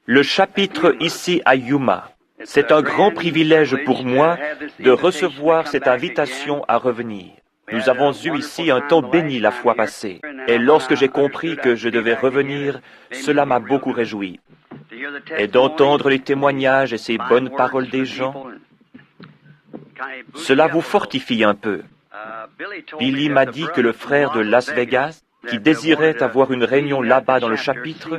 Le chapitre ici à Yuma. C'est un grand privilège pour moi de recevoir cette invitation à revenir. Nous avons eu ici un temps béni la fois passée, et lorsque j'ai compris que je devais revenir, cela m'a beaucoup réjoui. Et d'entendre les témoignages et ces bonnes paroles des gens, cela vous fortifie un peu. Billy m'a dit que le frère de Las Vegas, qui désirait avoir une réunion là-bas dans le chapitre,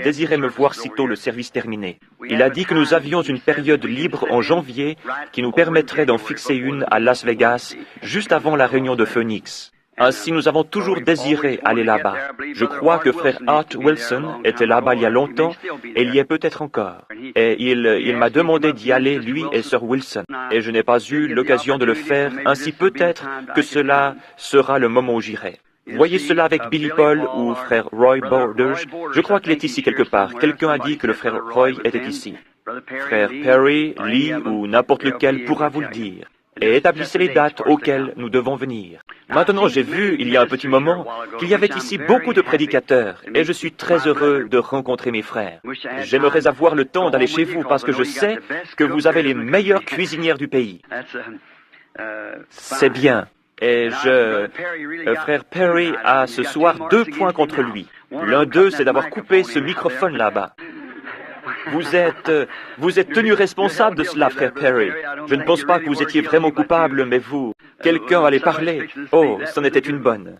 désirait me voir sitôt le service terminé. Il a dit que nous avions une période libre en janvier qui nous permettrait d'en fixer une à Las Vegas, juste avant la réunion de Phoenix. Ainsi, nous avons toujours désiré aller là-bas. Je crois que frère Art Wilson était là-bas il y a longtemps, et il y est peut-être encore. Et il m'a demandé d'y aller, lui et sœur Wilson. Et je n'ai pas eu l'occasion de le faire, ainsi peut-être que cela sera le moment où j'irai. Voyez cela avec Billy Paul ou frère Roy Borders. Je crois qu'il est ici quelque part. Quelqu'un a dit que le frère Roy était ici. Frère Perry, Lee ou n'importe lequel pourra vous le dire. Et établissez les dates auxquelles nous devons venir. Maintenant, j'ai vu, il y a un petit moment, qu'il y avait ici beaucoup de prédicateurs, et je suis très heureux de rencontrer mes frères. J'aimerais avoir le temps d'aller chez vous, parce que je sais que vous avez les meilleures cuisinières du pays. C'est bien. Et frère Perry a ce soir 2 points contre lui. L'un d'eux, c'est d'avoir coupé ce microphone là-bas. Vous êtes tenu responsable de cela, frère Perry. Je ne pense pas que vous étiez vraiment coupable, mais vous, quelqu'un allait parler. Oh, c'en était une bonne.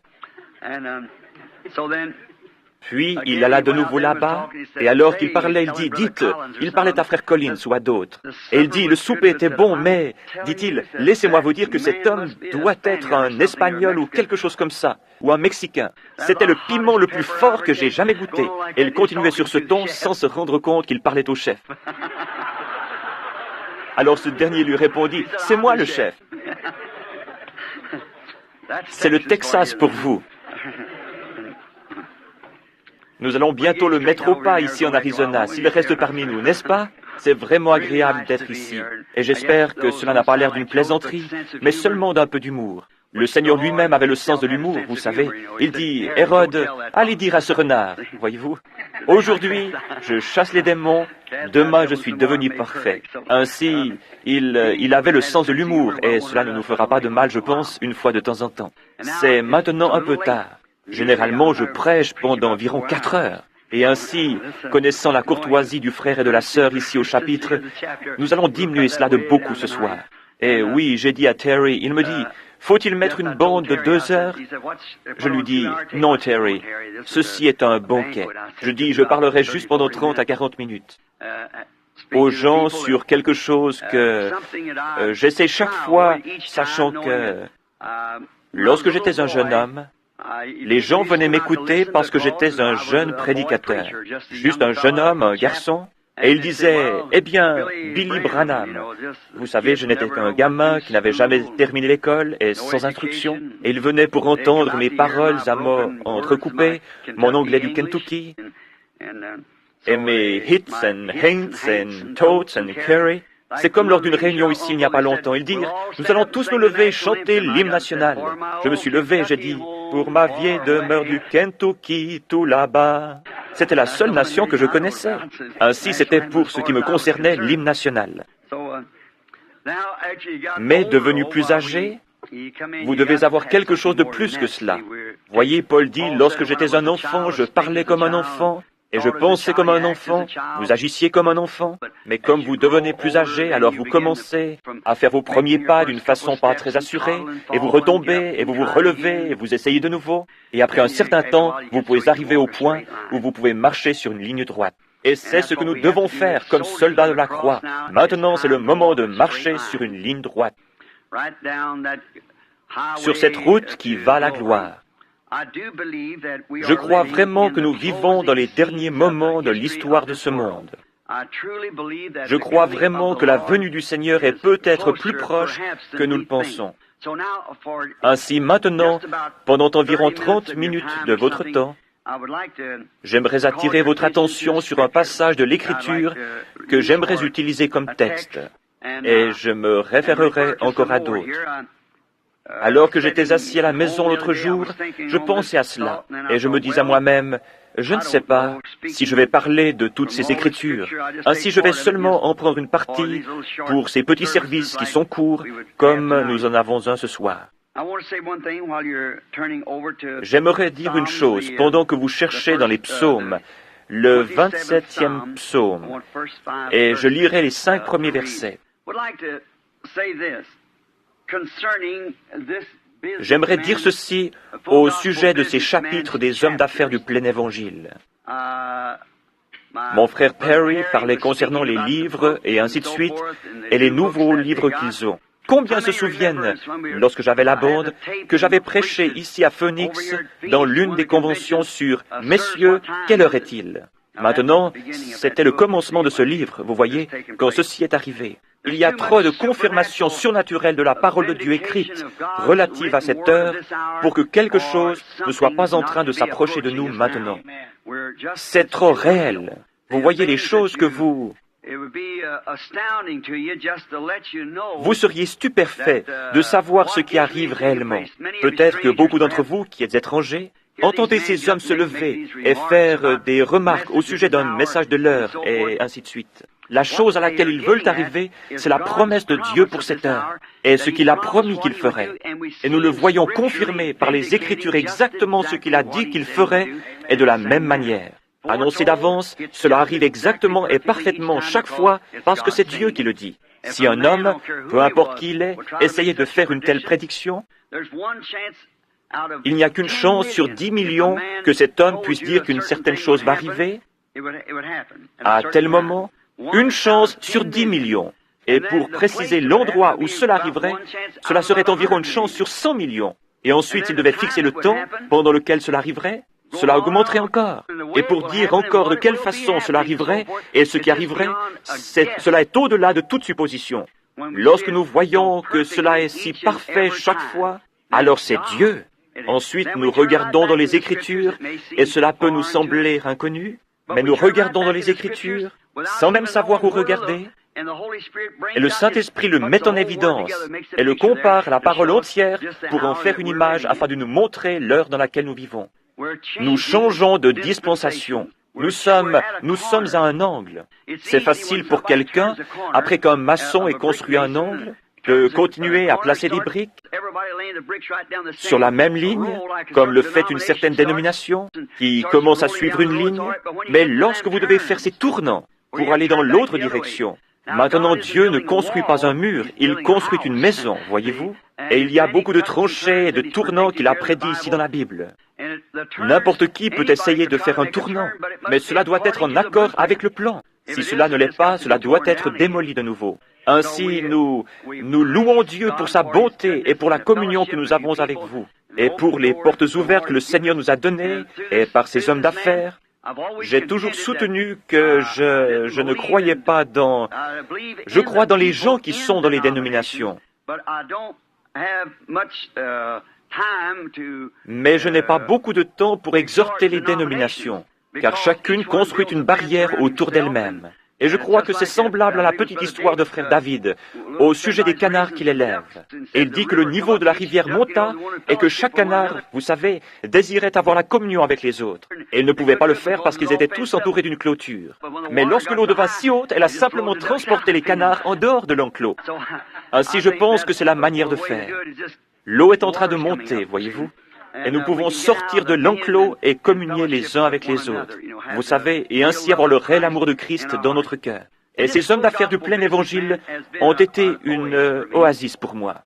Puis, il alla de nouveau là-bas, et alors qu'il parlait, il dit, dites, il parlait à frère Collins ou à d'autres. Et il dit, le souper était bon, mais, dit-il, laissez-moi vous dire que cet homme doit être un Espagnol ou quelque chose comme ça, ou un Mexicain. C'était le piment le plus fort que j'ai jamais goûté. Et il continuait sur ce ton sans se rendre compte qu'il parlait au chef. Alors ce dernier lui répondit, c'est moi le chef. C'est le Texas pour vous. Nous allons bientôt le mettre au pas ici en Arizona, s'il reste parmi nous, n'est-ce pas? C'est vraiment agréable d'être ici. Et j'espère que cela n'a pas l'air d'une plaisanterie, mais seulement d'un peu d'humour. Le Seigneur lui-même avait le sens de l'humour, vous savez. Il dit, Hérode, allez dire à ce renard, voyez-vous. Aujourd'hui, je chasse les démons, demain je suis devenu parfait. Ainsi, il avait le sens de l'humour, et cela ne nous fera pas de mal, je pense, une fois de temps en temps. C'est maintenant un peu tard. Généralement, je prêche pendant environ 4 heures. Et ainsi, connaissant la courtoisie du frère et de la sœur ici au chapitre, nous allons diminuer cela de beaucoup ce soir. Et oui, j'ai dit à Terry, il me dit, faut-il mettre une bande de 2 heures? Je lui dis, non Terry, ceci est un banquet. Je dis, je parlerai juste pendant 30 à 40 minutes. Aux gens sur quelque chose que j'essaie chaque fois, sachant que lorsque j'étais un jeune homme, les gens venaient m'écouter parce que j'étais un jeune prédicateur, juste un jeune homme, un garçon, et ils disaient, eh bien, Billy Branham. Vous savez, je n'étais qu'un gamin qui n'avait jamais terminé l'école et sans instruction, et ils venaient pour entendre mes paroles à mots entrecoupés, mon anglais du Kentucky, et mes hits and hints and totes and carry. C'est comme lors d'une réunion ici il n'y a pas longtemps. Ils dirent, nous allons tous nous lever et chanter l'hymne national. Je me suis levé et j'ai dit, pour ma vieille demeure du Kentucky, tout là-bas. C'était la seule nation que je connaissais. Ainsi, c'était pour ce qui me concernait l'hymne national. Mais devenu plus âgé, vous devez avoir quelque chose de plus que cela. Voyez, Paul dit, lorsque j'étais un enfant, je parlais comme un enfant. Et je pensais comme un enfant, vous agissiez comme un enfant, mais comme vous devenez plus âgé, alors vous commencez à faire vos premiers pas d'une façon pas très assurée, et vous retombez, et vous vous relevez, et vous essayez de nouveau, et après un certain temps, vous pouvez arriver au point où vous pouvez marcher sur une ligne droite. Et c'est ce que nous devons faire comme soldats de la croix. Maintenant, c'est le moment de marcher sur une ligne droite, sur cette route qui va à la gloire. Je crois vraiment que nous vivons dans les derniers moments de l'histoire de ce monde. Je crois vraiment que la venue du Seigneur est peut-être plus proche que nous le pensons. Ainsi, maintenant, pendant environ 30 minutes de votre temps, j'aimerais attirer votre attention sur un passage de l'Écriture que j'aimerais utiliser comme texte, et je me référerai encore à d'autres. Alors que j'étais assis à la maison l'autre jour, je pensais à cela, et je me dis à moi-même, Je ne sais pas si je vais parler de toutes ces écritures. Ainsi, je vais seulement en prendre une partie pour ces petits services qui sont courts, comme nous en avons un ce soir. J'aimerais dire une chose pendant que vous cherchez dans les psaumes, le 27e psaume, et je lirai les 5 premiers versets. J'aimerais dire ceci au sujet de ces chapitres des hommes d'affaires du plein évangile. Mon frère Perry parlait concernant les livres et ainsi de suite, et les nouveaux livres qu'ils ont. Combien se souviennent, lorsque j'avais la bande, que j'avais prêché ici à Phoenix, dans l'une des conventions sur « Messieurs, quelle heure est-il » Maintenant, c'était le commencement de ce livre, vous voyez, quand ceci est arrivé. Il y a trop de confirmations surnaturelles de la parole de Dieu écrite relative à cette heure pour que quelque chose ne soit pas en train de s'approcher de nous maintenant. C'est trop réel. Vous voyez les choses que vous seriez stupéfait de savoir ce qui arrive réellement. Peut-être que beaucoup d'entre vous qui êtes étrangers entendez ces hommes se lever et faire des remarques au sujet d'un message de l'heure et ainsi de suite. La chose à laquelle ils veulent arriver, c'est la promesse de Dieu pour cette heure et ce qu'il a promis qu'il ferait. Et nous le voyons confirmé par les Écritures exactement ce qu'il a dit qu'il ferait et de la même manière. Annoncé d'avance, cela arrive exactement et parfaitement chaque fois parce que c'est Dieu qui le dit. Si un homme, peu importe qui il est, essayait de faire une telle prédiction, il n'y a qu'une chance sur 10 millions que cet homme puisse dire qu'une certaine chose va arriver à tel moment, une chance sur 10 millions. Et pour préciser l'endroit où cela arriverait, cela serait environ une chance sur 100 millions. Et ensuite, s'il devait fixer le temps pendant lequel cela arriverait, cela augmenterait encore. Et pour dire encore de quelle façon cela arriverait et ce qui arriverait, cela est au-delà de toute supposition. Lorsque nous voyons que cela est si parfait chaque fois, alors c'est Dieu. Ensuite, nous regardons dans les Écritures, et cela peut nous sembler inconnu, mais nous regardons dans les Écritures, sans même savoir où regarder, et le Saint-Esprit le met en évidence, et le compare à la parole entière pour en faire une image afin de nous montrer l'heure dans laquelle nous vivons. Nous changeons de dispensation. Nous sommes à un angle. C'est facile pour quelqu'un, après qu'un maçon ait construit un angle, de continuer à placer des briques sur la même ligne, comme le fait une certaine dénomination, qui commence à suivre une ligne, mais lorsque vous devez faire ces tournants pour aller dans l'autre direction, maintenant Dieu ne construit pas un mur, il construit une maison, voyez-vous, et il y a beaucoup de tranchées et de tournants qu'il a prédits ici dans la Bible. N'importe qui peut essayer de faire un tournant, mais cela doit être en accord avec le plan. Si cela ne l'est pas, cela doit être démoli de nouveau. Ainsi, nous louons Dieu pour sa bonté et pour la communion que nous avons avec vous, et pour les portes ouvertes que le Seigneur nous a données, et par ces hommes d'affaires. J'ai toujours soutenu que je ne croyais pas dans... Je crois dans les gens qui sont dans les dénominations. Mais je n'ai pas beaucoup de temps pour exhorter les dénominations, car chacune construit une barrière autour d'elle-même. Et je crois que c'est semblable à la petite histoire de frère David, au sujet des canards qu'il élève. Et il dit que le niveau de la rivière monta, et que chaque canard, vous savez, désirait avoir la communion avec les autres. Et il ne pouvait pas le faire parce qu'ils étaient tous entourés d'une clôture. Mais lorsque l'eau devint si haute, elle a simplement transporté les canards en dehors de l'enclos. Ainsi, je pense que c'est la manière de faire. L'eau est en train de monter, voyez-vous, et nous pouvons sortir de l'enclos et communier les uns avec les autres, vous savez, et ainsi avoir le réel amour de Christ dans notre cœur. Et ces hommes d'affaires du plein évangile ont été une oasis pour moi.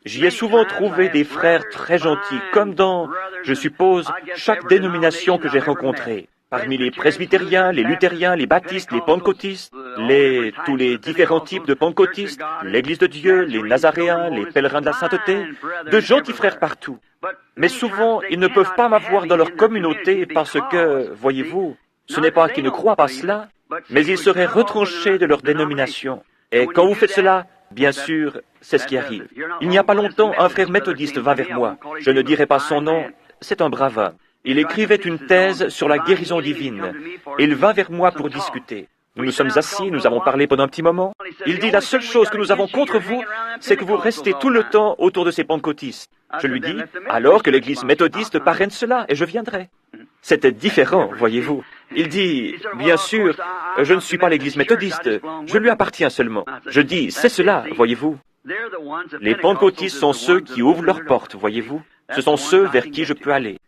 J'y ai souvent trouvé des frères très gentils, comme dans, je suppose, chaque dénomination que j'ai rencontrée. Parmi les presbytériens, les luthériens, les baptistes, les pentecôtistes, tous les différents types de pentecôtistes, l'Église de Dieu, les nazaréens, les pèlerins de la sainteté, de gentils frères partout. Mais souvent, ils ne peuvent pas m'avoir dans leur communauté parce que, voyez-vous, ce n'est pas qu'ils ne croient pas cela, mais ils seraient retranchés de leur dénomination. Et quand vous faites cela, bien sûr, c'est ce qui arrive. Il n'y a pas longtemps, un frère méthodiste vint vers moi. Je ne dirai pas son nom, c'est un brave homme. Il écrivait une thèse sur la guérison divine. Il vint vers moi pour discuter. Nous nous sommes assis, nous avons parlé pendant un petit moment. Il dit, la seule chose que nous avons contre vous, c'est que vous restez tout le temps autour de ces pentecôtistes. Je lui dis, alors que l'Église méthodiste parraine cela, et je viendrai. C'était différent, voyez-vous. Il dit, bien sûr, je ne suis pas l'Église méthodiste, je lui appartiens seulement. Je dis, c'est cela, voyez-vous. Les pentecôtistes sont ceux qui ouvrent leurs portes, voyez-vous. Ce sont ceux vers qui je peux aller.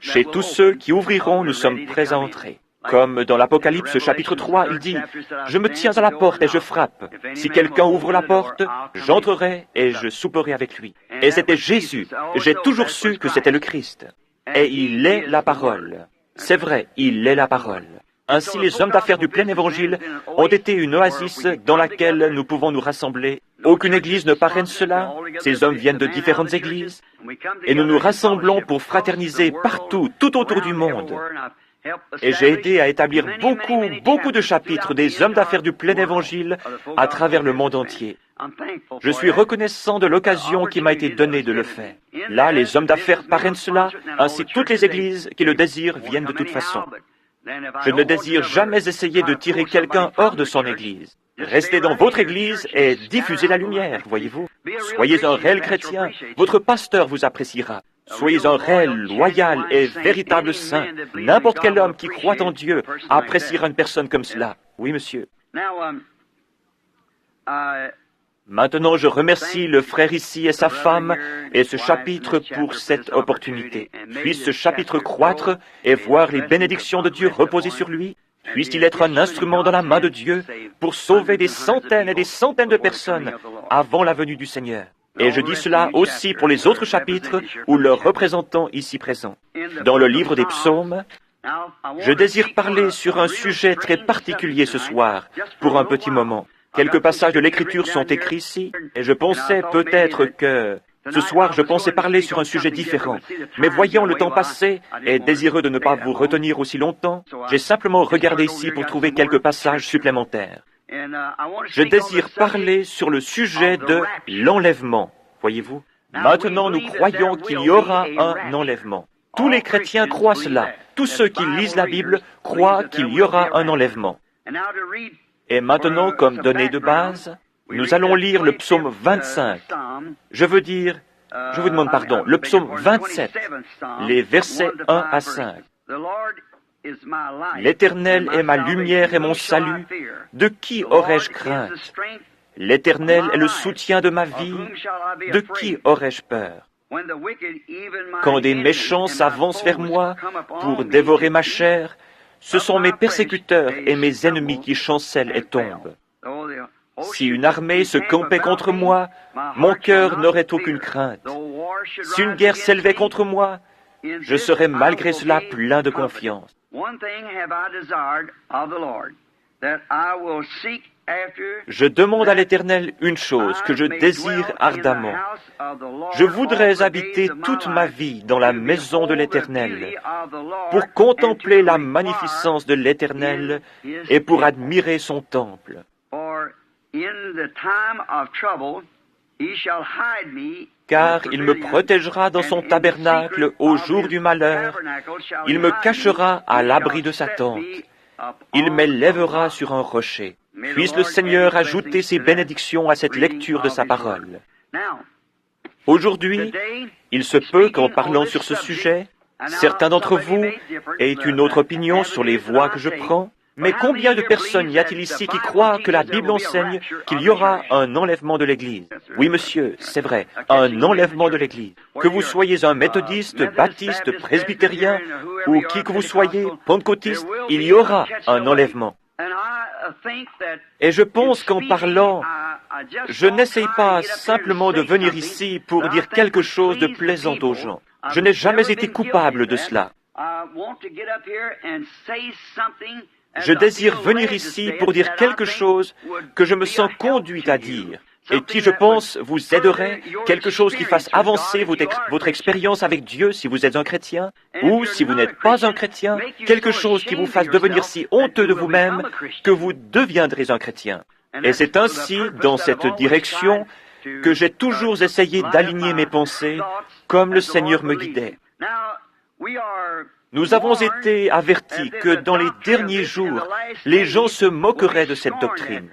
Chez tous ceux qui ouvriront, nous sommes prêts à entrer. Comme dans l'Apocalypse chapitre 3, il dit, « Je me tiens à la porte et je frappe. Si quelqu'un ouvre la porte, j'entrerai et je souperai avec lui. » Et c'était Jésus. J'ai toujours su que c'était le Christ. Et il est la parole. C'est vrai, il est la parole. Ainsi, les hommes d'affaires du plein évangile ont été une oasis dans laquelle nous pouvons nous rassembler. Aucune église ne parraine cela. Ces hommes viennent de différentes églises. Et nous nous rassemblons pour fraterniser partout, tout autour du monde. Et j'ai aidé à établir beaucoup de chapitres des hommes d'affaires du plein évangile à travers le monde entier. Je suis reconnaissant de l'occasion qui m'a été donnée de le faire. Là, les hommes d'affaires parrainent cela, ainsi toutes les églises qui le désirent viennent de toute façon. Je ne désire jamais essayer de tirer quelqu'un hors de son église. Restez dans votre église et diffusez la lumière, voyez-vous. Soyez un réel chrétien, votre pasteur vous appréciera. Soyez un réel, loyal et véritable saint. N'importe quel homme qui croit en Dieu appréciera une personne comme cela. Oui, monsieur. Maintenant, je remercie le frère ici et sa femme et ce chapitre pour cette opportunité. Puisse ce chapitre croître et voir les bénédictions de Dieu reposer sur lui. Puisse-t-il être un instrument dans la main de Dieu pour sauver des centaines et des centaines de personnes avant la venue du Seigneur. Et je dis cela aussi pour les autres chapitres ou leurs représentants ici présents. Dans le livre des psaumes, je désire parler sur un sujet très particulier ce soir, pour un petit moment. Quelques passages de l'Écriture sont écrits ici, et je pensais peut-être que... Ce soir, je pensais parler sur un sujet différent, mais voyant le temps passer et désireux de ne pas vous retenir aussi longtemps, j'ai simplement regardé ici pour trouver quelques passages supplémentaires. Je désire parler sur le sujet de l'enlèvement, voyez-vous. Maintenant, nous croyons qu'il y aura un enlèvement. Tous les chrétiens croient cela. Tous ceux qui lisent la Bible croient qu'il y aura un enlèvement. Et maintenant, comme donnée de base, nous allons lire le psaume 25. Je vous demande pardon, le psaume 27, les versets 1 à 5. L'Éternel est ma lumière et mon salut. De qui aurais-je crainte? L'Éternel est le soutien de ma vie. De qui aurais-je peur? Quand des méchants s'avancent vers moi pour dévorer ma chair, ce sont mes persécuteurs et mes ennemis qui chancellent et tombent. Si une armée se campait contre moi, mon cœur n'aurait aucune crainte. Si une guerre s'élevait contre moi, je serais malgré cela plein de confiance. Je demande à l'Éternel une chose que je désire ardemment. Je voudrais habiter toute ma vie dans la maison de l'Éternel pour contempler la magnificence de l'Éternel et pour admirer son temple. Car il me protégera dans son tabernacle au jour du malheur. Il me cachera à l'abri de sa tente. Il m'élèvera sur un rocher. Puisse le Seigneur ajouter ses bénédictions à cette lecture de sa parole. Aujourd'hui, il se peut qu'en parlant sur ce sujet, certains d'entre vous aient une autre opinion sur les voies que je prends. Mais combien de personnes y a-t-il ici qui croient que la Bible enseigne qu'il y aura un enlèvement de l'Église? Oui, monsieur, c'est vrai, un enlèvement de l'Église. Que vous soyez un méthodiste, baptiste, presbytérien, ou qui que vous soyez, pentecôtiste, il y aura un enlèvement. Et je pense qu'en parlant, je n'essaye pas simplement de venir ici pour dire quelque chose de plaisant aux gens. Je n'ai jamais été coupable de cela. Je désire venir ici pour dire quelque chose que je me sens conduit à dire et qui, je pense, vous aiderait, quelque chose qui fasse avancer votre expérience avec Dieu si vous êtes un chrétien, ou si vous n'êtes pas un chrétien, quelque chose qui vous fasse devenir si honteux de vous-même que vous deviendrez un chrétien. Et c'est ainsi, dans cette direction, que j'ai toujours essayé d'aligner mes pensées comme le Seigneur me guidait. Nous avons été avertis que dans les derniers jours, les gens se moqueraient de cette doctrine.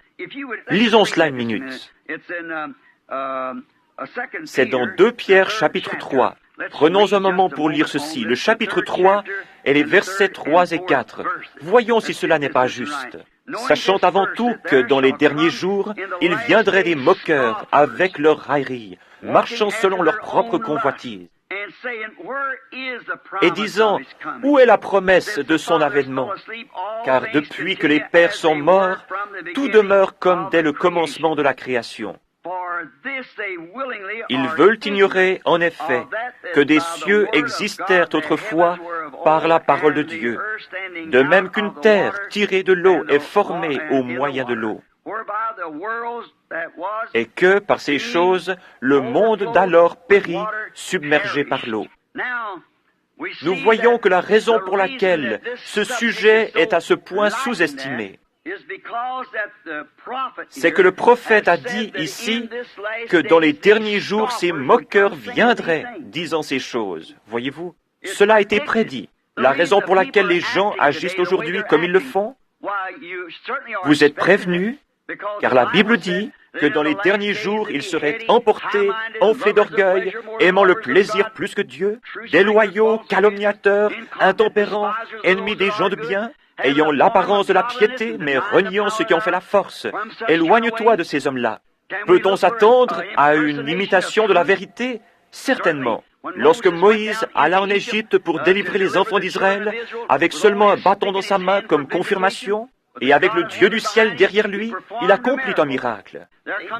Lisons cela une minute. C'est dans 2 Pierre chapitre 3. Prenons un moment pour lire ceci, le chapitre 3 et les versets 3 et 4. Voyons si cela n'est pas juste. Sachant avant tout que dans les derniers jours, il viendrait des moqueurs avec leurs railleries, marchant selon leur propre convoitise, et disant, où est la promesse de son avènement? Car depuis que les pères sont morts, tout demeure comme dès le commencement de la création. Ils veulent ignorer, en effet, que des cieux existèrent autrefois par la parole de Dieu, de même qu'une terre tirée de l'eau est formée au moyen de l'eau, et que, par ces choses, le monde d'alors périt, submergé par l'eau. Nous voyons que la raison pour laquelle ce sujet est à ce point sous-estimé, c'est que le prophète a dit ici que dans les derniers jours, ces moqueurs viendraient, disant ces choses. Voyez-vous, cela a été prédit. La raison pour laquelle les gens agissent aujourd'hui comme ils le font, vous êtes prévenus, car la Bible dit que dans les derniers jours, ils seraient emportés, enflés d'orgueil, aimant le plaisir plus que Dieu, déloyaux, calomniateurs, intempérants, ennemis des gens de bien, ayant l'apparence de la piété, mais reniant ceux qui en fait la force. Éloigne-toi de ces hommes-là. Peut-on s'attendre à une imitation de la vérité? Certainement. Lorsque Moïse alla en Égypte pour délivrer les enfants d'Israël, avec seulement un bâton dans sa main comme confirmation, et avec le Dieu du ciel derrière lui, il accomplit un miracle.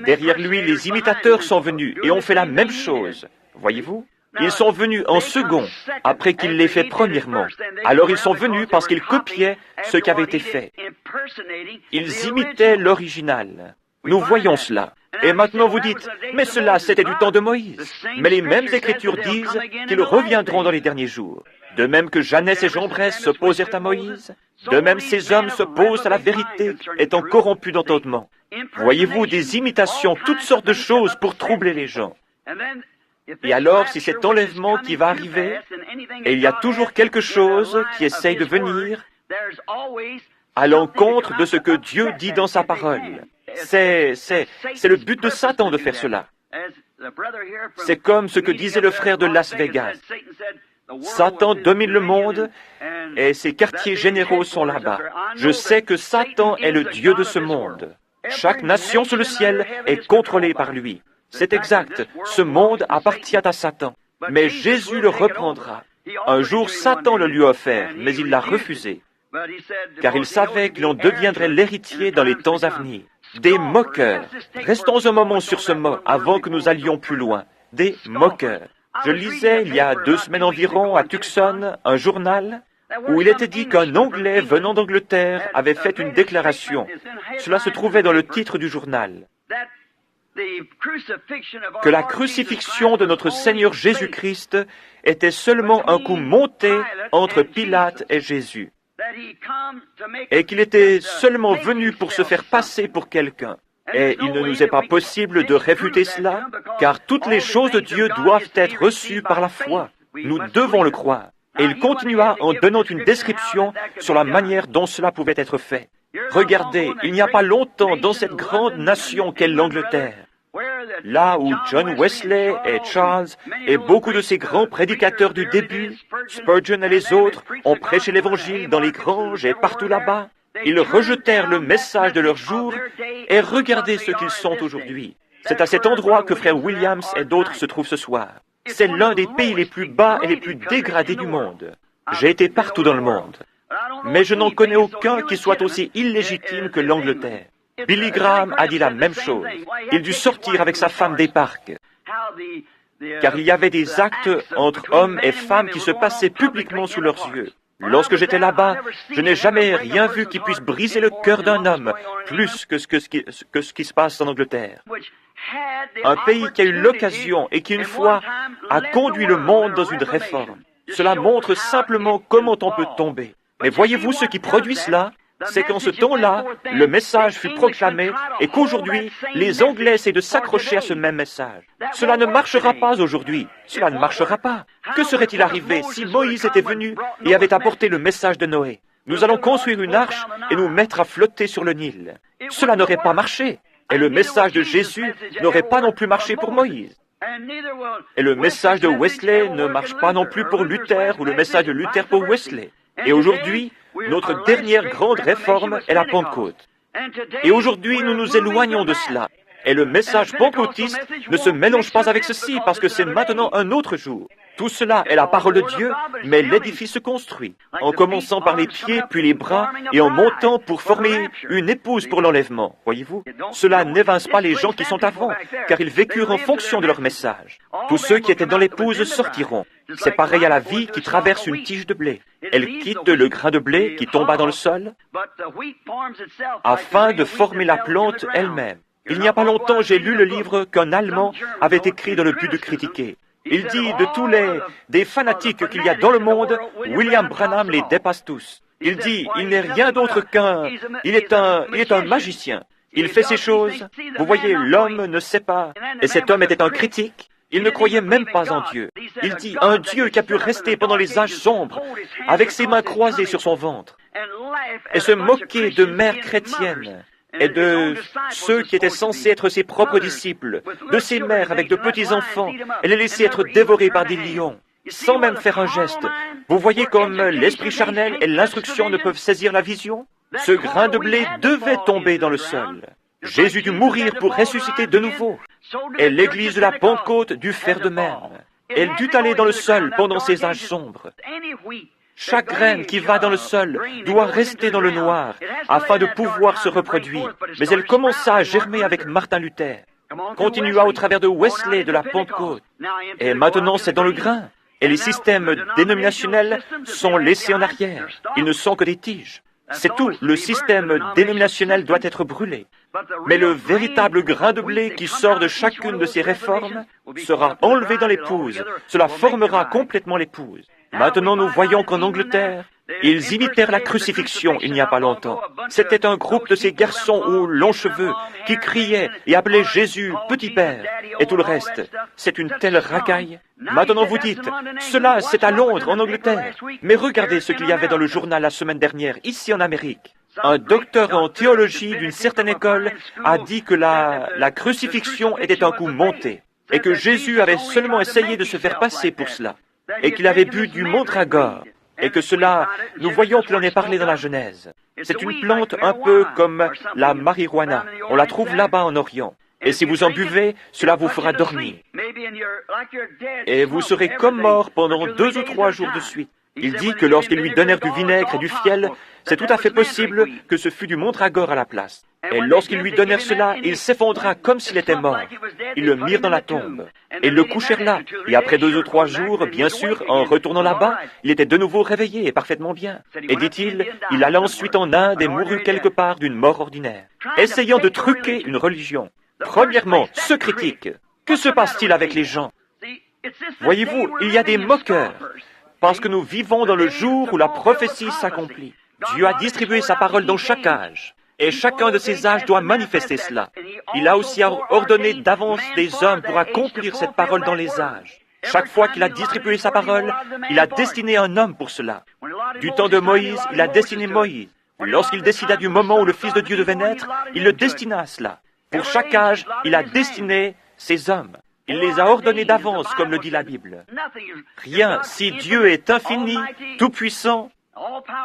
Derrière lui, les imitateurs sont venus et ont fait la même chose. Voyez-vous? Ils sont venus en second, après qu'il l'ait fait premièrement. Alors ils sont venus parce qu'ils copiaient ce qui avait été fait. Ils imitaient l'original. Nous voyons cela. Et maintenant vous dites, mais cela c'était du temps de Moïse. Mais les mêmes Écritures disent qu'ils reviendront dans les derniers jours. De même que Jeannès et Jambres s'opposèrent à Moïse, de même ces hommes s'opposent à la vérité, étant corrompus d'entendement. Voyez-vous, des imitations, toutes sortes de choses pour troubler les gens. Et alors, si cet enlèvement qui va arriver, et il y a toujours quelque chose qui essaye de venir à l'encontre de ce que Dieu dit dans sa parole. C'est le but de Satan de faire cela. C'est comme ce que disait le frère de Las Vegas. Satan domine le monde et ses quartiers généraux sont là-bas. Je sais que Satan est le Dieu de ce monde. Chaque nation sous le ciel est contrôlée par lui. C'est exact. Ce monde appartient à Satan. Mais Jésus le reprendra. Un jour, Satan le lui a offert, mais il l'a refusé. Car il savait qu'il en deviendrait l'héritier dans les temps à venir. Des moqueurs. Restons un moment sur ce mot avant que nous allions plus loin. Des moqueurs. Je lisais il y a 2 semaines environ à Tucson un journal où il était dit qu'un Anglais venant d'Angleterre avait fait une déclaration. Cela se trouvait dans le titre du journal. Que la crucifixion de notre Seigneur Jésus-Christ était seulement un coup monté entre Pilate et Jésus, et qu'il était seulement venu pour se faire passer pour quelqu'un. Et il ne nous est pas possible de réfuter cela, car toutes les choses de Dieu doivent être reçues par la foi. Nous devons le croire. Et il continua en donnant une description sur la manière dont cela pouvait être fait. Regardez, il n'y a pas longtemps dans cette grande nation qu'est l'Angleterre, là où John Wesley et Charles et beaucoup de ces grands prédicateurs du début, Spurgeon et les autres, ont prêché l'Évangile dans les granges et partout là-bas. Ils rejetèrent le message de leur jour et regardez ce qu'ils sont aujourd'hui. C'est à cet endroit que frère Williams et d'autres se trouvent ce soir. C'est l'un des pays les plus bas et les plus dégradés du monde. J'ai été partout dans le monde. Mais je n'en connais aucun qui soit aussi illégitime que l'Angleterre. Billy Graham a dit la même chose. Il dut sortir avec sa femme des parcs, car il y avait des actes entre hommes et femmes qui se passaient publiquement sous leurs yeux. Lorsque j'étais là-bas, je n'ai jamais rien vu qui puisse briser le cœur d'un homme plus que ce qui se passe en Angleterre. Un pays qui a eu l'occasion et qui, une fois, a conduit le monde dans une réforme. Cela montre simplement comment on peut tomber. Mais voyez-vous ce qui produit cela? C'est qu'en ce temps-là, le message fut proclamé et qu'aujourd'hui, les Anglais essaient de s'accrocher à ce même message. Cela ne marchera pas aujourd'hui. Cela ne marchera pas. Que serait-il arrivé si Moïse était venu et avait apporté le message de Noé? Nous allons construire une arche et nous mettre à flotter sur le Nil. Cela n'aurait pas marché. Et le message de Jésus n'aurait pas non plus marché pour Moïse. Et le message de Wesley ne marche pas non plus pour Luther ou le message de Luther pour Wesley. Et aujourd'hui, notre dernière grande réforme est la Pentecôte. Et aujourd'hui, nous nous éloignons de cela. Et le message pentecôtiste ne se mélange pas avec ceci parce que c'est maintenant un autre jour. Tout cela est la parole de Dieu, mais l'édifice se construit, en commençant par les pieds, puis les bras, et en montant pour former une épouse pour l'enlèvement. Voyez-vous, cela n'évince pas les gens qui sont avant, car ils vécurent en fonction de leur message. Tous ceux qui étaient dans l'épouse sortiront. C'est pareil à la vie qui traverse une tige de blé. Elle quitte le grain de blé qui tomba dans le sol, afin de former la plante elle-même. Il n'y a pas longtemps, j'ai lu le livre qu'un Allemand avait écrit dans le but de critiquer. Il dit de tous des fanatiques qu'il y a dans le monde, William Branham les dépasse tous. Il dit, il n'est rien d'autre il est un magicien. Il fait ces choses. Vous voyez, l'homme ne sait pas. Et cet homme était un critique. Il ne croyait même pas en Dieu. Il dit, un Dieu qui a pu rester pendant les âges sombres, avec ses mains croisées sur son ventre, et se moquer de mères chrétiennes, et de ceux qui étaient censés être ses propres disciples, de ses mères avec de petits-enfants, et les laisser être dévorés par des lions, sans même faire un geste. Vous voyez comme l'esprit charnel et l'instruction ne peuvent saisir la vision? Ce grain de blé devait tomber dans le sol. Jésus dut mourir pour ressusciter de nouveau. Et l'église de la Pentecôte dut faire de même. Elle dut aller dans le sol pendant ces âges sombres. Chaque graine qui va dans le sol doit rester dans le noir afin de pouvoir se reproduire. Mais elle commença à germer avec Martin Luther, continua au travers de Wesley de la Pentecôte. Et maintenant c'est dans le grain. Et les systèmes dénominationnels sont laissés en arrière. Ils ne sont que des tiges. C'est tout. Le système dénominationnel doit être brûlé. Mais le véritable grain de blé qui sort de chacune de ces réformes sera enlevé dans l'épouse. Cela formera complètement l'épouse. Maintenant, nous voyons qu'en Angleterre, ils imitèrent la crucifixion il n'y a pas longtemps. C'était un groupe de ces garçons aux longs cheveux qui criaient et appelaient Jésus « Petit Père » et tout le reste. C'est une telle racaille. Maintenant, vous dites, cela c'est à Londres, en Angleterre. Mais regardez ce qu'il y avait dans le journal la semaine dernière, ici en Amérique. Un docteur en théologie d'une certaine école a dit que la crucifixion était un coup monté et que Jésus avait seulement essayé de se faire passer pour cela et qu'il avait bu du mandragore et que cela, nous voyons qu'il en est parlé dans la Genèse. C'est une plante un peu comme la marijuana. On la trouve là-bas en Orient. Et si vous en buvez, cela vous fera dormir. Et vous serez comme mort pendant 2 ou 3 jours de suite. Il dit que lorsqu'ils lui donnèrent du vinaigre et du fiel, c'est tout à fait possible que ce fût du mandragore à la place. Et lorsqu'ils lui donnèrent cela, il s'effondra comme s'il était mort. Ils le mirent dans la tombe. Et le couchèrent là. Et après 2 ou 3 jours, bien sûr, en retournant là-bas, il était de nouveau réveillé et parfaitement bien. Et dit-il, il alla ensuite en Inde et mourut quelque part d'une mort ordinaire, essayant de truquer une religion. Premièrement, ce critique. Que se passe-t-il avec les gens? Voyez-vous, il y a des moqueurs. Parce que nous vivons dans le jour où la prophétie s'accomplit. Dieu a distribué sa parole dans chaque âge. Et chacun de ces âges doit manifester cela. Il a aussi ordonné d'avance des hommes pour accomplir cette parole dans les âges. Chaque fois qu'il a distribué sa parole, il a destiné un homme pour cela. Du temps de Moïse, il a destiné Moïse. Lorsqu'il décida du moment où le Fils de Dieu devait naître, il le destina à cela. Pour chaque âge, il a destiné ses hommes. Il les a ordonnés d'avance, comme le dit la Bible. Rien, si Dieu est infini, tout-puissant,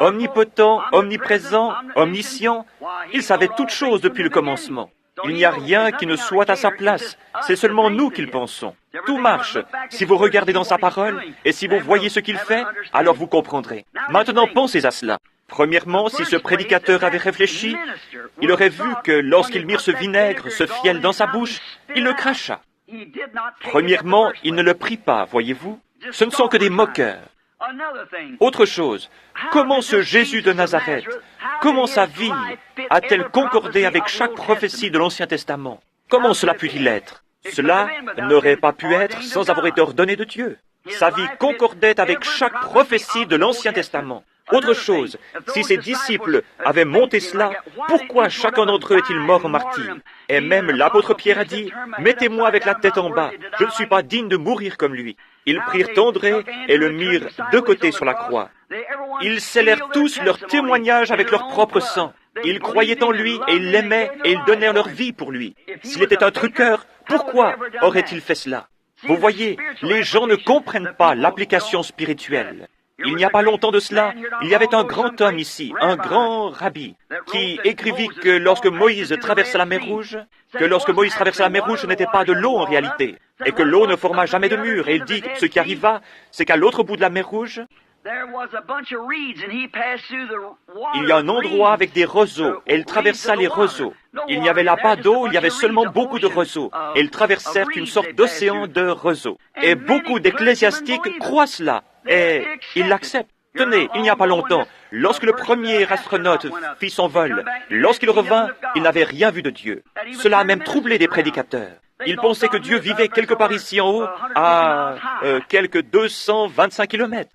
omnipotent, omniprésent, omniscient, il savait toutes choses depuis le commencement. Il n'y a rien qui ne soit à sa place. C'est seulement nous qui le pensons. Tout marche. Si vous regardez dans sa parole, et si vous voyez ce qu'il fait, alors vous comprendrez. Maintenant, pensez à cela. Premièrement, si ce prédicateur avait réfléchi, il aurait vu que lorsqu'il mit ce vinaigre, ce fiel dans sa bouche, il le cracha. Premièrement, il ne le prit pas, voyez-vous. Ce ne sont que des moqueurs. Autre chose, comment ce Jésus de Nazareth, comment sa vie a-t-elle concordé avec chaque prophétie de l'Ancien Testament? Comment cela put-il être? Cela n'aurait pas pu être sans avoir été ordonné de Dieu. Sa vie concordait avec chaque prophétie de l'Ancien Testament. Autre chose, si ses disciples avaient monté cela, pourquoi chacun d'entre eux est-il mort en martyr? Et même l'apôtre Pierre a dit, « Mettez-moi avec la tête en bas, je ne suis pas digne de mourir comme lui. » Ils prirent André et le mirent de côté sur la croix. Ils scellèrent tous leur témoignage avec leur propre sang. Ils croyaient en lui et ils l'aimaient et ils donnèrent leur vie pour lui. S'il était un truqueur, pourquoi aurait-il fait cela? Vous voyez, les gens ne comprennent pas l'application spirituelle. Il n'y a pas longtemps de cela, il y avait un grand homme ici, un grand rabbi, qui écrivit que lorsque Moïse traversa la mer Rouge, ce n'était pas de l'eau en réalité, et que l'eau ne forma jamais de mur. Et il dit, ce qui arriva, c'est qu'à l'autre bout de la mer Rouge, il y a un endroit avec des roseaux, et il traversa les roseaux. Il n'y avait là pas d'eau, il y avait seulement beaucoup de roseaux, et ils traversèrent une sorte d'océan de roseaux. Et beaucoup d'ecclésiastiques croient cela, et ils l'acceptent. Tenez, il n'y a pas longtemps, lorsque le premier astronaute fit son vol, lorsqu'il revint, il n'avait rien vu de Dieu. Cela a même troublé des prédicateurs. Ils pensaient que Dieu vivait quelque part ici en haut, à quelques 225 kilomètres.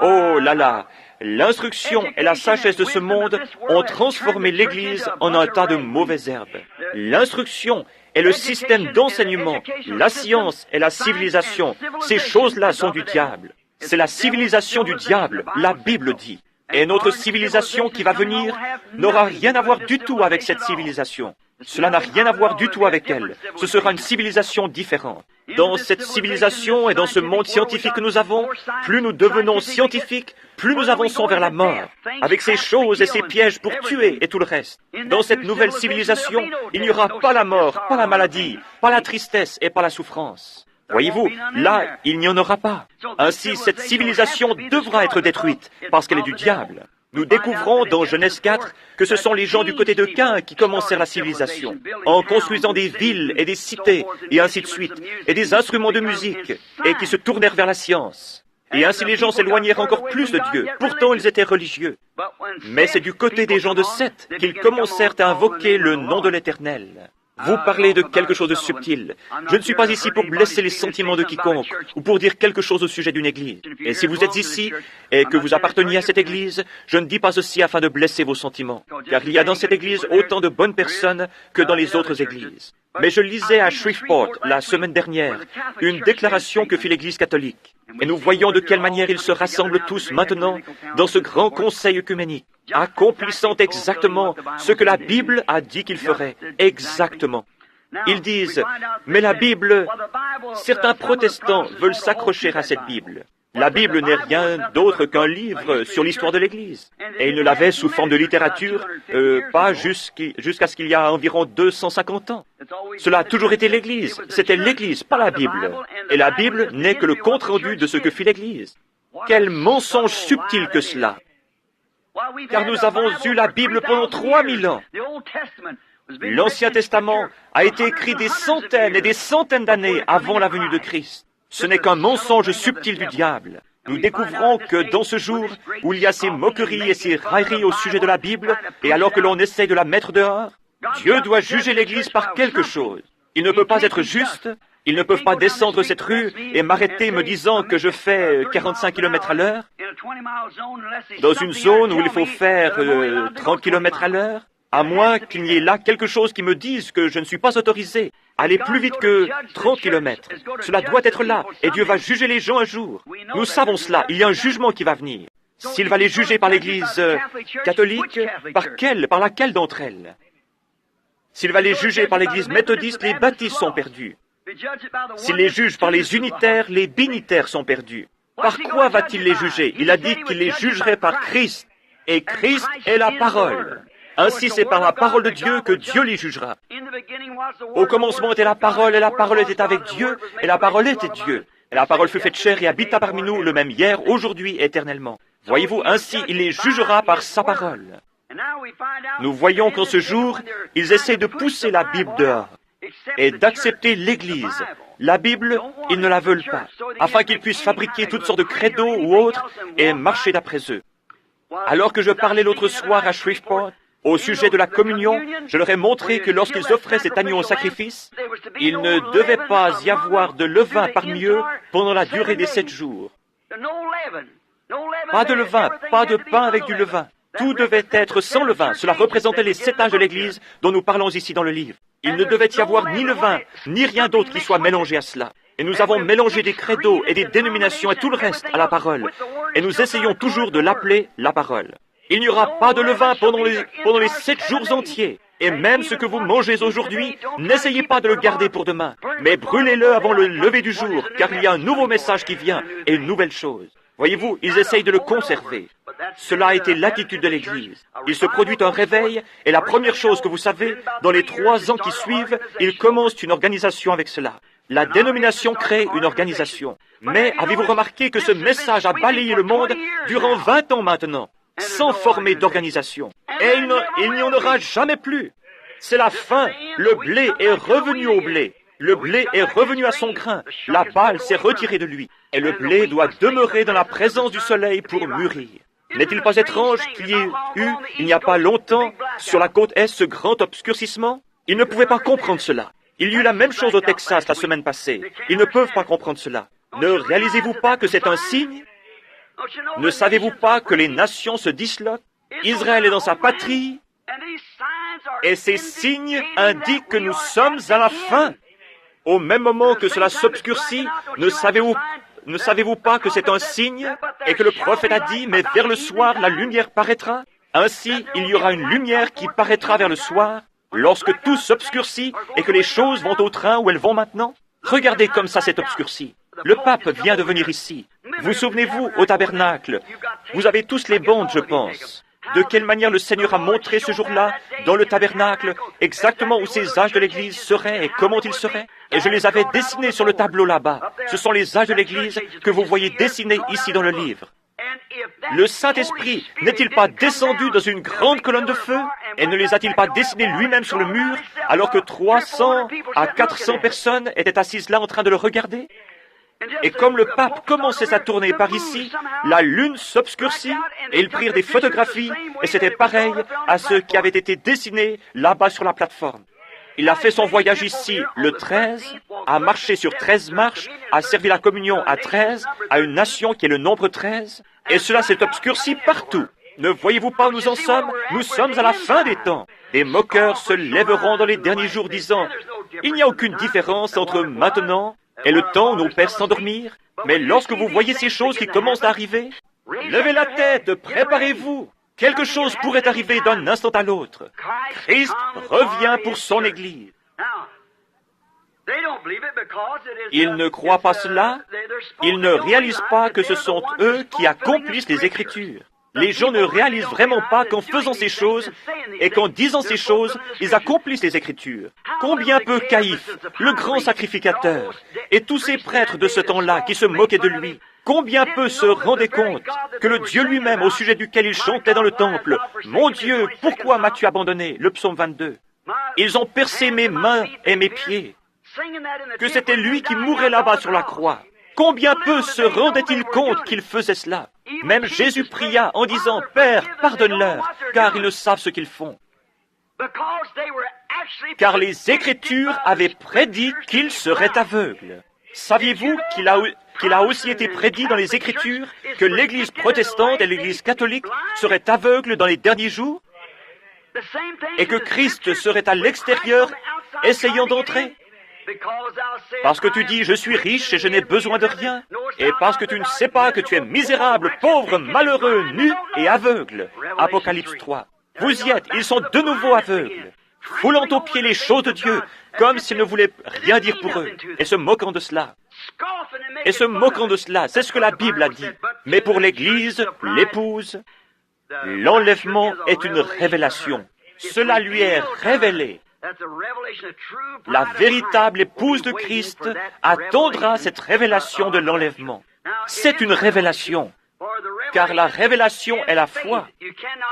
Oh là là, l'instruction et la sagesse de ce monde ont transformé l'Église en un tas de mauvaises herbes. L'instruction et le système d'enseignement, la science et la civilisation, ces choses-là sont du diable. C'est la civilisation du diable, la Bible dit. Et notre civilisation qui va venir n'aura rien à voir du tout avec cette civilisation. Cela n'a rien à voir du tout avec elle. Ce sera une civilisation différente. Dans cette civilisation et dans ce monde scientifique que nous avons, plus nous devenons scientifiques, plus nous avançons vers la mort, avec ces choses et ces pièges pour tuer et tout le reste. Dans cette nouvelle civilisation, il n'y aura pas la mort, pas la maladie, pas la tristesse et pas la souffrance. Voyez-vous, là, il n'y en aura pas. Ainsi, cette civilisation devra être détruite, parce qu'elle est du diable. Nous découvrons dans Genèse 4 que ce sont les gens du côté de Caïn qui commencèrent la civilisation, en construisant des villes et des cités, et ainsi de suite, et des instruments de musique, et qui se tournèrent vers la science. Et ainsi les gens s'éloignèrent encore plus de Dieu. Pourtant, ils étaient religieux. Mais c'est du côté des gens de Seth qu'ils commencèrent à invoquer le nom de l'Éternel. Vous parlez de quelque chose de subtil. Je ne suis pas ici pour blesser les sentiments de quiconque ou pour dire quelque chose au sujet d'une église. Et si vous êtes ici et que vous apparteniez à cette église, je ne dis pas ceci afin de blesser vos sentiments, car il y a dans cette église autant de bonnes personnes que dans les autres églises. Mais je lisais à Shreveport, la semaine dernière, une déclaration que fit l'Église catholique. Et nous voyons de quelle manière ils se rassemblent tous maintenant dans ce grand conseil œcuménique, accomplissant exactement ce que la Bible a dit qu'ils feraient. Exactement. Ils disent, mais la Bible, certains protestants veulent s'accrocher à cette Bible. La Bible n'est rien d'autre qu'un livre sur l'histoire de l'Église. Et ils ne l'avaient sous forme de littérature, pas jusqu'à ce qu'il y a environ 250 ans. Cela a toujours été l'Église. C'était l'Église, pas la Bible. Et la Bible n'est que le compte-rendu de ce que fit l'Église. Quel mensonge subtil que cela! Car nous avons eu la Bible pendant 3000 ans. L'Ancien Testament a été écrit des centaines et des centaines d'années avant la venue de Christ. Ce n'est qu'un mensonge subtil du diable. Nous découvrons que dans ce jour où il y a ces moqueries et ces railleries au sujet de la Bible, et alors que l'on essaie de la mettre dehors, Dieu doit juger l'Église par quelque chose. Il ne peut pas être juste. Ils ne peuvent pas descendre cette rue et m'arrêter me disant que je fais 45 km à l'heure, dans une zone où il faut faire 30 km à l'heure, à moins qu'il n'y ait là quelque chose qui me dise que je ne suis pas autorisé. Aller plus vite que 30 km. Cela doit être là, et Dieu va juger les gens un jour. Nous savons cela, il y a un jugement qui va venir. S'il va les juger par l'Église catholique, par laquelle d'entre elles? S'il va les juger par l'Église méthodiste, les baptistes sont perdus. S'il les juge par les unitaires, les binitaires sont perdus. Par quoi va-t-il les juger? Il a dit qu'il les jugerait par Christ, et Christ est la parole. Ainsi, c'est par la parole de Dieu que Dieu les jugera. Au commencement était la parole, et la parole était avec Dieu, et la parole était Dieu. Et la parole fut faite chair et habita parmi nous, le même hier, aujourd'hui, éternellement. Voyez-vous, ainsi, il les jugera par sa parole. Nous voyons qu'en ce jour, ils essaient de pousser la Bible dehors et d'accepter l'Église. La Bible, ils ne la veulent pas, afin qu'ils puissent fabriquer toutes sortes de credos ou autres et marcher d'après eux. Alors que je parlais l'autre soir à Shreveport, au sujet de la communion, je leur ai montré que lorsqu'ils offraient cet agneau au sacrifice, il ne devait pas y avoir de levain parmi eux pendant la durée des 7 jours. Pas de levain, pas de pain avec du levain. Tout devait être sans levain. Cela représentait les 7 âges de l'Église dont nous parlons ici dans le livre. Il ne devait y avoir ni levain, ni rien d'autre qui soit mélangé à cela. Et nous avons mélangé des credos et des dénominations et tout le reste à la parole. Et nous essayons toujours de l'appeler la parole. Il n'y aura pas de levain pendant les 7 jours entiers. Et même ce que vous mangez aujourd'hui, n'essayez pas de le garder pour demain, mais brûlez-le avant le lever du jour, car il y a un nouveau message qui vient et une nouvelle chose. Voyez-vous, ils essayent de le conserver. Cela a été l'attitude de l'Église. Il se produit un réveil, et la première chose que vous savez, dans les 3 ans qui suivent, ils commencent une organisation avec cela. La dénomination crée une organisation. Mais avez-vous remarqué que ce message a balayé le monde durant 20 ans maintenant, sans former d'organisation? Et il n'y en aura jamais plus. C'est la fin. Le blé est revenu au blé. Le blé est revenu à son grain. La balle s'est retirée de lui. Et le blé doit demeurer dans la présence du soleil pour mûrir. N'est-il pas étrange qu'il y ait eu, il n'y a pas longtemps, sur la côte Est, ce grand obscurcissement? Ils ne pouvaient pas comprendre cela. Il y eut la même chose au Texas la semaine passée. Ils ne peuvent pas comprendre cela. Ne réalisez-vous pas que c'est un signe? Ne savez-vous pas que les nations se disloquent? Israël est dans sa patrie, et ces signes indiquent que nous sommes à la fin. Au même moment que cela s'obscurcit, ne savez-vous pas que c'est un signe et que le prophète a dit, mais vers le soir, la lumière paraîtra? Ainsi, il y aura une lumière qui paraîtra vers le soir, lorsque tout s'obscurcit et que les choses vont au train où elles vont maintenant. Regardez comme ça s'est obscurci. Le pape vient de venir ici. Vous souvenez-vous, au tabernacle, vous avez tous les bandes, je pense. De quelle manière le Seigneur a montré ce jour-là, dans le tabernacle, exactement où ces âges de l'Église seraient et comment ils seraient. Et je les avais dessinés sur le tableau là-bas. Ce sont les âges de l'Église que vous voyez dessinés ici dans le livre. Le Saint-Esprit n'est-il pas descendu dans une grande colonne de feu et ne les a-t-il pas dessinés lui-même sur le mur alors que 300 à 400 personnes étaient assises là en train de le regarder? Et comme le pape commençait sa tournée par ici, la lune s'obscurcit et ils prirent des photographies et c'était pareil à ce qui avait été dessiné là-bas sur la plateforme. Il a fait son voyage ici le 13, a marché sur 13 marches, a servi la communion à 13, à une nation qui est le nombre 13, et cela s'est obscurci partout. Ne voyez-vous pas où nous en sommes? Nous sommes à la fin des temps. Des moqueurs se lèveront dans les derniers jours disant « Il n'y a aucune différence entre maintenant et le temps où nos pères s'endormirent. Mais lorsque vous voyez ces choses qui commencent à arriver, levez la tête, préparez-vous. Quelque chose pourrait arriver d'un instant à l'autre. Christ revient pour son Église. Ils ne croient pas cela. Ils ne réalisent pas que ce sont eux qui accomplissent les Écritures. Les gens ne réalisent vraiment pas qu'en faisant ces choses et qu'en disant ces choses, ils accomplissent les Écritures. Combien peu Caïphe, le grand sacrificateur, et tous ces prêtres de ce temps-là qui se moquaient de lui, combien peu se rendaient compte que le Dieu lui-même au sujet duquel il chantait dans le temple, « Mon Dieu, pourquoi m'as-tu abandonné » le psaume 22. Ils ont percé mes mains et mes pieds, que c'était lui qui mourait là-bas sur la croix. Combien peu se rendaient-ils compte qu'il faisait cela? Même Jésus pria en disant, « Père, pardonne-leur, car ils ne savent ce qu'ils font. » Car les Écritures avaient prédit qu'il serait aveugle. Saviez-vous qu'il a aussi été prédit dans les Écritures que l'Église protestante et l'Église catholique seraient aveugles dans les derniers jours? Et que Christ serait à l'extérieur, essayant d'entrer? Parce que tu dis, je suis riche et je n'ai besoin de rien. Et parce que tu ne sais pas que tu es misérable, pauvre, malheureux, nu et aveugle. Apocalypse 3. Vous y êtes, ils sont de nouveau aveugles, foulant aux pieds les choses de Dieu, comme s'ils ne voulaient rien dire pour eux, et se moquant de cela. Et se moquant de cela, c'est ce que la Bible a dit. Mais pour l'Église, l'épouse, l'enlèvement est une révélation. Cela lui est révélé. La véritable épouse de Christ attendra cette révélation de l'enlèvement. C'est une révélation, car la révélation est la foi.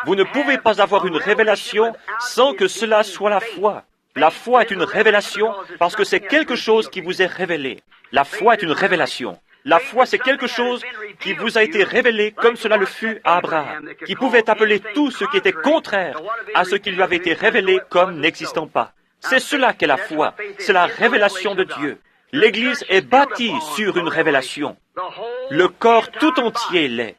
Vous ne pouvez pas avoir une révélation sans que cela soit la foi. La foi est une révélation parce que c'est quelque chose qui vous est révélé. La foi est une révélation. La foi, c'est quelque chose qui vous a été révélé comme cela le fut à Abraham, qui pouvait appeler tout ce qui était contraire à ce qui lui avait été révélé comme n'existant pas. C'est cela qu'est la foi. C'est la révélation de Dieu. L'Église est bâtie sur une révélation. Le corps tout entier l'est.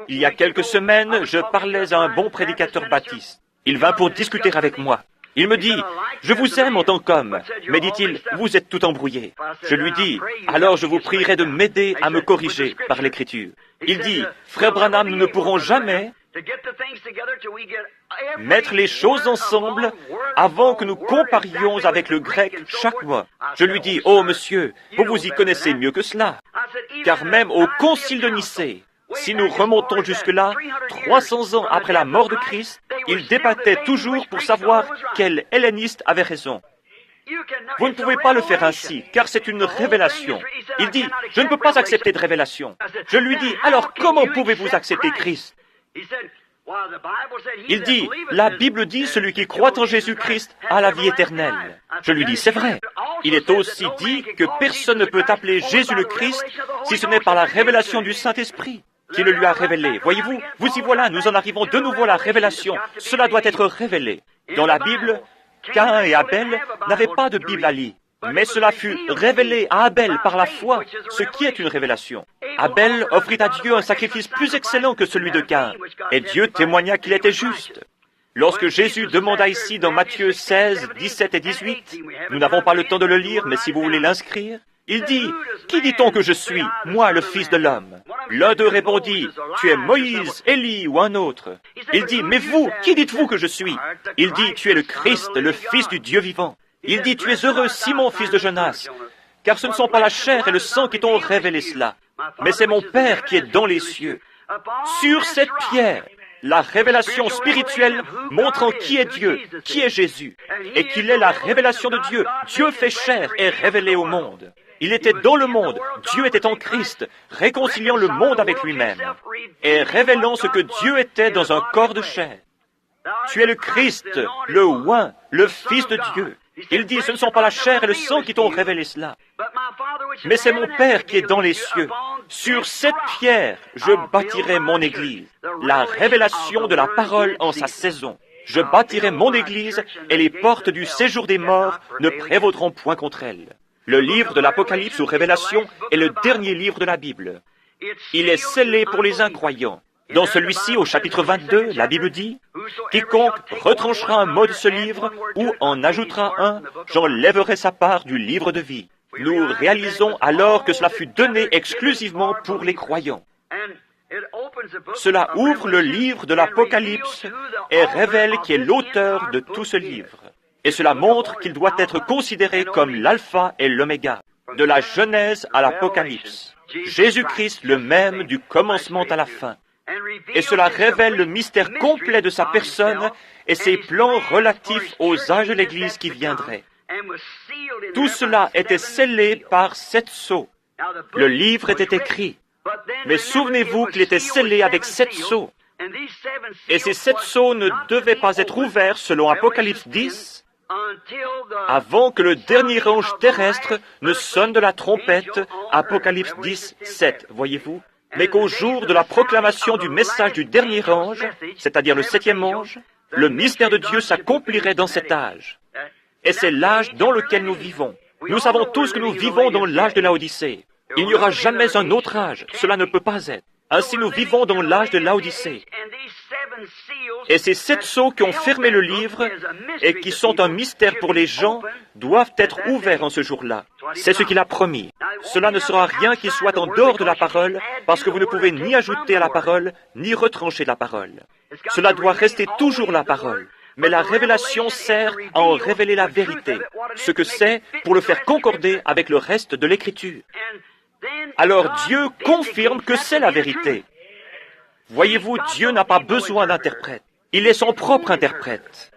Il y a quelques semaines, je parlais à un bon prédicateur baptiste. Il vint pour discuter avec moi. Il me dit, « Je vous aime en tant qu'homme, mais dit-il, vous êtes tout embrouillé. » Je lui dis, « Alors je vous prierai de m'aider à me corriger par l'Écriture. » Il dit, « Frère Branham, nous ne pourrons jamais Mettre les choses ensemble avant que nous comparions avec le grec chaque mois. Je lui dis, « Oh, monsieur, vous vous y connaissez mieux que cela. » Car même au Concile de Nicée, si nous remontons jusque-là, 300 ans après la mort de Christ, ils débattaient toujours pour savoir quel helléniste avait raison. Vous ne pouvez pas le faire ainsi, car c'est une révélation. Il dit, « Je ne peux pas accepter de révélation. » Je lui dis, « Alors comment pouvez-vous accepter Christ ?» Il dit, « La Bible dit, celui qui croit en Jésus-Christ a la vie éternelle. » Je lui dis, « C'est vrai. » Il est aussi dit que personne ne peut appeler Jésus le Christ si ce n'est par la révélation du Saint-Esprit qui le lui a révélé. Voyez-vous, vous y voilà, nous en arrivons de nouveau à la révélation. Cela doit être révélé. Dans la Bible, Caïn et Abel n'avaient pas de Bible à lire. Mais cela fut révélé à Abel par la foi, ce qui est une révélation. Abel offrit à Dieu un sacrifice plus excellent que celui de Caïn, et Dieu témoigna qu'il était juste. Lorsque Jésus demanda ici dans Matthieu 16, 17 et 18, nous n'avons pas le temps de le lire, mais si vous voulez l'inscrire, il dit, « Qui dit-on que je suis, moi, le Fils de l'homme ?» L'un d'eux répondit, « Tu es Moïse, Élie ou un autre. » Il dit, « Mais vous, qui dites-vous que je suis ?» Il dit, « Tu es le Christ, le Fils du Dieu vivant. » Il dit, « Tu es heureux, Simon, fils de Jonas, car ce ne sont pas la chair et le sang qui t'ont révélé cela, mais c'est mon Père qui est dans les cieux. » Sur cette pierre, la révélation spirituelle montrant qui est Dieu, qui est Jésus, et qu'il est la révélation de Dieu. Dieu fait chair et révélé au monde. Il était dans le monde, Dieu était en Christ, réconciliant le monde avec lui-même, et révélant ce que Dieu était dans un corps de chair. Tu es le Christ, le Oint, le Fils de Dieu. Il dit, ce ne sont pas la chair et le sang qui t'ont révélé cela, mais c'est mon Père qui est dans les cieux. Sur cette pierre, je bâtirai mon Église. La révélation de la parole en sa saison. Je bâtirai mon Église et les portes du séjour des morts ne prévaudront point contre elle. Le livre de l'Apocalypse ou Révélation est le dernier livre de la Bible. Il est scellé pour les incroyants. Dans celui-ci, au chapitre 22, la Bible dit, « Quiconque retranchera un mot de ce livre ou en ajoutera un, j'enlèverai sa part du livre de vie. » Nous réalisons alors que cela fut donné exclusivement pour les croyants. Cela ouvre le livre de l'Apocalypse et révèle qui est l'auteur de tout ce livre. Et cela montre qu'il doit être considéré comme l'alpha et l'oméga, de la Genèse à l'Apocalypse. Jésus-Christ le même du commencement à la fin. Et cela révèle le mystère complet de sa personne et ses plans relatifs aux âges de l'Église qui viendraient. Tout cela était scellé par 7 sceaux. Le livre était écrit, mais souvenez-vous qu'il était scellé avec 7 sceaux. Et ces 7 sceaux ne devaient pas être ouverts, selon Apocalypse 10, avant que le dernier ange terrestre ne sonne de la trompette, Apocalypse 10, 7, voyez-vous, mais qu'au jour de la proclamation du message du dernier ange, c'est-à-dire le 7e ange, le mystère de Dieu s'accomplirait dans cet âge. Et c'est l'âge dans lequel nous vivons. Nous savons tous que nous vivons dans l'âge de Laodicée. Il n'y aura jamais un autre âge, cela ne peut pas être. Ainsi nous vivons dans l'âge de Laodicée. Et ces 7 sceaux qui ont fermé le livre et qui sont un mystère pour les gens doivent être ouverts en ce jour-là. C'est ce qu'il a promis. Cela ne sera rien qui soit en dehors de la parole, parce que vous ne pouvez ni ajouter à la parole, ni retrancher la parole. Cela doit rester toujours la parole. Mais la révélation sert à en révéler la vérité, ce que c'est pour le faire concorder avec le reste de l'Écriture. Alors Dieu confirme que c'est la vérité. Voyez-vous, Dieu n'a pas besoin d'interprète. Il est son propre interprète.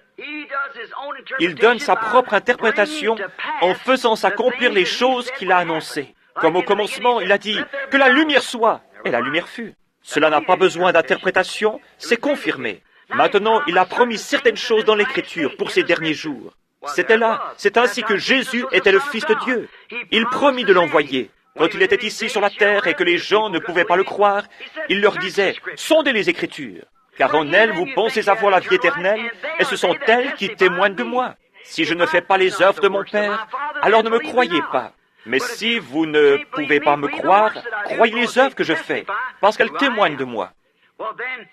Il donne sa propre interprétation en faisant s'accomplir les choses qu'il a annoncées. Comme au commencement, il a dit « Que la lumière soit !» Et la lumière fut. Cela n'a pas besoin d'interprétation, c'est confirmé. Maintenant, il a promis certaines choses dans l'Écriture pour ces derniers jours. C'était là, c'est ainsi que Jésus était le Fils de Dieu. Il promit de l'envoyer. Quand il était ici sur la terre et que les gens ne pouvaient pas le croire, il leur disait « Sondez les Écritures, car en elles vous pensez avoir la vie éternelle, et ce sont elles qui témoignent de moi. Si je ne fais pas les œuvres de mon Père, alors ne me croyez pas. Mais si vous ne pouvez pas me croire, croyez les œuvres que je fais, parce qu'elles témoignent de moi. »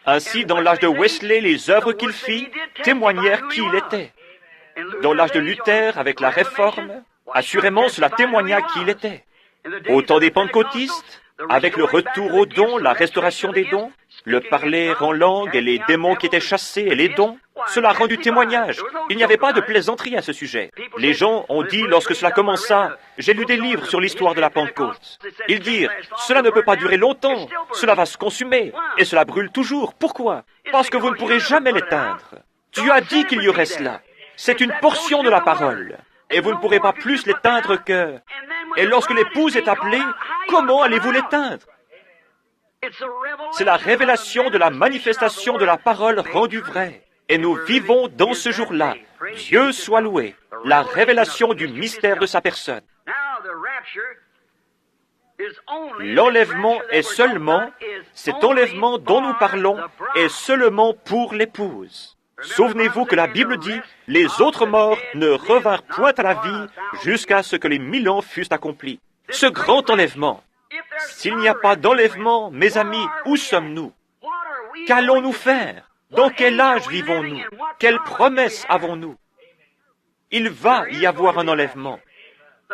Ainsi, dans l'âge de Wesley, les œuvres qu'il fit témoignèrent qui il était. Dans l'âge de Luther, avec la Réforme, assurément cela témoigna qui il était. Au temps des pentecôtistes, avec le retour aux dons, la restauration des dons, le parler en langue et les démons qui étaient chassés et les dons, cela rend du témoignage. Il n'y avait pas de plaisanterie à ce sujet. Les gens ont dit lorsque cela commença, j'ai lu des livres sur l'histoire de la Pentecôte. Ils dirent, cela ne peut pas durer longtemps, cela va se consumer, et cela brûle toujours. Pourquoi? Parce que vous ne pourrez jamais l'éteindre. Dieu a dit qu'il y aurait cela. C'est une portion de la parole. Et vous ne pourrez pas plus l'éteindre que... Et lorsque l'épouse est appelée, comment allez-vous l'éteindre? C'est la révélation de la manifestation de la parole rendue vraie. Et nous vivons dans ce jour-là. Dieu soit loué. La révélation du mystère de sa personne. L'enlèvement est seulement, cet enlèvement dont nous parlons est seulement pour l'épouse. Souvenez-vous que la Bible dit, les autres morts ne revinrent point à la vie jusqu'à ce que les 1000 ans fussent accomplis. Ce grand enlèvement. S'il n'y a pas d'enlèvement, mes amis, où sommes-nous? Qu'allons-nous faire? Dans quel âge vivons-nous? Quelles promesses avons-nous? Il va y avoir un enlèvement.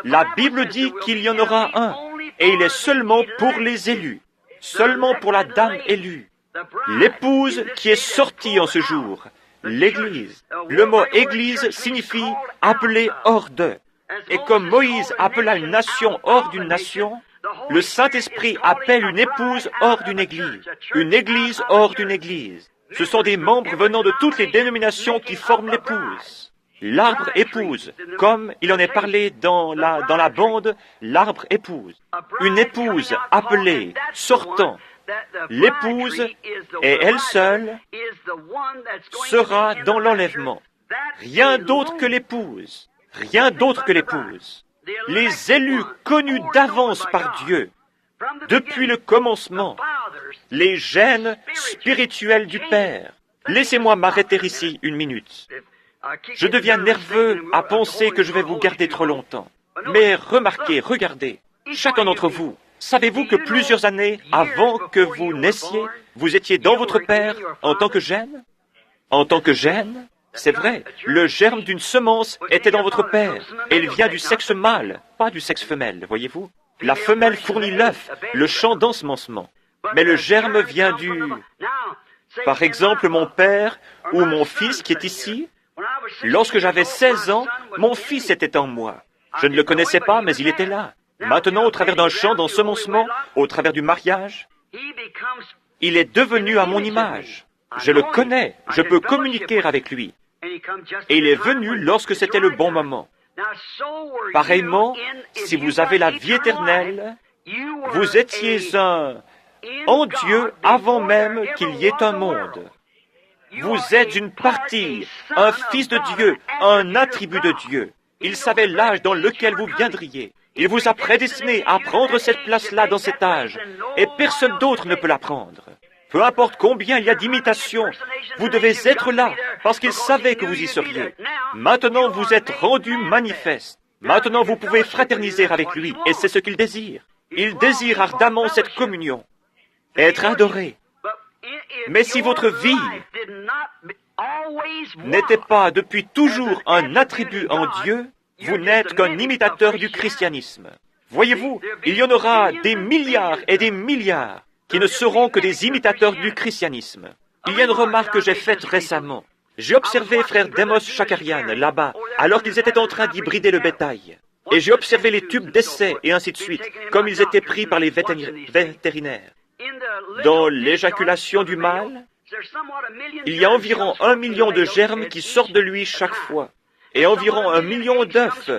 La Bible dit qu'il y en aura un, et il est seulement pour les élus, seulement pour la dame élue, l'épouse qui est sortie en ce jour, l'Église. Le mot Église signifie appeler hors d'eux. Et comme Moïse appela une nation hors d'une nation, le Saint-Esprit appelle une épouse hors d'une église hors d'une église. Ce sont des membres venant de toutes les dénominations qui forment l'épouse. L'arbre épouse, comme il en est parlé dans la bande, l'arbre épouse. Une épouse appelée, sortant. L'épouse, et elle seule, sera dans l'enlèvement. Rien d'autre que l'épouse. Rien d'autre que l'épouse. Les élus connus d'avance par Dieu, depuis le commencement, les gènes spirituels du Père. Laissez-moi m'arrêter ici une minute. Je deviens nerveux à penser que je vais vous garder trop longtemps. Mais remarquez, regardez, chacun d'entre vous, savez-vous que plusieurs années avant que vous naissiez, vous étiez dans votre Père en tant que gène? En tant que gène? C'est vrai, le germe d'une semence était dans votre Père, et il vient du sexe mâle, pas du sexe femelle, voyez-vous? La femelle fournit l'œuf, le champ d'ensemencement, mais le germe vient du... Par exemple, mon père ou mon fils qui est ici, lorsque j'avais 16 ans, mon fils était en moi. Je ne le connaissais pas, mais il était là. Maintenant, au travers d'un champ d'ensemencement, au travers du mariage, il est devenu à mon image. Je le connais, je peux communiquer avec lui. Et il est venu lorsque c'était le bon moment. Pareillement, si vous avez la vie éternelle, vous étiez en Dieu avant même qu'il y ait un monde. Vous êtes une partie, un fils de Dieu, un attribut de Dieu. Il savait l'âge dans lequel vous viendriez. Il vous a prédestiné à prendre cette place-là dans cet âge, et personne d'autre ne peut la prendre. Peu importe combien il y a d'imitations, vous devez être là, parce qu'il savait que vous y seriez. Maintenant, vous êtes rendu manifeste. Maintenant, vous pouvez fraterniser avec lui, et c'est ce qu'il désire. Il désire ardemment cette communion, être adoré. Mais si votre vie n'était pas depuis toujours un attribut en Dieu, vous n'êtes qu'un imitateur du christianisme. Voyez-vous, il y en aura des milliards et des milliards qui ne seront que des imitateurs du christianisme. Il y a une remarque que j'ai faite récemment. J'ai observé frère Demos Shakarian là-bas, alors qu'ils étaient en train d'hybrider le bétail. Et j'ai observé les tubes d'essai et ainsi de suite, comme ils étaient pris par les vétérinaires. Dans l'éjaculation du mâle, il y a environ 1 million de germes qui sortent de lui chaque fois. Et environ 1 million d'œufs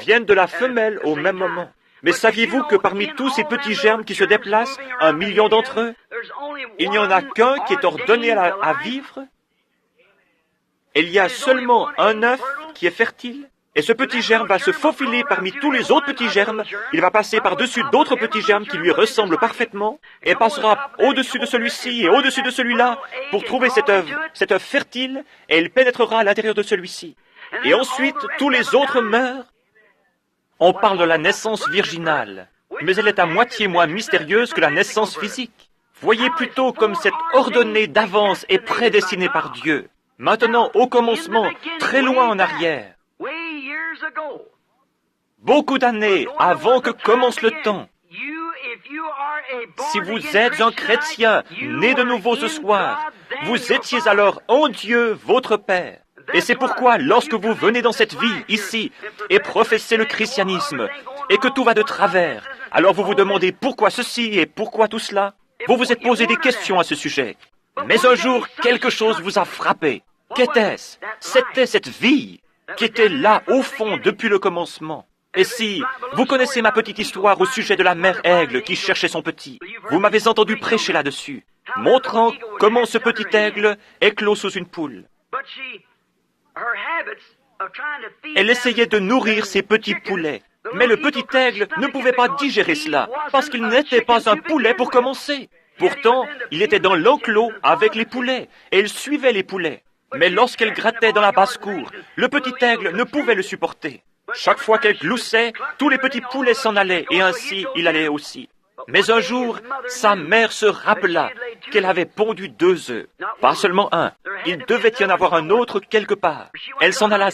viennent de la femelle au même moment. Mais saviez-vous que parmi tous ces petits germes qui se déplacent, 1 million d'entre eux, il n'y en a qu'un qui est ordonné à vivre? Il y a seulement un œuf qui est fertile, et ce petit germe va se faufiler parmi tous les autres petits germes, il va passer par-dessus d'autres petits germes qui lui ressemblent parfaitement, et passera au-dessus de celui-ci et au-dessus de celui-là, pour trouver cet œuf fertile, et il pénétrera à l'intérieur de celui-ci. Et ensuite, tous les autres meurent. On parle de la naissance virginale, mais elle est à moitié moins mystérieuse que la naissance physique. Voyez plutôt comme c'est ordonné d'avance et prédestiné par Dieu. Maintenant, au commencement, très loin en arrière, beaucoup d'années avant que commence le temps, Si vous êtes un chrétien né de nouveau ce soir, vous étiez alors en Dieu votre Père. Et c'est pourquoi, lorsque vous venez dans cette vie, ici, et professez le christianisme, et que tout va de travers, alors vous vous demandez pourquoi ceci et pourquoi tout cela. Vous vous êtes posé des questions à ce sujet. Mais un jour, quelque chose vous a frappé. Qu'était-ce? C'était cette vie qui était là, au fond, depuis le commencement. Et si vous connaissez ma petite histoire au sujet de la mère aigle qui cherchait son petit, vous m'avez entendu prêcher là-dessus, montrant comment ce petit aigle éclot sous une poule. Elle essayait de nourrir ses petits poulets, mais le petit aigle ne pouvait pas digérer cela, parce qu'il n'était pas un poulet pour commencer. Pourtant, il était dans l'enclos avec les poulets, et il suivait les poulets. Mais lorsqu'elle grattait dans la basse-cour, le petit aigle ne pouvait le supporter. Chaque fois qu'elle gloussait, tous les petits poulets s'en allaient, et ainsi il allait aussi. Mais un jour, sa mère se rappela qu'elle avait pondu 2 œufs, pas seulement un. Il devait y en avoir un autre quelque part. Elle s'en alla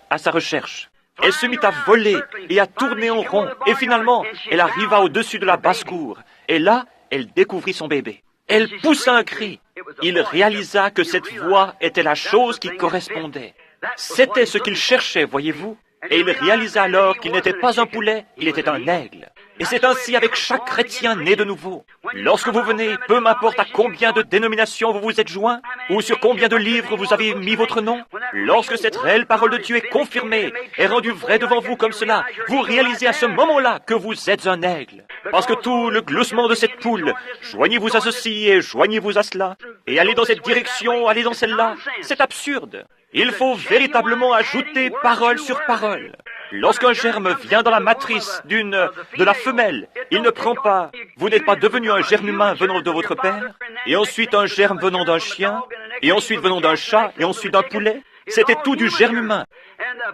à sa recherche. Elle se mit à voler et à tourner en rond, et finalement, elle arriva au-dessus de la basse-cour. Et là, elle découvrit son bébé. Elle poussa un cri. Il réalisa que cette voix était la chose qui correspondait. C'était ce qu'il cherchait, voyez-vous. Et il réalisa alors qu'il n'était pas un poulet, il était un aigle. Et c'est ainsi avec chaque chrétien né de nouveau. Lorsque vous venez, peu m'importe à combien de dénominations vous vous êtes joints, ou sur combien de livres vous avez mis votre nom, lorsque cette réelle parole de Dieu est confirmée, est rendue vraie devant vous comme cela, vous réalisez à ce moment-là que vous êtes un aigle. Parce que tout le gloussement de cette poule, joignez-vous à ceci et joignez-vous à cela, et allez dans cette direction, allez dans celle-là, c'est absurde. Il faut véritablement ajouter parole sur parole. Lorsqu'un germe vient dans la matrice de la femelle, il ne prend pas. Vous n'êtes pas devenu un germe humain venant de votre père, et ensuite un germe venant d'un chien, et ensuite venant d'un chat, et ensuite d'un poulet. C'était tout du germe humain.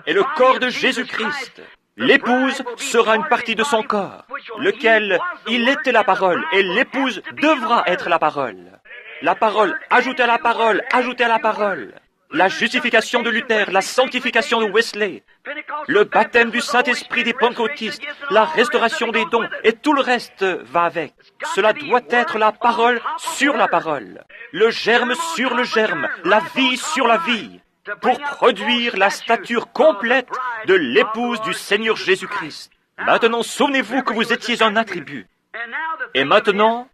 Et le corps de Jésus-Christ, l'épouse sera une partie de son corps, lequel il était la parole, et l'épouse devra être la parole. La parole, ajoutez à la parole, ajoutez à la parole. La justification de Luther, la sanctification de Wesley, le baptême du Saint-Esprit des pentecôtistes, la restauration des dons, et tout le reste va avec. Cela doit être la parole sur la parole, le germe sur le germe, la vie sur la vie, pour produire la stature complète de l'épouse du Seigneur Jésus-Christ. Maintenant, souvenez-vous que vous étiez un attribut. Et maintenant,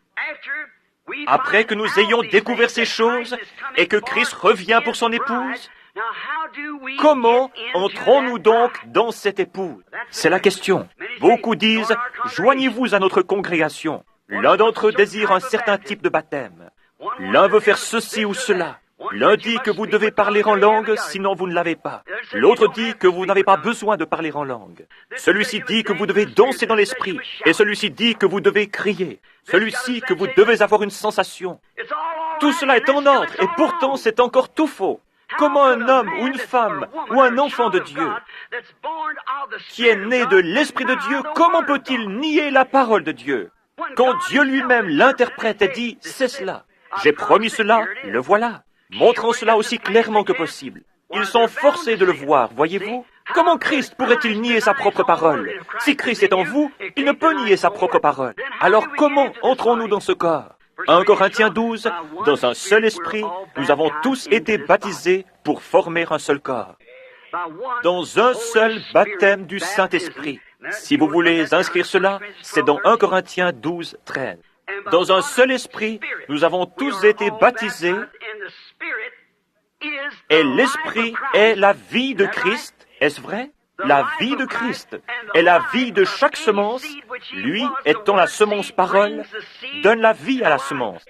après que nous ayons découvert ces choses et que Christ revient pour son épouse, comment entrons-nous donc dans cette épouse? C'est la question. Beaucoup disent, joignez-vous à notre congrégation. L'un d'entre eux désire un certain type de baptême. L'un veut faire ceci ou cela. L'un dit que vous devez parler en langue, sinon vous ne l'avez pas. L'autre dit que vous n'avez pas besoin de parler en langue. Celui-ci dit que vous devez danser dans l'esprit, et celui-ci dit que vous devez crier. Celui-ci que vous devez avoir une sensation. Tout cela est en ordre, et pourtant c'est encore tout faux. Comment un homme ou une femme ou un enfant de Dieu qui est né de l'Esprit de Dieu, comment peut-il nier la parole de Dieu? Quand Dieu lui-même l'interprète et dit, c'est cela. J'ai promis cela, le voilà. Montrant cela aussi clairement que possible. Ils sont forcés de le voir, voyez-vous? Comment Christ pourrait-il nier sa propre parole? Si Christ est en vous, il ne peut nier sa propre parole. Alors comment entrons-nous dans ce corps? 1 Corinthiens 12, dans un seul esprit, nous avons tous été baptisés pour former un seul corps. Dans un seul baptême du Saint-Esprit. Si vous voulez inscrire cela, c'est dans 1 Corinthiens 12, 13. Dans un seul esprit, nous avons tous été baptisés, et l'esprit est la vie de Christ. Est-ce vrai? La vie de Christ est la vie de chaque semence. Lui, étant la semence parole, donne la vie à la semence.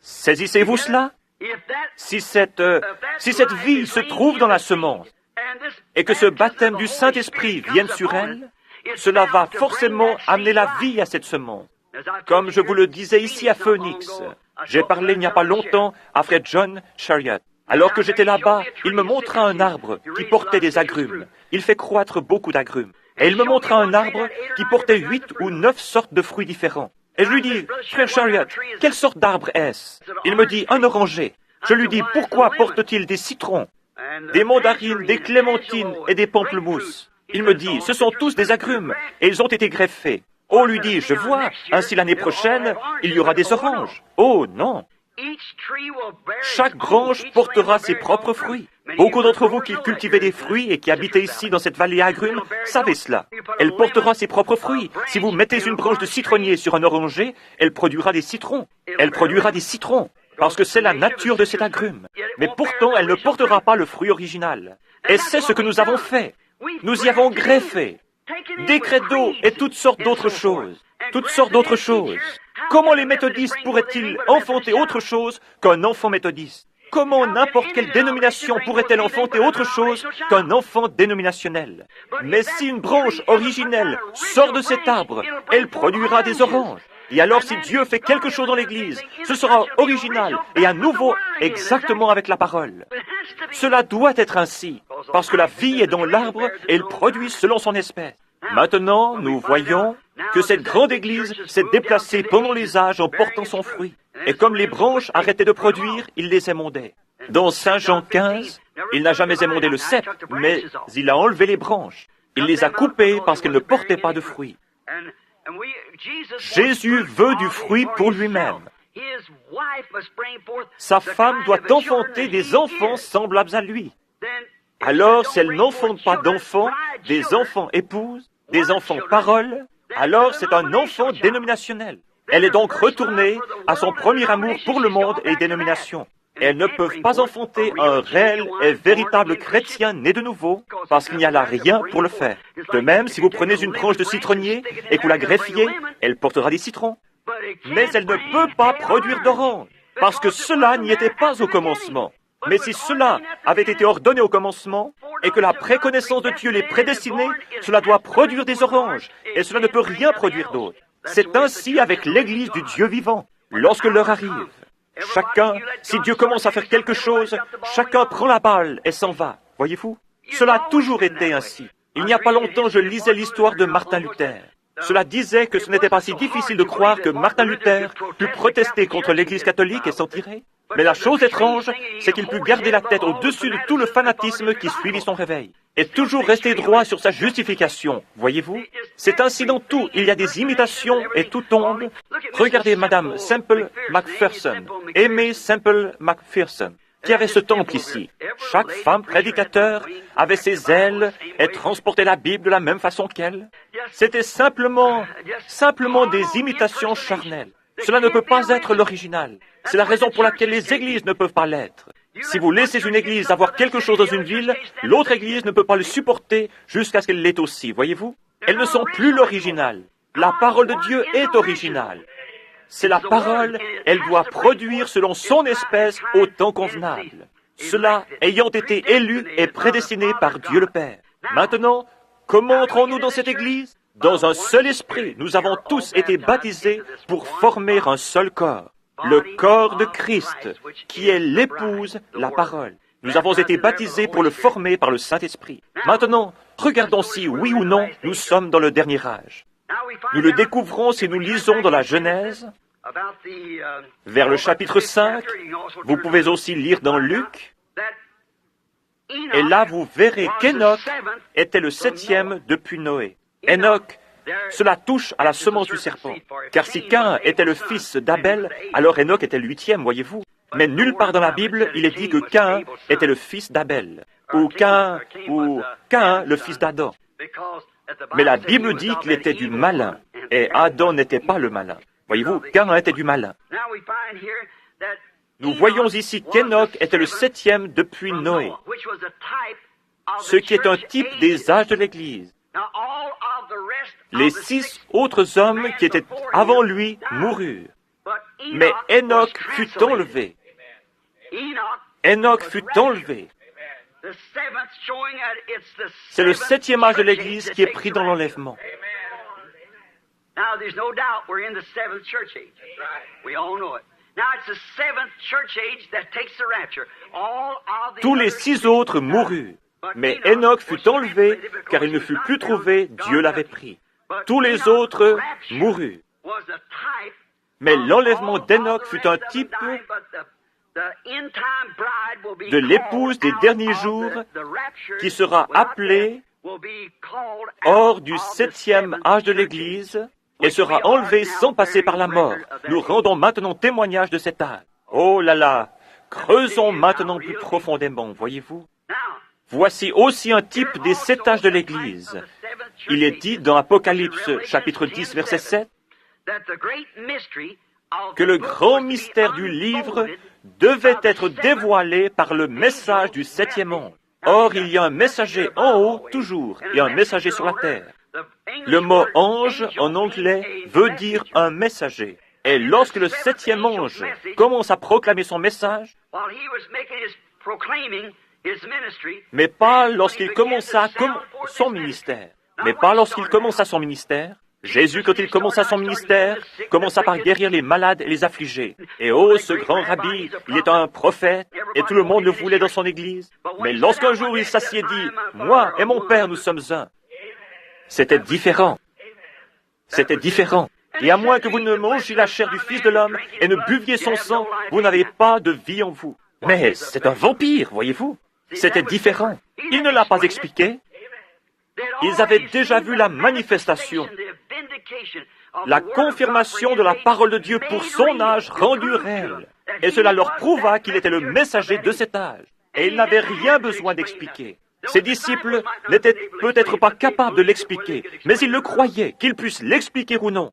Saisissez-vous cela? Si cette vie se trouve dans la semence, et que ce baptême du Saint-Esprit vienne sur elle, cela va forcément amener la vie à cette semence. Comme je vous le disais ici à Phoenix, j'ai parlé il n'y a pas longtemps à Fred John Chariot. Alors que j'étais là-bas, il me montra un arbre qui portait des agrumes. Il fait croître beaucoup d'agrumes. Et il me montra un arbre qui portait 8 ou 9 sortes de fruits différents. Et je lui dis, frère Chariot, quelle sorte d'arbre est-ce? Il me dit, un oranger. Je lui dis, pourquoi porte-t-il des citrons, des mandarines, des clémentines et des pamplemousses? Il me dit, ce sont tous des agrumes, et ils ont été greffés. Oh, lui dis, je vois, ainsi l'année prochaine, il y aura des oranges. Oh, non. Chaque branche portera ses propres fruits. Beaucoup d'entre vous qui cultivez des fruits et qui habitez ici dans cette vallée agrume savez cela. Elle portera ses propres fruits. Si vous mettez une branche de citronnier sur un oranger, elle produira des citrons. Elle produira des citrons, parce que c'est la nature de cet agrume. Mais pourtant, elle ne portera pas le fruit original. Et c'est ce que nous avons fait. Nous y avons greffé des crêtes d'eau et toutes sortes d'autres choses. Toutes sortes d'autres choses. Comment les méthodistes pourraient-ils enfanter autre chose qu'un enfant méthodiste? Comment n'importe quelle dénomination pourrait-elle enfanter autre chose qu'un enfant dénominationnel? Mais si une branche originelle sort de cet arbre, elle produira des oranges. Et alors si Dieu fait quelque chose dans l'Église, ce sera original et à nouveau exactement avec la parole. Cela doit être ainsi, parce que la vie est dans l'arbre et il produit selon son espèce. Maintenant, nous voyons que cette grande Église s'est déplacée pendant les âges en portant son fruit. Et comme les branches arrêtaient de produire, il les émondait. Dans Saint Jean 15, il n'a jamais émondé le cep, mais il a enlevé les branches. Il les a coupées parce qu'elles ne portaient pas de fruits. Jésus veut du fruit pour lui-même. Sa femme doit enfanter des enfants semblables à lui. Alors, si elle n'enfante pas d'enfants, des enfants épouses, des enfants paroles, alors c'est un enfant dénominationnel. Elle est donc retournée à son premier amour pour le monde et les dénominations. Elles ne peuvent pas enfanter un réel et véritable chrétien né de nouveau, parce qu'il n'y a là rien pour le faire. De même, si vous prenez une branche de citronnier et que vous la greffiez, elle portera des citrons. Mais elle ne peut pas produire d'oranges, parce que cela n'y était pas au commencement. Mais si cela avait été ordonné au commencement, et que la préconnaissance de Dieu les prédestinait, cela doit produire des oranges, et cela ne peut rien produire d'autre. C'est ainsi avec l'Église du Dieu vivant, lorsque l'heure arrive. Chacun, si Dieu commence à faire quelque chose, chacun prend la balle et s'en va. Voyez-vous? Cela a toujours été ainsi. Il n'y a pas longtemps, je lisais l'histoire de Martin Luther. Cela disait que ce n'était pas si difficile de croire que Martin Luther put protester contre l'Église catholique et s'en tirer. Mais la chose étrange, c'est qu'il put garder la tête au-dessus de tout le fanatisme qui suivit son réveil, et toujours rester droit sur sa justification. Voyez-vous? C'est ainsi dans tout. Il y a des imitations et tout tombe. Regardez Madame Semple McPherson, Aimée Semple McPherson, qui avait ce temple ici. Chaque femme prédicateur avait ses ailes et transportait la Bible de la même façon qu'elle. C'était simplement des imitations charnelles. Cela ne peut pas être l'original. C'est la raison pour laquelle les églises ne peuvent pas l'être. Si vous laissez une église avoir quelque chose dans une ville, l'autre église ne peut pas le supporter jusqu'à ce qu'elle l'ait aussi, voyez-vous? Elles ne sont plus l'original. La parole de Dieu est originale. C'est la parole, elle doit produire selon son espèce au temps convenable. Cela ayant été élu et prédestiné par Dieu le Père. Maintenant, comment entrons-nous dans cette église? Dans un seul esprit, nous avons tous été baptisés pour former un seul corps. Le corps de Christ, qui est l'épouse, la parole. Nous avons été baptisés pour le former par le Saint-Esprit. Maintenant, regardons si, oui ou non, nous sommes dans le dernier âge. Nous le découvrons si nous lisons dans la Genèse, vers le chapitre 5. Vous pouvez aussi lire dans Luc. Et là, vous verrez qu'Enoch était le 7e depuis Noé. Enoch, cela touche à la semence du serpent. Car si Caïn était le fils d'Abel, alors Enoch était le 8e, voyez-vous. Mais nulle part dans la Bible, il est dit que Caïn était le fils d'Abel, ou Caïn le fils d'Adam. Mais la Bible dit qu'il était du malin, et Adam n'était pas le malin. Voyez-vous, Caïn était du malin. Nous voyons ici qu'Enoch était le 7e depuis Noé, ce qui est un type des âges de l'Église. Les 6 autres hommes qui étaient avant lui moururent. Mais Enoch fut enlevé. Enoch fut enlevé. C'est le 7e âge de l'Église qui est pris dans l'enlèvement. Tous les 6 autres moururent. Mais Enoch fut enlevé, car il ne fut plus trouvé, Dieu l'avait pris. Tous les autres moururent. Mais l'enlèvement d'Enoch fut un type de l'épouse des derniers jours qui sera appelée hors du 7e âge de l'Église et sera enlevé sans passer par la mort. Nous rendons maintenant témoignage de cet âge. Oh là là, creusons maintenant plus profondément, voyez-vous. Voici aussi un type des 7 âges de l'Église. Il est dit dans Apocalypse, chapitre 10, verset 7, que le grand mystère du livre devait être dévoilé par le message du 7e ange. Or, il y a un messager en haut, toujours, et un messager sur la terre. Le mot ange, en anglais, veut dire un messager. Et lorsque le 7e ange commence à proclamer son message, mais pas lorsqu'il commença son ministère. Jésus, quand il commença son ministère, commença par guérir les malades et les affligés. Et oh, ce grand rabbi, il est un prophète, et tout le monde le voulait dans son église. Mais lorsqu'un jour il s'assied et dit, « Moi et mon Père, nous sommes un », c'était différent. C'était différent. Et à moins que vous ne mangiez la chair du Fils de l'homme et ne buviez son sang, vous n'avez pas de vie en vous. Mais c'est un vampire, voyez-vous. C'était différent. Il ne l'a pas expliqué. Ils avaient déjà vu la manifestation, la confirmation de la parole de Dieu pour son âge rendu réel. Et cela leur prouva qu'il était le messager de cet âge. Et ils n'avaient rien besoin d'expliquer. Ses disciples n'étaient peut-être pas capables de l'expliquer, mais ils le croyaient, qu'ils puissent l'expliquer ou non.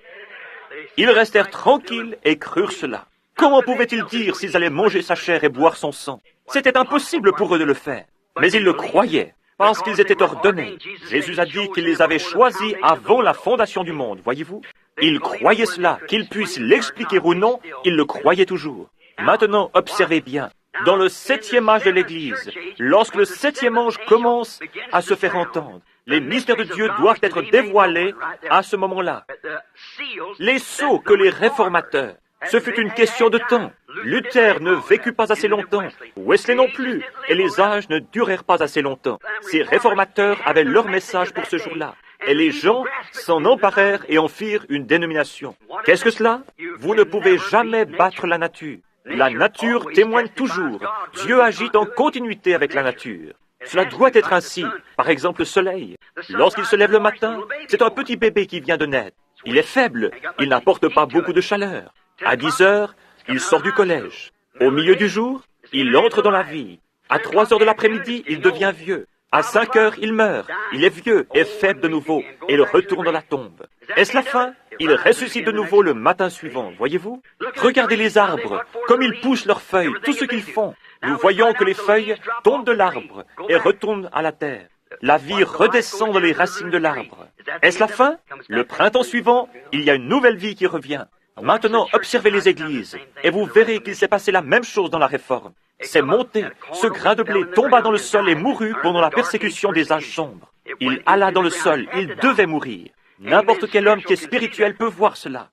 Ils restèrent tranquilles et crurent cela. Comment pouvaient-ils dire s'ils allaient manger sa chair et boire son sang? C'était impossible pour eux de le faire. Mais ils le croyaient, parce qu'ils étaient ordonnés. Jésus a dit qu'il les avait choisis avant la fondation du monde, voyez-vous? Ils croyaient cela, qu'ils puissent l'expliquer ou non, ils le croyaient toujours. Maintenant, observez bien. Dans le 7e âge de l'Église, lorsque le 7e ange commence à se faire entendre, les mystères de Dieu doivent être dévoilés à ce moment-là. Les sceaux que les réformateurs, ce fut une question de temps. Luther ne vécut pas assez longtemps, Wesley non plus, et les âges ne durèrent pas assez longtemps. Ces réformateurs avaient leur message pour ce jour-là, et les gens s'en emparèrent et en firent une dénomination. Qu'est-ce que cela? Vous ne pouvez jamais battre la nature. La nature témoigne toujours. Dieu agit en continuité avec la nature. Cela doit être ainsi. Par exemple, le soleil. Lorsqu'il se lève le matin, c'est un petit bébé qui vient de naître. Il est faible. Il n'apporte pas beaucoup de chaleur. À 10 heures, il sort du collège. Au milieu du jour, il entre dans la vie. À 3 heures de l'après-midi, il devient vieux. À 5 heures, il meurt. Il est vieux et faible de nouveau, et il retourne dans la tombe. Est-ce la fin? Il ressuscite de nouveau le matin suivant, voyez-vous? Regardez les arbres, comme ils poussent leurs feuilles, tout ce qu'ils font. Nous voyons que les feuilles tombent de l'arbre et retournent à la terre. La vie redescend dans les racines de l'arbre. Est-ce la fin? Le printemps suivant, il y a une nouvelle vie qui revient. Maintenant, observez les églises, et vous verrez qu'il s'est passé la même chose dans la Réforme. C'est monté, ce grain de blé tomba dans le sol et mourut pendant la persécution des âges sombres. Il alla dans le sol, il devait mourir. N'importe quel homme qui est spirituel peut voir cela.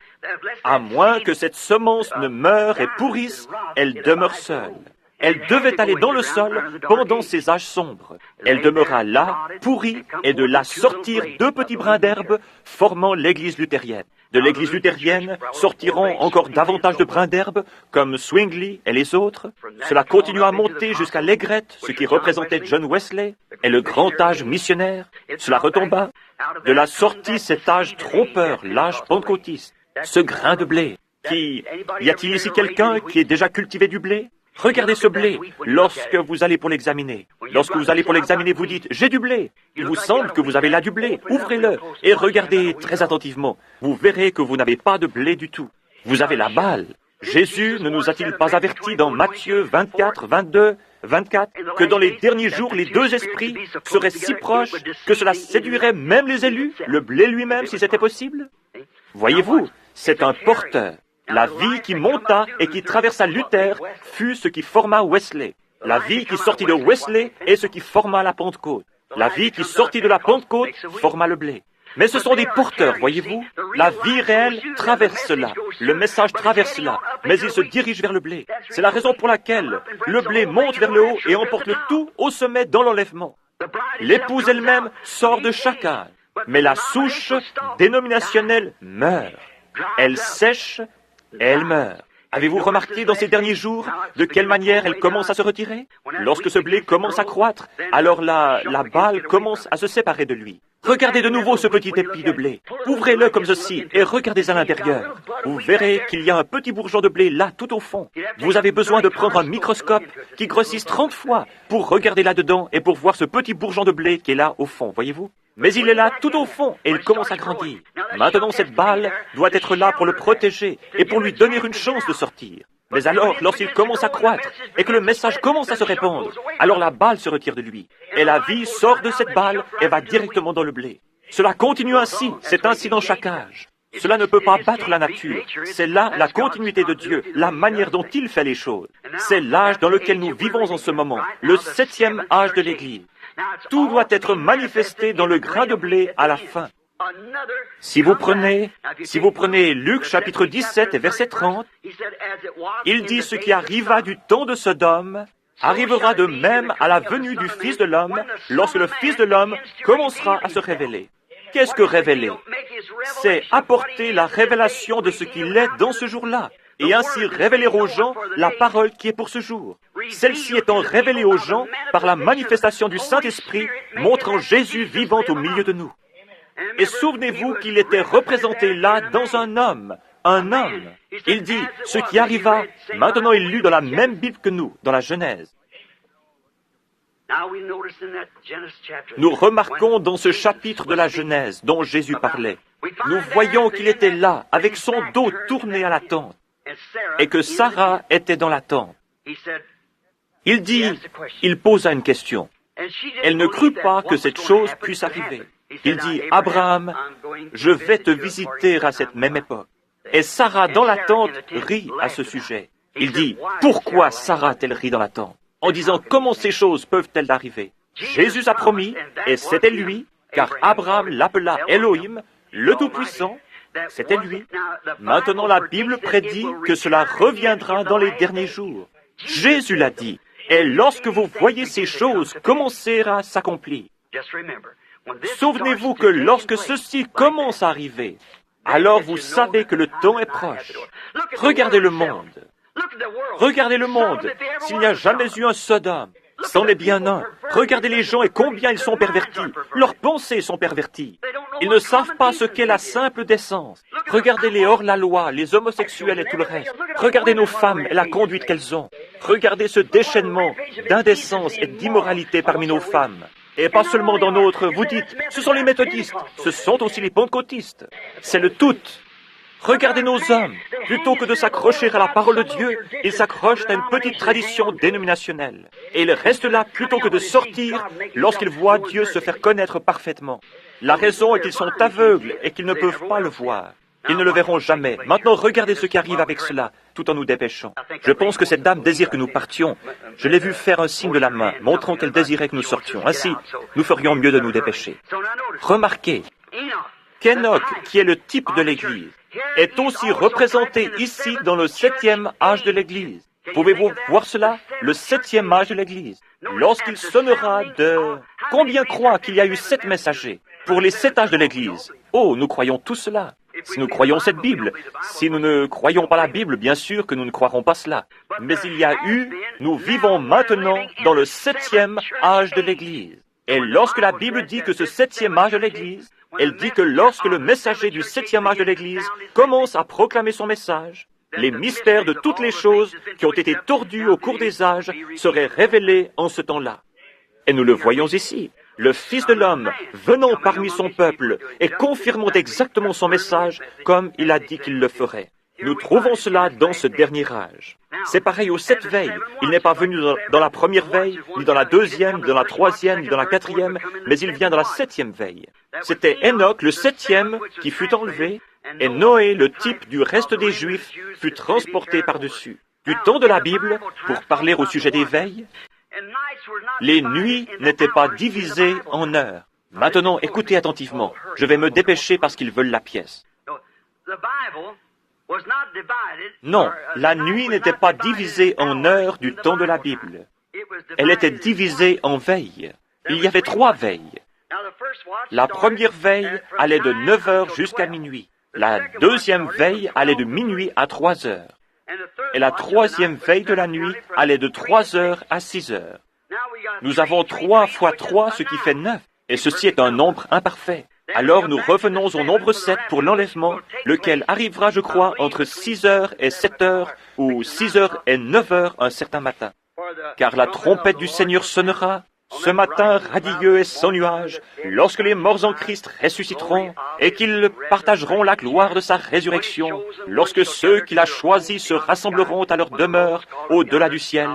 À moins que cette semence ne meure et pourrisse, elle demeure seule. Elle devait aller dans le sol pendant ces âges sombres. Elle demeura là, pourrie, et de là sortir 2 petits brins d'herbe formant l'Église luthérienne. De l'Église luthérienne sortiront encore davantage de brins d'herbe, comme Zwingli et les autres. Cela continua à monter jusqu'à l'aigrette, ce qui représentait John Wesley, et le grand âge missionnaire. Cela retomba. De là sortit cet âge trompeur, l'âge pentecôtiste. Ce grain de blé. Y a-t-il ici quelqu'un qui ait déjà cultivé du blé? Regardez ce blé lorsque vous allez pour l'examiner. Lorsque vous allez pour l'examiner, vous dites « J'ai du blé ». Il vous semble que vous avez là du blé. Ouvrez-le et regardez très attentivement. Vous verrez que vous n'avez pas de blé du tout. Vous avez la balle. Jésus ne nous a-t-il pas avertis dans Matthieu 24, 22, 24, que dans les derniers jours, les 2 esprits seraient si proches que cela séduirait même les élus, le blé lui-même, si c'était possible? Voyez-vous, c'est un porteur. La vie qui monta et qui traversa Luther fut ce qui forma Wesley. La vie qui sortit de Wesley est ce qui forma la Pentecôte. La vie qui sortit de la Pentecôte forma le blé. Mais ce sont des porteurs, voyez-vous. La vie réelle traverse cela. Le message traverse cela. Mais il se dirige vers le blé. C'est la raison pour laquelle le blé monte vers le haut et emporte le tout au sommet dans l'enlèvement. L'épouse elle-même sort de chaque âge. Mais la souche dénominationnelle meurt. Elle sèche et elle meurt. Avez-vous remarqué dans ces derniers jours de quelle manière elle commence à se retirer? Lorsque ce blé commence à croître, alors la balle commence à se séparer de lui. Regardez de nouveau ce petit épi de blé. Ouvrez-le comme ceci et regardez à l'intérieur. Vous verrez qu'il y a un petit bourgeon de blé là, tout au fond. Vous avez besoin de prendre un microscope qui grossisse 30 fois pour regarder là-dedans et pour voir ce petit bourgeon de blé qui est là au fond, voyez-vous? Mais il est là tout au fond et il commence à grandir. Maintenant, cette balle doit être là pour le protéger et pour lui donner une chance de sortir. Mais alors, lorsqu'il commence à croître et que le message commence à se répandre, alors la balle se retire de lui. Et la vie sort de cette balle et va directement dans le blé. Cela continue ainsi, c'est ainsi dans chaque âge. Cela ne peut pas battre la nature. C'est là la continuité de Dieu, la manière dont il fait les choses. C'est l'âge dans lequel nous vivons en ce moment, le 7e âge de l'Église. Tout doit être manifesté dans le grain de blé à la fin. Si vous prenez Luc chapitre 17 et verset 30, il dit ce qui arriva du temps de Sodome arrivera de même à la venue du Fils de l'homme lorsque le Fils de l'homme commencera à se révéler. Qu'est-ce que révéler? C'est apporter la révélation de ce qu'il est dans ce jour-là et ainsi révéler aux gens la parole qui est pour ce jour. Celle-ci étant révélée aux gens par la manifestation du Saint-Esprit montrant Jésus vivant au milieu de nous. Et souvenez-vous qu'il était représenté là dans un homme. Un homme. Il dit, ce qui arriva, maintenant il lut dans la même Bible que nous, dans la Genèse. Nous remarquons dans ce chapitre de la Genèse dont Jésus parlait, nous voyons qu'il était là, avec son dos tourné à la tente, et que Sarah était dans la tente. Il dit, il posa une question. Elle ne crut pas que cette chose puisse arriver. Il dit, Abraham, je vais te visiter à cette même époque. Et Sarah, dans la tente, rit à ce sujet. Il dit, pourquoi Sarah a-t-elle ri dans la tente? En disant, comment ces choses peuvent-elles arriver? Jésus a promis, et c'était lui, car Abraham l'appela Elohim, le Tout-Puissant, c'était lui. Maintenant, la Bible prédit que cela reviendra dans les derniers jours. Jésus l'a dit. Et lorsque vous voyez ces choses commencer à s'accomplir, souvenez-vous que lorsque ceci commence à arriver, alors vous savez que le temps est proche. Regardez le monde. Regardez le monde. S'il n'y a jamais eu un Sodome, c'en est bien un. Regardez les gens et combien ils sont pervertis. Leurs pensées sont perverties. Ils ne savent pas ce qu'est la simple décence. Regardez les hors-la-loi, les homosexuels et tout le reste. Regardez nos femmes et la conduite qu'elles ont. Regardez ce déchaînement d'indécence et d'immoralité parmi nos femmes. Et pas seulement dans notre, vous dites, ce sont les méthodistes, ce sont aussi les pentecôtistes. C'est le tout. Regardez nos hommes. Plutôt que de s'accrocher à la parole de Dieu, ils s'accrochent à une petite tradition dénominationnelle. Et ils restent là plutôt que de sortir lorsqu'ils voient Dieu se faire connaître parfaitement. La raison est qu'ils sont aveugles et qu'ils ne peuvent pas le voir. Ils ne le verront jamais. Maintenant, regardez ce qui arrive avec cela, tout en nous dépêchant. Je pense que cette dame désire que nous partions. Je l'ai vue faire un signe de la main, montrant qu'elle désirait que nous sortions. Ainsi, nous ferions mieux de nous dépêcher. Remarquez qu'Enoch, qui est le type de l'Église, est aussi représenté ici dans le 7e âge de l'Église. Pouvez-vous voir cela? Le 7e âge de l'Église. Lorsqu'il sonnera de... Combien croient qu'il y a eu 7 messagers pour les 7 âges de l'Église? Oh, nous croyons tout cela. Si nous croyons cette Bible, si nous ne croyons pas la Bible, bien sûr que nous ne croirons pas cela. Mais il y a eu, nous vivons maintenant dans le 7e âge de l'Église. Et lorsque la Bible dit que ce 7e âge de l'Église, elle dit que lorsque le messager du 7e âge de l'Église commence à proclamer son message, les mystères de toutes les choses qui ont été tordues au cours des âges seraient révélés en ce temps-là. Et nous le voyons ici. Le Fils de l'homme, venant parmi son peuple et confirmant exactement son message comme il a dit qu'il le ferait. Nous trouvons cela dans ce dernier âge. C'est pareil aux 7 veilles. Il n'est pas venu dans la première veille, ni dans la deuxième, ni dans la troisième, ni dans la quatrième, mais il vient dans la 7e veille. C'était Enoch, le 7e, qui fut enlevé, et Noé, le type du reste des Juifs, fut transporté par-dessus. Du temps de la Bible, pour parler au sujet des veilles, les nuits n'étaient pas divisées en heures. Maintenant, écoutez attentivement. Je vais me dépêcher parce qu'ils veulent la pièce. Non, la nuit n'était pas divisée en heures du temps de la Bible. Elle était divisée en veilles. Il y avait 3 veilles. La première veille allait de 9 heures jusqu'à minuit. La deuxième veille allait de minuit à 3 heures. Et la troisième veille de la nuit allait de 3 heures à 6 heures. Nous avons 3 fois 3, ce qui fait 9. Et ceci est un nombre imparfait. Alors nous revenons au nombre 7 pour l'enlèvement, lequel arrivera, je crois, entre 6 heures et 7 heures, ou 6 heures et 9 heures un certain matin. Car la trompette du Seigneur sonnera, ce matin radieux et sans nuage, lorsque les morts en Christ ressusciteront, et qu'ils partageront la gloire de sa résurrection, lorsque ceux qu'il a choisis se rassembleront à leur demeure au-delà du ciel.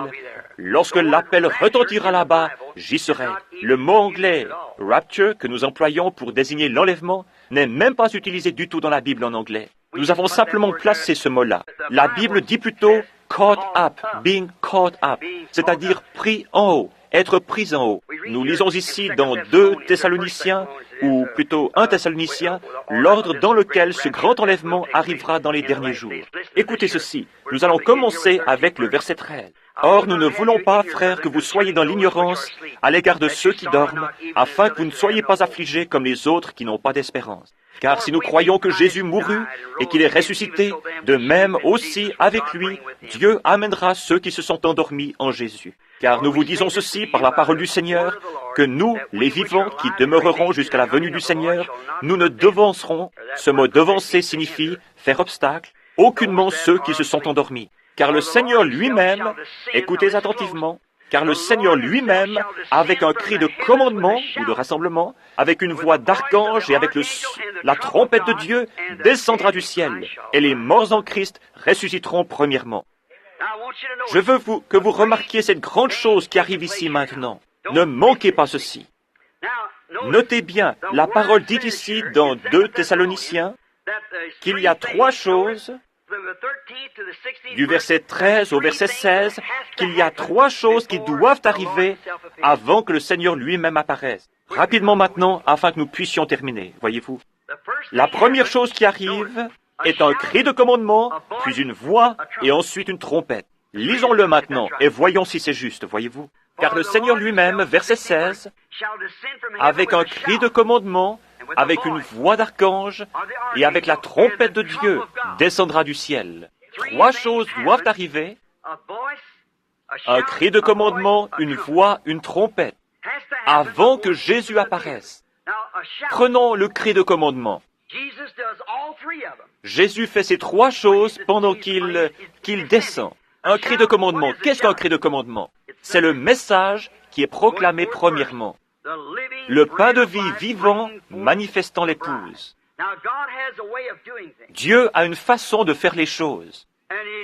Lorsque l'appel retentira là-bas, j'y serai. Le mot anglais « rapture » que nous employons pour désigner l'enlèvement n'est même pas utilisé du tout dans la Bible en anglais. Nous avons simplement placé ce mot-là. La Bible dit plutôt « caught up »,« being caught up », c'est-à-dire pris en haut, être pris en haut. Nous lisons ici dans 2 Thessaloniciens, ou plutôt 1 Thessalonicien, l'ordre dans lequel ce grand enlèvement arrivera dans les derniers jours. Écoutez ceci, nous allons commencer avec le verset 13. Or, nous ne voulons pas, frères, que vous soyez dans l'ignorance à l'égard de ceux qui dorment, afin que vous ne soyez pas affligés comme les autres qui n'ont pas d'espérance. Car si nous croyons que Jésus mourut et qu'il est ressuscité, de même aussi avec lui, Dieu amènera ceux qui se sont endormis en Jésus. Car nous vous disons ceci par la parole du Seigneur, que nous, les vivants qui demeurerons jusqu'à la venue du Seigneur, nous ne devancerons, ce mot devancer signifie faire obstacle, aucunement ceux qui se sont endormis. Car le Seigneur lui-même, écoutez attentivement, car le Seigneur lui-même, avec un cri de commandement ou de rassemblement, avec une voix d'archange et avec la trompette de Dieu, descendra du ciel, et les morts en Christ ressusciteront premièrement. Je veux que vous remarquiez cette grande chose qui arrive ici maintenant. Ne manquez pas ceci. Notez bien, la parole dit ici dans 2 Thessaloniciens qu'il y a 3 choses, du verset 13 au verset 16, qu'il y a 3 choses qui doivent arriver avant que le Seigneur lui-même apparaisse. Rapidement maintenant, afin que nous puissions terminer, voyez-vous. La première chose qui arrive est un cri de commandement, puis une voix et ensuite une trompette. Lisons-le maintenant et voyons si c'est juste, voyez-vous. Car le Seigneur lui-même, verset 16, avec un cri de commandement, avec une voix d'archange et avec la trompette de Dieu, descendra du ciel. 3 choses doivent arriver. Un cri de commandement, une voix, une trompette, avant que Jésus apparaisse. Prenons le cri de commandement. Jésus fait ces 3 choses pendant qu'il descend. Un cri de commandement. Qu'est-ce qu'un cri de commandement? C'est le message qui est proclamé premièrement. Le pain de vie vivant manifestant l'épouse. Dieu a une façon de faire les choses.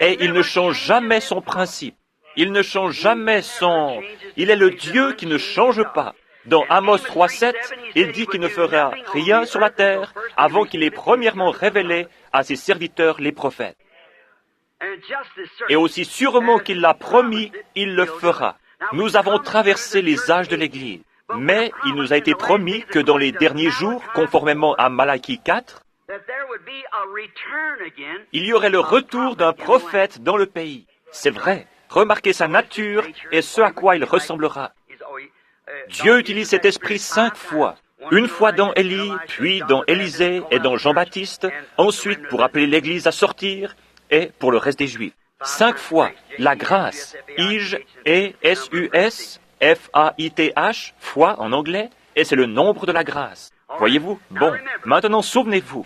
Et il ne change jamais son principe. Il ne change jamais son... Il est le Dieu qui ne change pas. Dans Amos 3:7, il dit qu'il ne fera rien sur la terre avant qu'il ait premièrement révélé à ses serviteurs les prophètes. Et aussi sûrement qu'il l'a promis, il le fera. Nous avons traversé les âges de l'Église. Mais il nous a été promis que dans les derniers jours, conformément à Malachie 4, il y aurait le retour d'un prophète dans le pays. C'est vrai. Remarquez sa nature et ce à quoi il ressemblera. Dieu utilise cet esprit 5 fois. Une fois dans Élie, puis dans Élisée et dans Jean-Baptiste, ensuite pour appeler l'Église à sortir et pour le reste des Juifs. 5 fois, la grâce, I-G-E-S-U-S, F-A-I-T-H, foi en anglais, et c'est le nombre de la grâce. Voyez-vous? Bon, maintenant souvenez-vous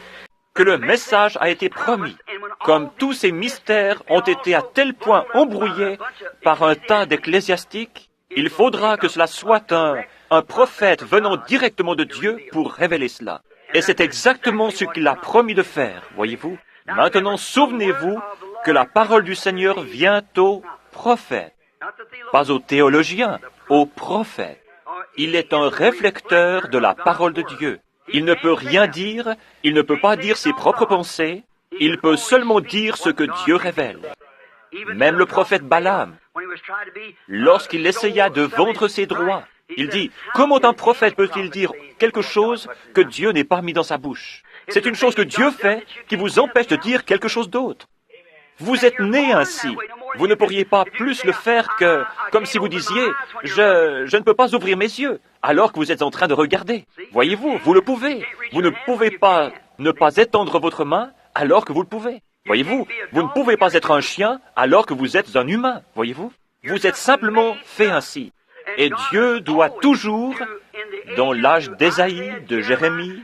que le message a été promis. Comme tous ces mystères ont été à tel point embrouillés par un tas d'ecclésiastiques, il faudra que cela soit un prophète venant directement de Dieu pour révéler cela. Et c'est exactement ce qu'il a promis de faire, voyez-vous? Maintenant, souvenez-vous que la parole du Seigneur vient au prophète, pas au théologien, au prophète. Il est un réflecteur de la parole de Dieu. Il ne peut rien dire, il ne peut pas dire ses propres pensées, il peut seulement dire ce que Dieu révèle. Même le prophète Balaam, lorsqu'il essaya de vendre ses droits, il dit, comment un prophète peut-il dire quelque chose que Dieu n'ait pas mis dans sa bouche? C'est une chose que Dieu fait qui vous empêche de dire quelque chose d'autre. Vous êtes né ainsi. Vous ne pourriez pas plus le faire que, comme si vous disiez, je ne peux pas ouvrir mes yeux, alors que vous êtes en train de regarder. Voyez-vous, vous le pouvez. Vous ne pouvez pas ne pas étendre votre main, alors que vous le pouvez. Voyez-vous, vous ne pouvez pas être un chien, alors que vous êtes un humain. Voyez-vous, vous êtes simplement fait ainsi. Et Dieu doit toujours, dans l'âge d'Ésaïe, de Jérémie,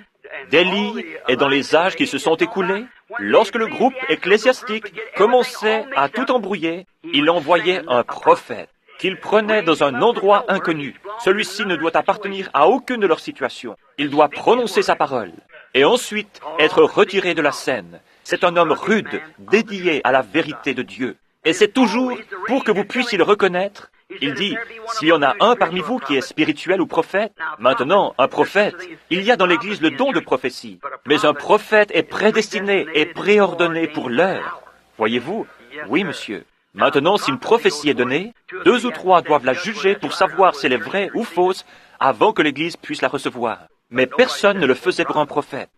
d'Élie et dans les âges qui se sont écoulés, lorsque le groupe ecclésiastique commençait à tout embrouiller, il envoyait un prophète qu'il prenait dans un endroit inconnu. Celui-ci ne doit appartenir à aucune de leurs situations. Il doit prononcer sa parole et ensuite être retiré de la scène. C'est un homme rude, dédié à la vérité de Dieu. Et c'est toujours pour que vous puissiez le reconnaître. Il dit, s'il y en a un parmi vous qui est spirituel ou prophète, maintenant, un prophète, il y a dans l'Église le don de prophétie, mais un prophète est prédestiné et préordonné pour l'heure. Voyez-vous? Oui, monsieur. Maintenant, si une prophétie est donnée, 2 ou 3 doivent la juger pour savoir si elle est vraie ou fausse avant que l'Église puisse la recevoir. Mais personne ne le faisait pour un prophète,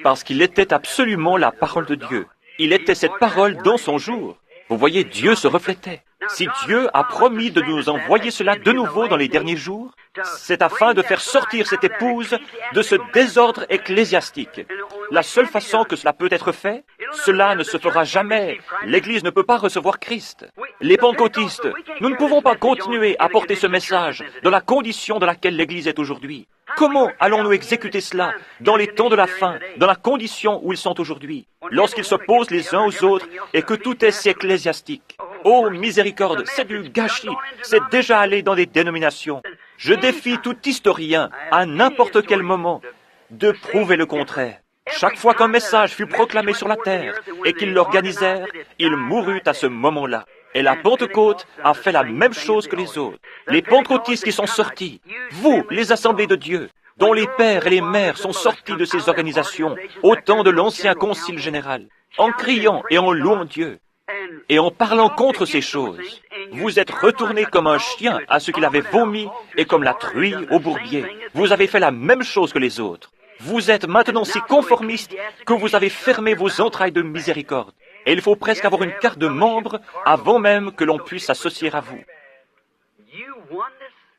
parce qu'il était absolument la parole de Dieu. Il était cette parole dans son jour. Vous voyez, Dieu se reflétait. Si Dieu a promis de nous envoyer cela de nouveau dans les derniers jours, c'est afin de faire sortir cette épouse de ce désordre ecclésiastique. La seule façon que cela peut être fait, cela ne se fera jamais. L'Église ne peut pas recevoir Christ. Les pentecôtistes, nous ne pouvons pas continuer à porter ce message dans la condition dans laquelle l'Église est aujourd'hui. Comment allons-nous exécuter cela dans les temps de la fin, dans la condition où ils sont aujourd'hui, lorsqu'ils s'opposent les uns aux autres et que tout est si ecclésiastique? Oh, miséricorde, c'est du gâchis, c'est déjà allé dans des dénominations. Je défie tout historien, à n'importe quel moment, de prouver le contraire. Chaque fois qu'un message fut proclamé sur la terre et qu'ils l'organisèrent, il mourut à ce moment-là. Et la Pentecôte a fait la même chose que les autres. Les pentecôtistes qui sont sortis, vous, les assemblées de Dieu, dont les pères et les mères sont sortis de ces organisations au temps de l'ancien concile général, en criant et en louant Dieu, et en parlant contre ces choses, vous êtes retournés comme un chien à ce qu'il avait vomi et comme la truie au bourbier. Vous avez fait la même chose que les autres. Vous êtes maintenant si conformistes que vous avez fermé vos entrailles de miséricorde. Et il faut presque avoir une carte de membre avant même que l'on puisse s'associer à vous.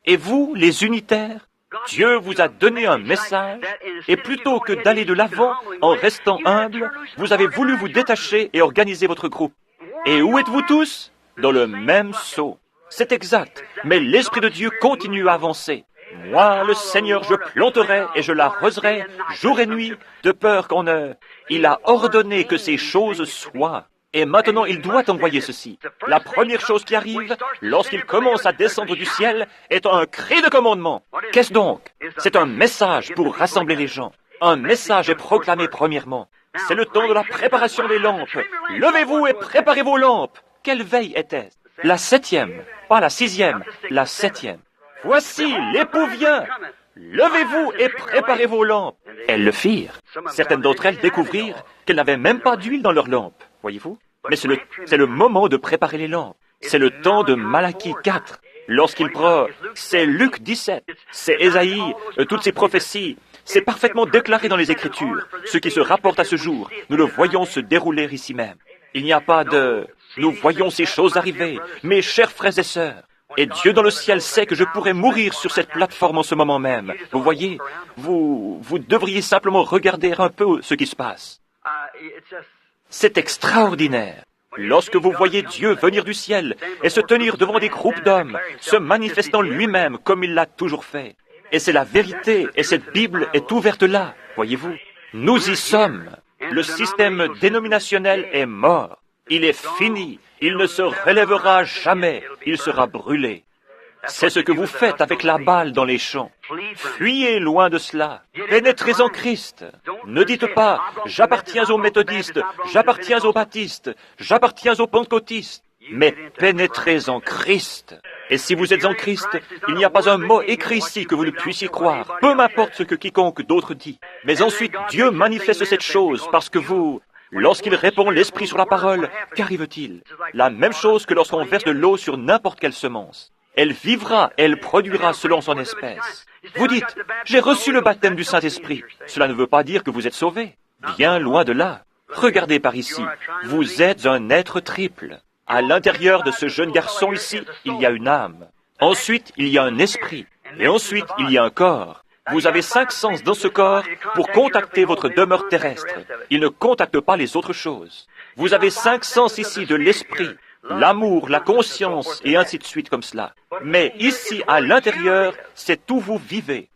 Et vous, les unitaires, Dieu vous a donné un message, et plutôt que d'aller de l'avant en restant humble, vous avez voulu vous détacher et organiser votre groupe. Et où êtes-vous tous? Dans le même seau. C'est exact, mais l'Esprit de Dieu continue à avancer. Moi, le Seigneur, je planterai et je l'arroserai jour et nuit, de peur qu'on ne... Il a ordonné que ces choses soient. Et maintenant, il doit envoyer ceci. La première chose qui arrive, lorsqu'il commence à descendre du ciel, est un cri de commandement. Qu'est-ce donc? C'est un message pour rassembler les gens. Un message est proclamé premièrement. C'est le temps de la préparation des lampes. Levez-vous et préparez vos lampes. Quelle veille était-ce? La 7e, pas la 6e, la 7e. Voici, l'époux vient. Levez-vous et préparez vos lampes. Elles le firent. Certaines d'entre elles découvrirent qu'elles n'avaient même pas d'huile dans leurs lampes. Voyez-vous? Mais c'est le moment de préparer les lampes. C'est le temps de Malachie 4. Lorsqu'il prend, c'est Luc 17. C'est Ésaïe, toutes ces prophéties. C'est parfaitement déclaré dans les Écritures. Ce qui se rapporte à ce jour, nous le voyons se dérouler ici même. Il n'y a pas de... Nous voyons ces choses arriver, mes chers frères et sœurs. Et Dieu dans le ciel sait que je pourrais mourir sur cette plateforme en ce moment même. Vous voyez, vous devriez simplement regarder un peu ce qui se passe. C'est extraordinaire. Lorsque vous voyez Dieu venir du ciel et se tenir devant des groupes d'hommes, se manifestant lui-même comme il l'a toujours fait. Et c'est la vérité, et cette Bible est ouverte là, voyez-vous. Nous y sommes. Le système dénominationnel est mort. Il est fini. Il ne se relèvera jamais. Il sera brûlé. C'est ce que vous faites avec la balle dans les champs. Fuyez loin de cela. Pénétrez en Christ. Ne dites pas « j'appartiens aux méthodistes, j'appartiens aux baptistes, j'appartiens aux pentecôtistes ». Mais pénétrez en Christ. Et si vous êtes en Christ, il n'y a pas un mot écrit ici que vous ne puissiez croire, peu m'importe ce que quiconque d'autre dit. Mais ensuite, Dieu manifeste cette chose parce que vous... Lorsqu'il répand l'Esprit sur la parole, qu'arrive-t-il? La même chose que lorsqu'on verse de l'eau sur n'importe quelle semence. Elle vivra, elle produira selon son espèce. Vous dites, j'ai reçu le baptême du Saint-Esprit. Cela ne veut pas dire que vous êtes sauvé. Bien loin de là. Regardez par ici. Vous êtes un être triple. À l'intérieur de ce jeune garçon ici, il y a une âme. Ensuite, il y a un esprit. Et ensuite, il y a un corps. Vous avez 5 sens dans ce corps pour contacter votre demeure terrestre. Il ne contacte pas les autres choses. Vous avez 5 sens ici de l'esprit, l'amour, la conscience, et ainsi de suite comme cela. Mais ici, à l'intérieur, c'est où vous vivez.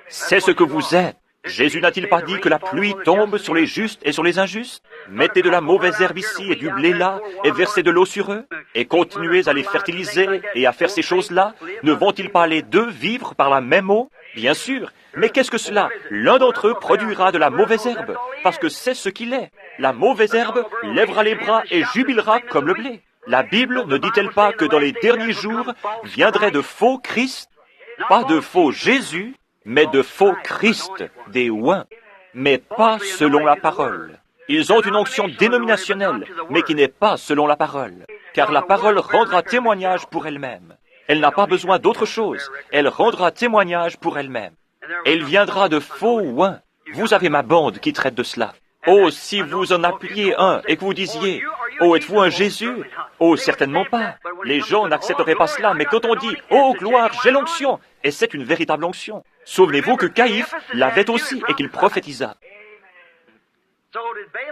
C'est ce que vous êtes. Jésus n'a-t-il pas dit que la pluie tombe sur les justes et sur les injustes? Mettez de la mauvaise herbe ici et du blé là, et versez de l'eau sur eux, et continuez à les fertiliser et à faire ces choses-là. Ne vont-ils pas les deux vivre par la même eau? Bien sûr. Mais qu'est-ce que cela? L'un d'entre eux produira de la mauvaise herbe, parce que c'est ce qu'il est. La mauvaise herbe lèvera les bras et jubilera comme le blé. La Bible ne dit-elle pas que dans les derniers jours viendraient de faux Christ? Pas de faux Jésus, mais de faux Christ, des oins, mais pas selon la parole. Ils ont une onction dénominationnelle, mais qui n'est pas selon la parole, car la parole rendra témoignage pour elle-même. Elle n'a pas besoin d'autre chose, elle rendra témoignage pour elle-même. Elle viendra de faux oins. Vous avez ma bande qui traite de cela. Oh, si vous en appeliez un et que vous disiez, « Oh, êtes-vous un Jésus ?» Oh, certainement pas. Les gens n'accepteraient pas cela, mais quand on dit, « Oh, gloire, j'ai l'onction !» Et c'est une véritable onction. Souvenez-vous que Caïphe l'avait aussi et qu'il prophétisa.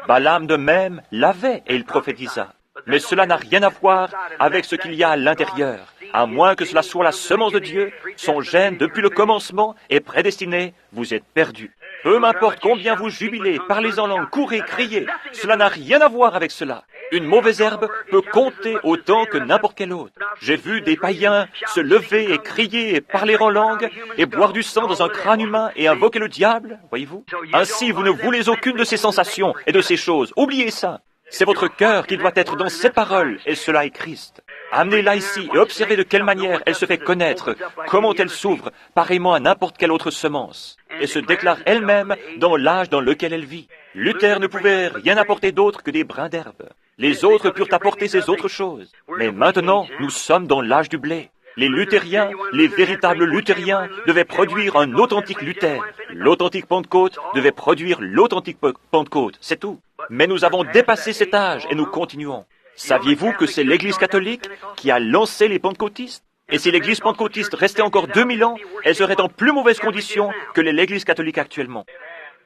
Balaam de même l'avait et il prophétisa. Mais cela n'a rien à voir avec ce qu'il y a à l'intérieur. À moins que cela soit la semence de Dieu, son gène depuis le commencement est prédestiné, vous êtes perdus. Peu m'importe combien vous jubilez, parlez en langue, courez, criez, cela n'a rien à voir avec cela. Une mauvaise herbe peut compter autant que n'importe quelle autre. J'ai vu des païens se lever et crier et parler en langue et boire du sang dans un crâne humain et invoquer le diable, voyez-vous. Ainsi, vous ne voulez aucune de ces sensations et de ces choses. Oubliez ça. C'est votre cœur qui doit être dans cette parole, et cela est Christ. Amenez-la ici et observez de quelle manière elle se fait connaître, comment elle s'ouvre, pareillement à n'importe quelle autre semence, et se déclare elle-même dans l'âge dans lequel elle vit. Luther ne pouvait rien apporter d'autre que des brins d'herbe. Les autres purent apporter ces autres choses. Mais maintenant, nous sommes dans l'âge du blé. Les luthériens, les véritables luthériens, devaient produire un authentique Luther. L'authentique Pentecôte devait produire l'authentique Pentecôte, c'est tout. Mais nous avons dépassé cet âge et nous continuons. Saviez-vous que c'est l'Église catholique qui a lancé les pentecôtistes? Et si l'Église pentecôtiste restait encore 2000 ans, elle serait en plus mauvaise condition que l'Église catholique actuellement.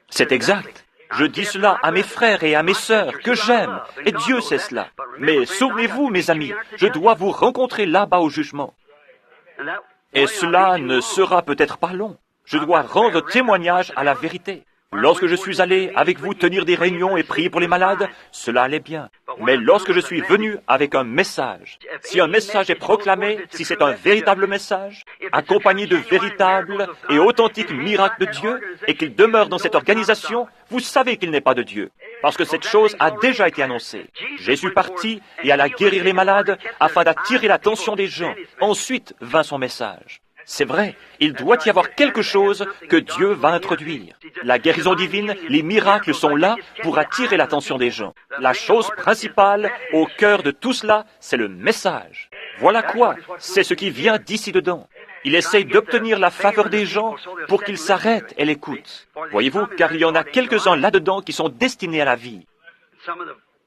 C'est exact. Je dis cela à mes frères et à mes sœurs que j'aime, et Dieu sait cela. Mais souvenez-vous, mes amis, je dois vous rencontrer là-bas au jugement. Et cela ne sera peut-être pas long. Je dois rendre témoignage à la vérité. Lorsque je suis allé avec vous tenir des réunions et prier pour les malades, cela allait bien. Mais lorsque je suis venu avec un message, si un message est proclamé, si c'est un véritable message, accompagné de véritables et authentiques miracles de Dieu, et qu'il demeure dans cette organisation, vous savez qu'il n'est pas de Dieu. Parce que cette chose a déjà été annoncée. Jésus partit et alla guérir les malades afin d'attirer l'attention des gens. Ensuite vint son message. C'est vrai, il doit y avoir quelque chose que Dieu va introduire. La guérison divine, les miracles sont là pour attirer l'attention des gens. La chose principale au cœur de tout cela, c'est le message. Voilà quoi, c'est ce qui vient d'ici dedans. Il essaye d'obtenir la faveur des gens pour qu'ils s'arrêtent et l'écoutent. Voyez-vous, car il y en a quelques-uns là-dedans qui sont destinés à la vie.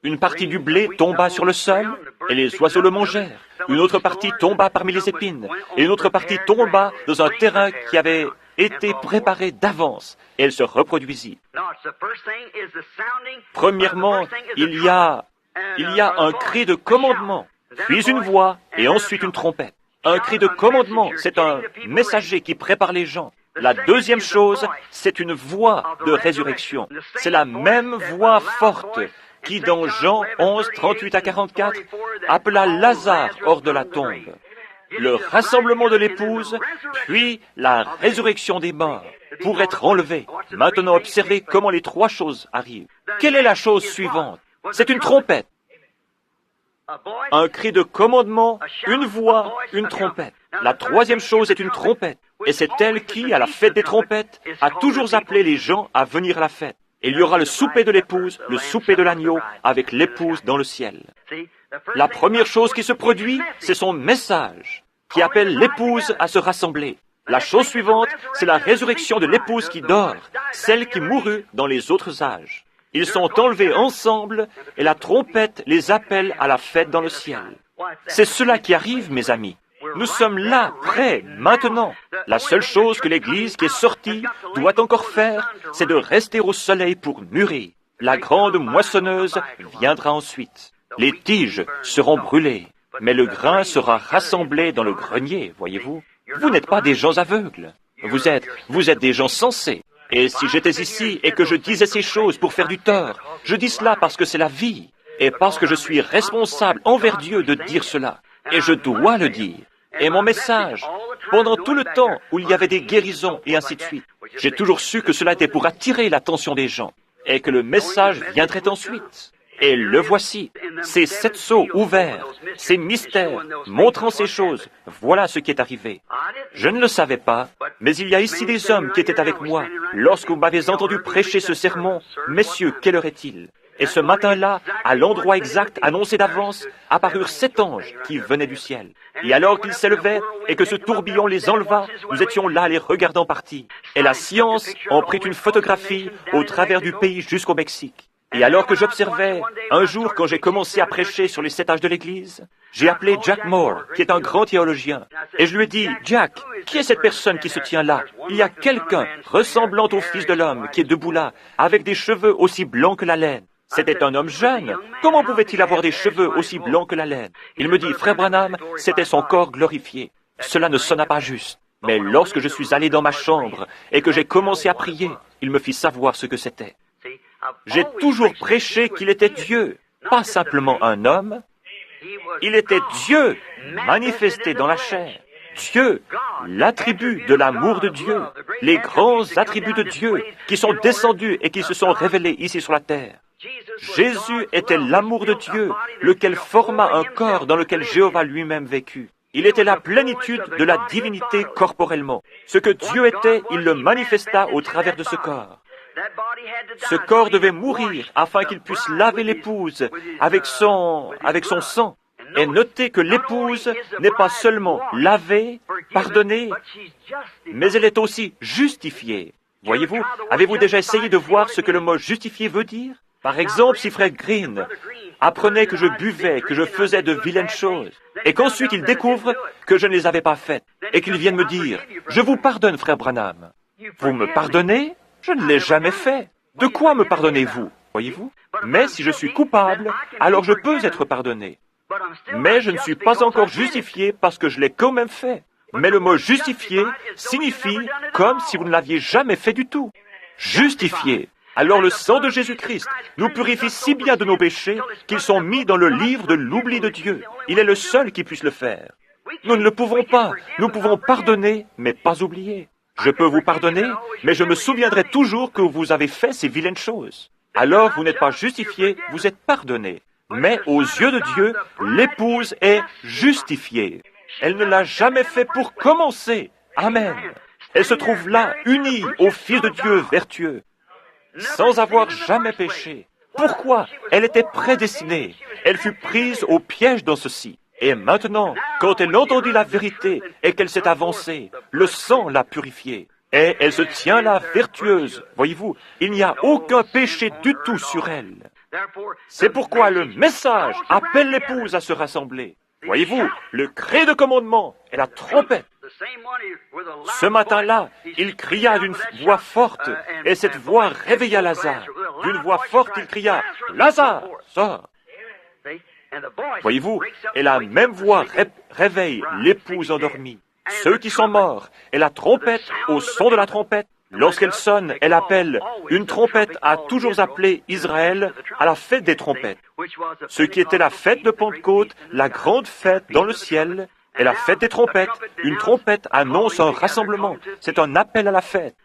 Une partie du blé tomba sur le sol, et les oiseaux le mangèrent. Une autre partie tomba parmi les épines, et une autre partie tomba dans un terrain qui avait été préparé d'avance, et elle se reproduisit. Premièrement, il y a un cri de commandement, puis une voix, et ensuite une trompette. Un cri de commandement, c'est un messager qui prépare les gens. La deuxième chose, c'est une voix de résurrection. C'est la même voix forte qui, dans Jean 11, 38 à 44, appela Lazare hors de la tombe. Le rassemblement de l'épouse, puis la résurrection des morts, pour être enlevé. Maintenant, observez comment les trois choses arrivent. Quelle est la chose suivante? C'est une trompette. Un cri de commandement, une voix, une trompette. La troisième chose est une trompette. Et c'est elle qui, à la fête des trompettes, a toujours appelé les gens à venir à la fête. Et il y aura le souper de l'épouse, le souper de l'agneau, avec l'épouse dans le ciel. La première chose qui se produit, c'est son message, qui appelle l'épouse à se rassembler. La chose suivante, c'est la résurrection de l'épouse qui dort, celle qui mourut dans les autres âges. Ils sont enlevés ensemble, et la trompette les appelle à la fête dans le ciel. C'est cela qui arrive, mes amis. Nous sommes là, prêts, maintenant. La seule chose que l'Église qui est sortie doit encore faire, c'est de rester au soleil pour mûrir. La grande moissonneuse viendra ensuite. Les tiges seront brûlées, mais le grain sera rassemblé dans le grenier, voyez-vous. Vous n'êtes pas des gens aveugles. Vous êtes des gens sensés. Et si j'étais ici et que je disais ces choses pour faire du tort, je dis cela parce que c'est la vie et parce que je suis responsable envers Dieu de dire cela. Et je dois le dire. Et mon message, pendant tout le temps où il y avait des guérisons et ainsi de suite, j'ai toujours su que cela était pour attirer l'attention des gens et que le message viendrait ensuite. Et le voici, ces 7 sceaux ouverts, ces mystères, montrant ces choses, voilà ce qui est arrivé. Je ne le savais pas, mais il y a ici des hommes qui étaient avec moi lorsque vous m'avez entendu prêcher ce sermon. Messieurs, quelle heure est-il? Et ce matin-là, à l'endroit exact annoncé d'avance, apparurent 7 anges qui venaient du ciel. Et alors qu'ils s'élevaient et que ce tourbillon les enleva, nous étions là les regardant partir. Et la science en prit une photographie au travers du pays jusqu'au Mexique. Et alors que j'observais, un jour quand j'ai commencé à prêcher sur les 7 âges de l'Église, j'ai appelé Jack Moore, qui est un grand théologien, et je lui ai dit, « Jack, qui est cette personne qui se tient là? Il y a quelqu'un ressemblant au Fils de l'homme qui est debout là, avec des cheveux aussi blancs que la laine. » C'était un homme jeune. Comment pouvait-il avoir des cheveux aussi blancs que la laine? Il me dit, « Frère Branham, c'était son corps glorifié. » Cela ne sonna pas juste. Mais lorsque je suis allé dans ma chambre et que j'ai commencé à prier, il me fit savoir ce que c'était. J'ai toujours prêché qu'il était Dieu, pas simplement un homme. Il était Dieu, manifesté dans la chair. Dieu, l'attribut de l'amour de Dieu, les grands attributs de Dieu qui sont descendus et qui se sont révélés ici sur la terre. Jésus était l'amour de Dieu, lequel forma un corps dans lequel Jéhovah lui-même vécut. Il était la plénitude de la divinité corporellement. Ce que Dieu était, il le manifesta au travers de ce corps. Ce corps devait mourir afin qu'il puisse laver l'épouse avec son sang. Et notez que l'épouse n'est pas seulement lavée, pardonnée, mais elle est aussi justifiée. Voyez-vous, avez-vous déjà essayé de voir ce que le mot justifié veut dire? Par exemple, si frère Green apprenait que je buvais, que je faisais de vilaines choses, et qu'ensuite il découvre que je ne les avais pas faites, et qu'il vienne me dire, « Je vous pardonne, frère Branham. » Vous me pardonnez? Je ne l'ai jamais fait. De quoi me pardonnez-vous? Voyez-vous? Mais si je suis coupable, alors je peux être pardonné. Mais je ne suis pas encore justifié parce que je l'ai quand même fait. Mais le mot justifié signifie comme si vous ne l'aviez jamais fait du tout. Justifié. Alors le sang de Jésus-Christ nous purifie si bien de nos péchés qu'ils sont mis dans le livre de l'oubli de Dieu. Il est le seul qui puisse le faire. Nous ne le pouvons pas. Nous pouvons pardonner, mais pas oublier. Je peux vous pardonner, mais je me souviendrai toujours que vous avez fait ces vilaines choses. Alors vous n'êtes pas justifié, vous êtes pardonné. Mais aux yeux de Dieu, l'épouse est justifiée. Elle ne l'a jamais fait pour commencer. Amen. Elle se trouve là, unie au Fils de Dieu vertueux, sans avoir jamais péché. Pourquoi? Elle était prédestinée. Elle fut prise au piège dans ceci. Et maintenant, quand elle entendit la vérité et qu'elle s'est avancée, le sang l'a purifiée. Et elle se tient là vertueuse. Voyez-vous, il n'y a aucun péché du tout sur elle. C'est pourquoi le message appelle l'épouse à se rassembler. Voyez-vous, le cri de commandement et la trompette. Ce matin-là, il cria d'une voix forte, et cette voix réveilla Lazare. D'une voix forte, il cria, « Lazare, sors !» Voyez-vous, et la même voix réveille l'épouse endormie. Ceux qui sont morts, et la trompette, au son de la trompette, lorsqu'elle sonne, elle appelle. Une trompette a toujours appelé Israël à la fête des trompettes. Ce qui était la fête de Pentecôte, la grande fête dans le ciel, et la fête des trompettes. Une trompette annonce un rassemblement. C'est un appel à la fête.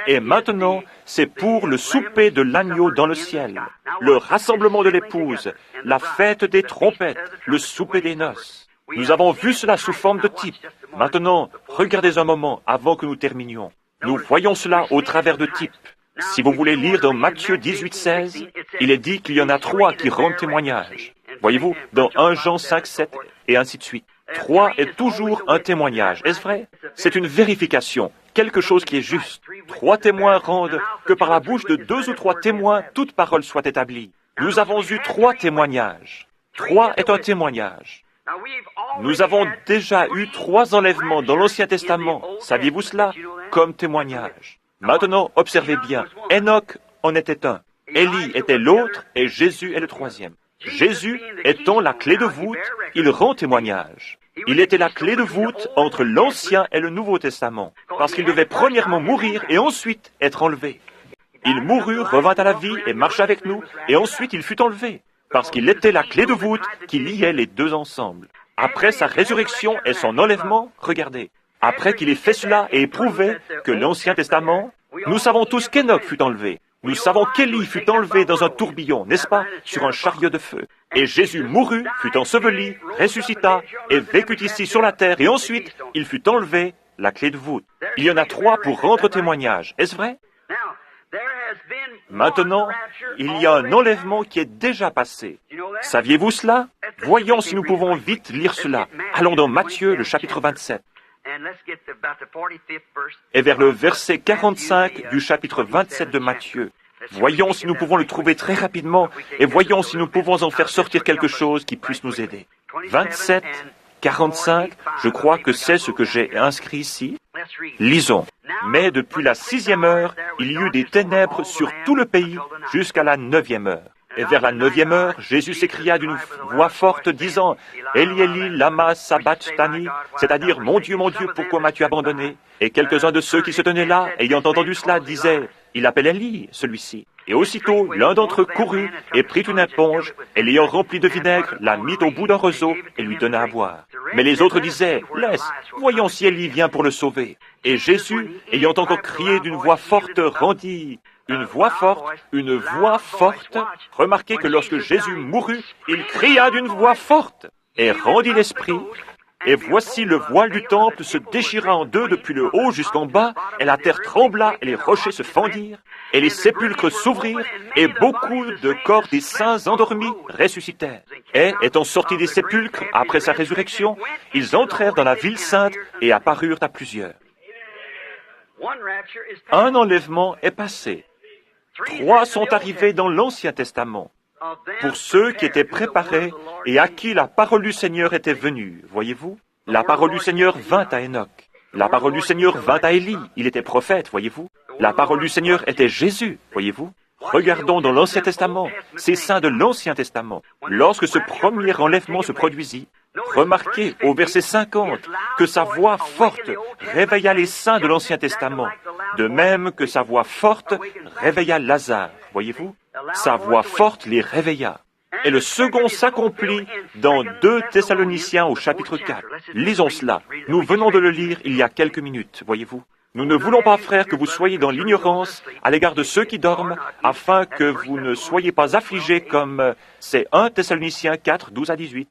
Et maintenant, c'est pour le souper de l'agneau dans le ciel, le rassemblement de l'épouse, la fête des trompettes, le souper des noces. Nous avons vu cela sous forme de type. Maintenant, regardez un moment avant que nous terminions. Nous voyons cela au travers de types. Si vous voulez lire dans Matthieu 18:16, il est dit qu'il y en a 3 qui rendent témoignage. Voyez-vous, dans 1 Jean 5:7 et ainsi de suite. 3 est toujours un témoignage. Est-ce vrai? C'est une vérification, quelque chose qui est juste. 3 témoins rendent que par la bouche de 2 ou 3 témoins, toute parole soit établie. Nous avons eu 3 témoignages. 3 est un témoignage. Nous avons déjà eu 3 enlèvements dans l'Ancien Testament. Saviez-vous cela? Comme témoignage. Maintenant, observez bien. Enoch en était un. Élie était l'autre et Jésus est le 3e. Jésus étant la clé de voûte, il rend témoignage. Il était la clé de voûte entre l'Ancien et le Nouveau Testament. parce qu'il devait premièrement mourir et ensuite être enlevé. Il mourut, revint à la vie et marcha avec nous, et ensuite il fut enlevé, parce qu'il était la clé de voûte qui liait les deux ensemble. Après sa résurrection et son enlèvement, regardez, après qu'il ait fait cela et éprouvé que l'Ancien Testament, nous savons tous qu'Enoch fut enlevé. Nous savons qu'Élie fut enlevé dans un tourbillon, n'est-ce pas, sur un chariot de feu. Et Jésus mourut, fut enseveli, ressuscita, et vécut ici sur la terre, et ensuite, il fut enlevé, la clé de voûte. Il y en a 3 pour rendre témoignage, est-ce vrai? Maintenant, il y a un enlèvement qui est déjà passé. Saviez-vous cela? Voyons si nous pouvons vite lire cela. Allons dans Matthieu, le chapitre 27. Et vers le verset 45 du chapitre 27 de Matthieu. Voyons si nous pouvons le trouver très rapidement et voyons si nous pouvons en faire sortir quelque chose qui puisse nous aider. 27, 45, je crois que c'est ce que j'ai inscrit ici. Lisons. Mais depuis la 6e heure, il y eut des ténèbres sur tout le pays jusqu'à la 9e heure. Et vers la 9e heure, Jésus s'écria d'une voix forte, disant, « Eli, Eli, lama sabachthani » c'est-à-dire, « Mon Dieu, pourquoi m'as-tu abandonné » Et quelques-uns de ceux qui se tenaient là, ayant entendu cela, disaient, « Il appelle Eli, celui-ci. » Et aussitôt, l'un d'entre eux courut et prit une éponge, et l'ayant remplie de vinaigre, la mit au bout d'un roseau et lui donna à boire. Mais les autres disaient, « Laisse, voyons si Élie vient pour le sauver. » Et Jésus, ayant encore crié d'une voix forte, rendit. Une voix forte. Remarquez que lorsque Jésus mourut, il cria d'une voix forte et rendit l'esprit. Et voici le voile du temple se déchira en deux depuis le haut jusqu'en bas, et la terre trembla, et les rochers se fendirent, et les sépulcres s'ouvrirent, et beaucoup de corps des saints endormis ressuscitèrent. Et, étant sortis des sépulcres après sa résurrection, ils entrèrent dans la ville sainte et apparurent à plusieurs. Un enlèvement est passé. 3 sont arrivés dans l'Ancien Testament, pour ceux qui étaient préparés et à qui la parole du Seigneur était venue. Voyez-vous? La parole du Seigneur vint à Enoch. La parole du Seigneur vint à Élie. Il était prophète, voyez-vous? La parole du Seigneur était Jésus, voyez-vous? Regardons dans l'Ancien Testament, ces saints de l'Ancien Testament. Lorsque ce premier enlèvement se produisit, remarquez au verset 50 que sa voix forte réveilla les saints de l'Ancien Testament, de même que sa voix forte réveilla Lazare, voyez-vous? Sa voix forte les réveilla. Et le second s'accomplit dans 2 Thessaloniciens au chapitre 4. Lisons cela. Nous venons de le lire il y a quelques minutes, voyez-vous. Nous ne voulons pas, frères, que vous soyez dans l'ignorance à l'égard de ceux qui dorment, afin que vous ne soyez pas affligés comme c'est 1 Thessaloniciens 4, 12 à 18.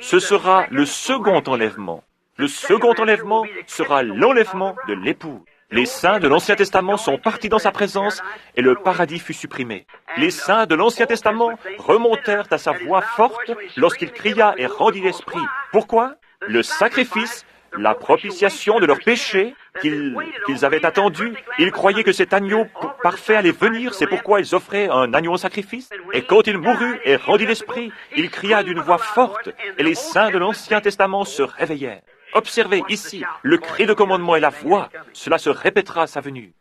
Ce sera le second enlèvement. Le second enlèvement sera l'enlèvement de l'époux. Les saints de l'Ancien Testament sont partis dans sa présence et le paradis fut supprimé. Les saints de l'Ancien Testament remontèrent à sa voix forte lorsqu'il cria et rendit l'esprit. Pourquoi? Le sacrifice, la propitiation de leurs péchés qu'ils avaient attendu. Ils croyaient que cet agneau parfait allait venir, c'est pourquoi ils offraient un agneau en sacrifice. Et quand il mourut et rendit l'esprit, il cria d'une voix forte et les saints de l'Ancien Testament se réveillèrent. Observez ici le cri de commandement et la voix. Cela se répétera à sa venue.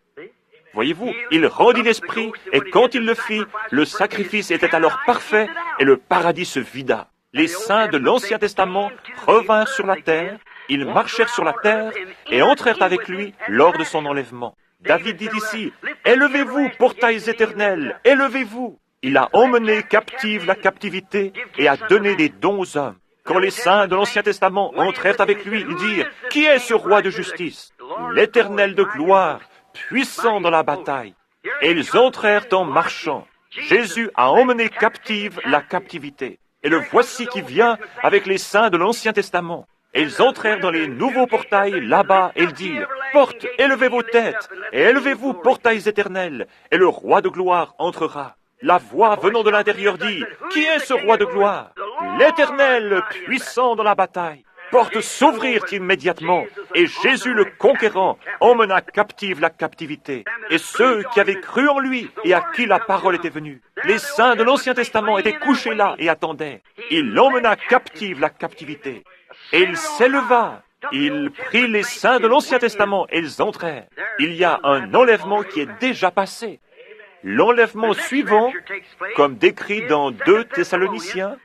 Voyez-vous, il rendit l'esprit, et quand il le fit, le sacrifice était alors parfait, et le paradis se vida. Les saints de l'Ancien Testament revinrent sur la terre, ils marchèrent sur la terre, et entrèrent avec lui lors de son enlèvement. David dit ici, « Élevez-vous, portails éternels, élevez-vous !» Il a emmené captive la captivité, et a donné des dons aux hommes. Quand les saints de l'Ancien Testament entrèrent avec lui, ils dirent, « Qui est ce roi de justice? L'Éternel de gloire, puissant dans la bataille. » Et ils entrèrent en marchant. Jésus a emmené captive la captivité. Et le voici qui vient avec les saints de l'Ancien Testament. Et ils entrèrent dans les nouveaux portails là-bas et ils dirent, « Portes, élevez vos têtes, et élevez-vous, portails éternels, et le roi de gloire entrera. » La voix venant de l'intérieur dit, « Qui est ce roi de gloire? L'Éternel, puissant dans la bataille. » Portes s'ouvrirent immédiatement, et Jésus le conquérant emmena captive la captivité. Et ceux qui avaient cru en lui et à qui la parole était venue, les saints de l'Ancien Testament étaient couchés là et attendaient. Il emmena captive la captivité. Et il s'éleva. Il prit les saints de l'Ancien Testament et ils entrèrent. Il y a un enlèvement qui est déjà passé. L'enlèvement suivant, comme décrit dans 2 Thessaloniciens,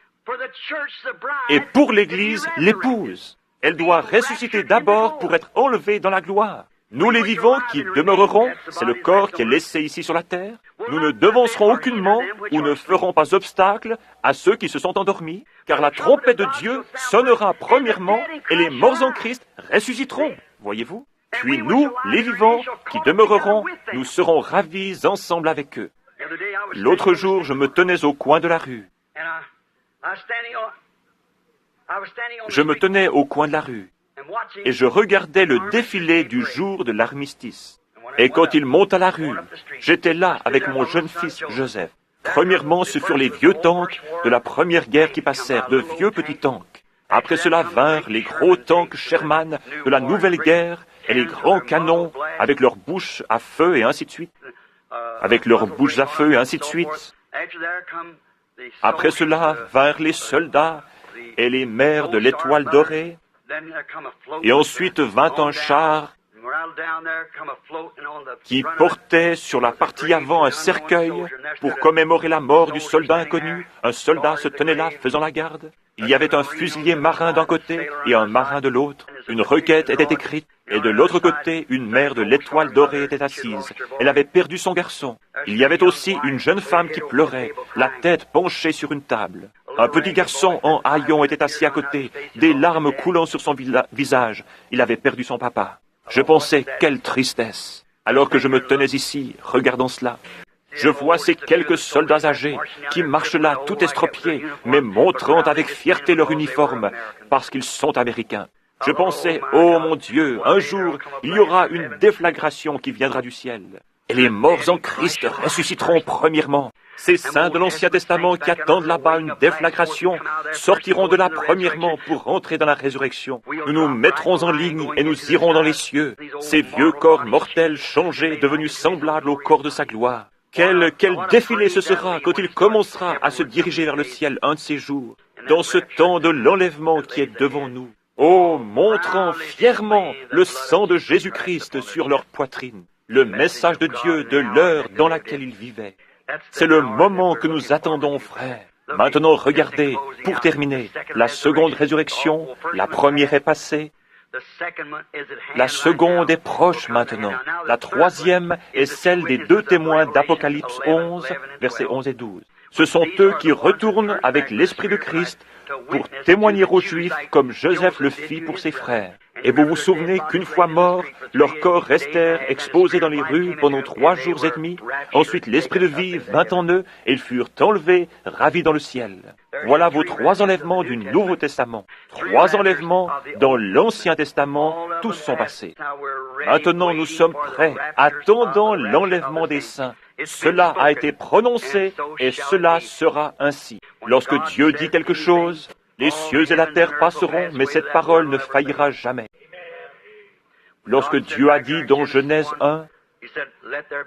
est pour l'Église l'épouse. Elle doit ressusciter d'abord pour être enlevée dans la gloire. Nous les vivants qui demeurerons, c'est le corps qui est laissé ici sur la terre. Nous ne devancerons aucunement ou ne ferons pas obstacle à ceux qui se sont endormis, car la trompette de Dieu sonnera premièrement et les morts en Christ ressusciteront, voyez-vous. Puis nous, les vivants qui demeurerons, nous serons ravis ensemble avec eux. L'autre jour, je me tenais au coin de la rue. Je me tenais au coin de la rue et je regardais le défilé du jour de l'armistice. Et quand il monte à la rue, j'étais là avec mon jeune fils Joseph. Premièrement, ce furent les vieux tanks de la première guerre qui passèrent, de vieux petits tanks. Après cela vinrent les gros tanks Sherman de la nouvelle guerre et les grands canons avec leurs bouches à feu et ainsi de suite. Avec leurs bouches à feu et ainsi de suite. Après cela vinrent les soldats et les mères de l'étoile dorée. Et ensuite vint un char qui portait sur la partie avant un cercueil pour commémorer la mort du soldat inconnu. Un soldat se tenait là faisant la garde. Il y avait un fusilier marin d'un côté et un marin de l'autre. Une requête était écrite et de l'autre côté, une mère de l'étoile dorée était assise. Elle avait perdu son garçon. Il y avait aussi une jeune femme qui pleurait, la tête penchée sur une table. Un petit garçon en haillons était assis à côté, des larmes coulant sur son visage. Il avait perdu son papa. Je pensais, quelle tristesse. Alors que je me tenais ici, regardant cela, je vois ces quelques soldats âgés qui marchent là tout estropiés, mais montrant avec fierté leur uniforme, parce qu'ils sont américains. Je pensais, oh mon Dieu, un jour, il y aura une déflagration qui viendra du ciel. Et les morts en Christ ressusciteront premièrement. Ces saints de l'Ancien Testament qui attendent là-bas une déflagration sortiront de là premièrement pour rentrer dans la résurrection. Nous nous mettrons en ligne et nous irons dans les cieux. Ces vieux corps mortels changés, devenus semblables au corps de sa gloire. Quel défilé ce sera quand il commencera à se diriger vers le ciel un de ces jours, dans ce temps de l'enlèvement qui est devant nous. Oh, montrant fièrement le sang de Jésus-Christ sur leur poitrine, le message de Dieu de l'heure dans laquelle ils vivaient. C'est le moment que nous attendons, frères. Maintenant, regardez, pour terminer, la seconde résurrection, la première est passée, la seconde est proche maintenant. La troisième est celle des deux témoins d'Apocalypse 11, versets 11 et 12. Ce sont eux qui retournent avec l'Esprit de Christ pour témoigner aux Juifs comme Joseph le fit pour ses frères. Et vous vous souvenez qu'une fois morts, leurs corps restèrent exposés dans les rues pendant 3 jours et demi. Ensuite, l'Esprit de vie vint en eux et ils furent enlevés, ravis dans le ciel. Voilà vos 3 enlèvements du Nouveau Testament. 3 enlèvements dans l'Ancien Testament, tous sont passés. Maintenant, nous sommes prêts, attendant l'enlèvement des saints. Cela a été prononcé et cela sera ainsi. Lorsque Dieu dit quelque chose, les cieux et la terre passeront, mais cette parole ne faillira jamais. Lorsque Dieu a dit dans Genèse 1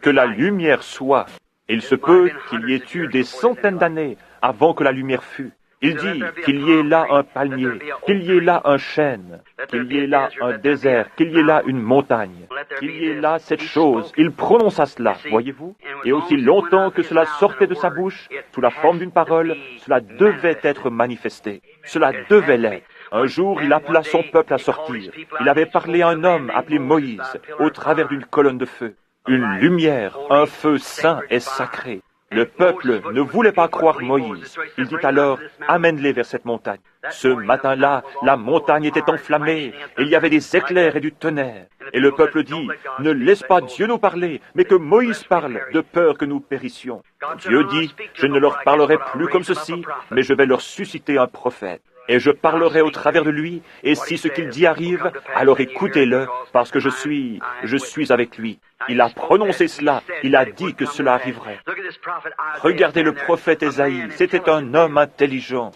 que la lumière soit, il se peut qu'il y ait eu des centaines d'années avant que la lumière fût. Il dit qu'il y ait là un palmier, qu'il y ait là un chêne, qu'il y ait là un désert, qu'il y ait là une montagne, qu'il y ait là cette chose. Il prononça cela, voyez-vous? Et aussi longtemps que cela sortait de sa bouche, sous la forme d'une parole, cela devait être manifesté. Cela devait l'être. Un jour, il appela son peuple à sortir. Il avait parlé à un homme appelé Moïse, au travers d'une colonne de feu. Une lumière, un feu saint et sacré. Le peuple ne voulait pas croire Moïse. Il dit alors, amène-les vers cette montagne. Ce matin-là, la montagne était enflammée, et il y avait des éclairs et du tonnerre. Et le peuple dit, ne laisse pas Dieu nous parler, mais que Moïse parle, de peur que nous périssions. Dieu dit, je ne leur parlerai plus comme ceci, mais je vais leur susciter un prophète. Et je parlerai au travers de lui, et si ce qu'il dit arrive, alors écoutez-le, parce que je suis avec lui. Il a prononcé cela, il a dit que cela arriverait. Regardez le prophète Ésaïe, c'était un homme intelligent.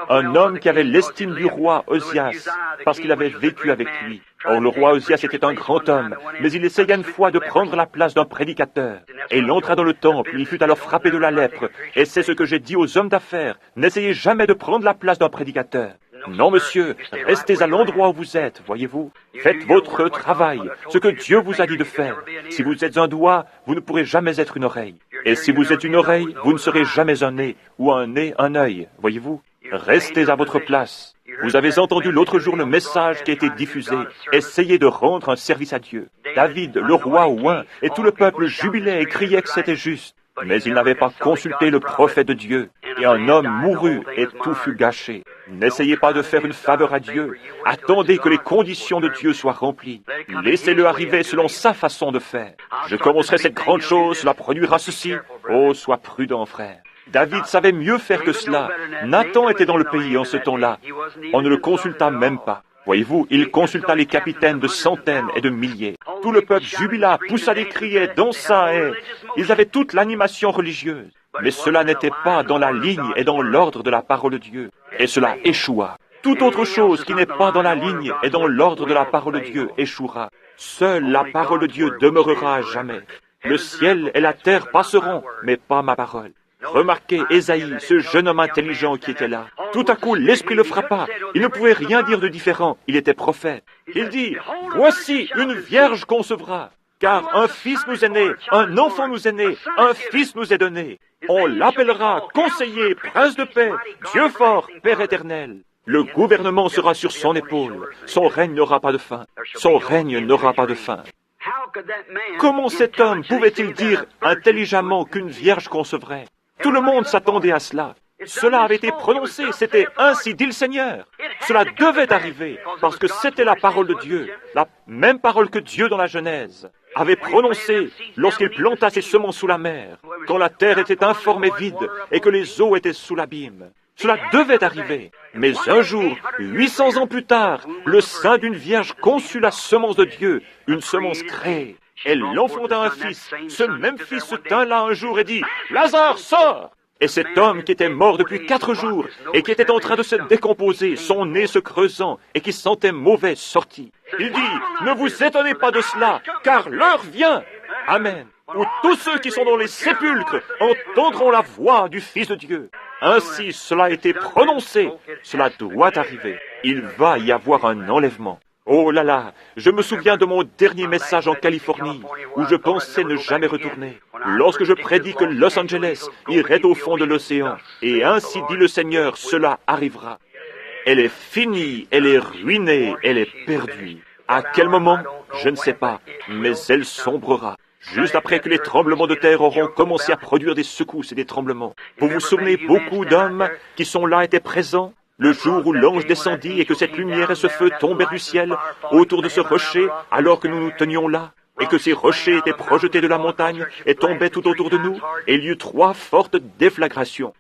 Un homme qui avait l'estime du roi Osias, parce qu'il avait vécu avec lui. Or, le roi Osias était un grand homme, mais il essaya une fois de prendre la place d'un prédicateur. Et il entra dans le temple, il fut alors frappé de la lèpre. Et c'est ce que j'ai dit aux hommes d'affaires, n'essayez jamais de prendre la place d'un prédicateur. Non, monsieur, restez à l'endroit où vous êtes, voyez-vous. Faites votre travail, ce que Dieu vous a dit de faire. Si vous êtes un doigt, vous ne pourrez jamais être une oreille. Et si vous êtes une oreille, vous ne serez jamais un nez, ou un nez, un œil, voyez-vous. Restez à votre place. Vous avez entendu l'autre jour le message qui a été diffusé. Essayez de rendre un service à Dieu. David, le roi oint, et tout le peuple jubilait et criait que c'était juste. Mais il n'avait pas consulté le prophète de Dieu. Et un homme mourut et tout fut gâché. N'essayez pas de faire une faveur à Dieu. Attendez que les conditions de Dieu soient remplies. Laissez-le arriver selon sa façon de faire. Je commencerai cette grande chose, cela produira ceci. Oh, sois prudent, frère. David savait mieux faire que cela. Nathan était dans le pays en ce temps-là. On ne le consulta même pas. Voyez-vous, il consulta les capitaines de centaines et de milliers. Tout le peuple jubila, poussa des cris et dansa et... Ils avaient toute l'animation religieuse. Mais cela n'était pas dans la ligne et dans l'ordre de la parole de Dieu. Et cela échoua. Toute autre chose qui n'est pas dans la ligne et dans l'ordre de la parole de Dieu échouera. Seule la parole de Dieu demeurera à jamais. Le ciel et la terre passeront, mais pas ma parole. Remarquez Ésaïe, ce jeune homme intelligent qui était là. Tout à coup, l'esprit le frappa. Il ne pouvait rien dire de différent. Il était prophète. Il dit, « Voici, une vierge concevra. Car un fils nous est né, un enfant nous est né, un fils nous est donné. On l'appellera conseiller, prince de paix, Dieu fort, Père éternel. Le gouvernement sera sur son épaule. Son règne n'aura pas de fin. Son règne n'aura pas de fin. » Comment cet homme pouvait-il dire intelligemment qu'une vierge concevrait? Tout le monde s'attendait à cela. Cela avait été prononcé, c'était ainsi dit le Seigneur. Cela devait arriver, parce que c'était la parole de Dieu, la même parole que Dieu dans la Genèse avait prononcée lorsqu'il planta ses semences sous la mer, quand la terre était informe et vide et que les eaux étaient sous l'abîme. Cela devait arriver. Mais un jour, 800 ans plus tard, le sein d'une vierge conçut la semence de Dieu, une semence créée. Elle enfanta un fils. Ce même fils se tint là un jour et dit, « Lazare, sors !» Et cet homme qui était mort depuis 4 jours et qui était en train de se décomposer, son nez se creusant et qui sentait mauvais, sortit. Il dit, « Ne vous étonnez pas de cela, car l'heure vient. » Amen. Où tous ceux qui sont dans les sépulcres entendront la voix du Fils de Dieu. Ainsi, cela a été prononcé. Cela doit arriver. Il va y avoir un enlèvement. Oh là là, je me souviens de mon dernier message en Californie, où je pensais ne jamais retourner. Lorsque je prédis que Los Angeles irait au fond de l'océan, et ainsi dit le Seigneur, cela arrivera. Elle est finie, elle est ruinée, elle est perdue. À quel moment? Je ne sais pas, mais elle sombrera. Juste après que les tremblements de terre auront commencé à produire des secousses et des tremblements. Vous vous souvenez, beaucoup d'hommes qui sont là étaient présents? Le jour où l'ange descendit et que cette lumière et ce feu tombèrent du ciel autour de ce rocher alors que nous nous tenions là, et que ces rochers étaient projetés de la montagne et tombaient tout autour de nous, et il y eut 3 fortes déflagrations.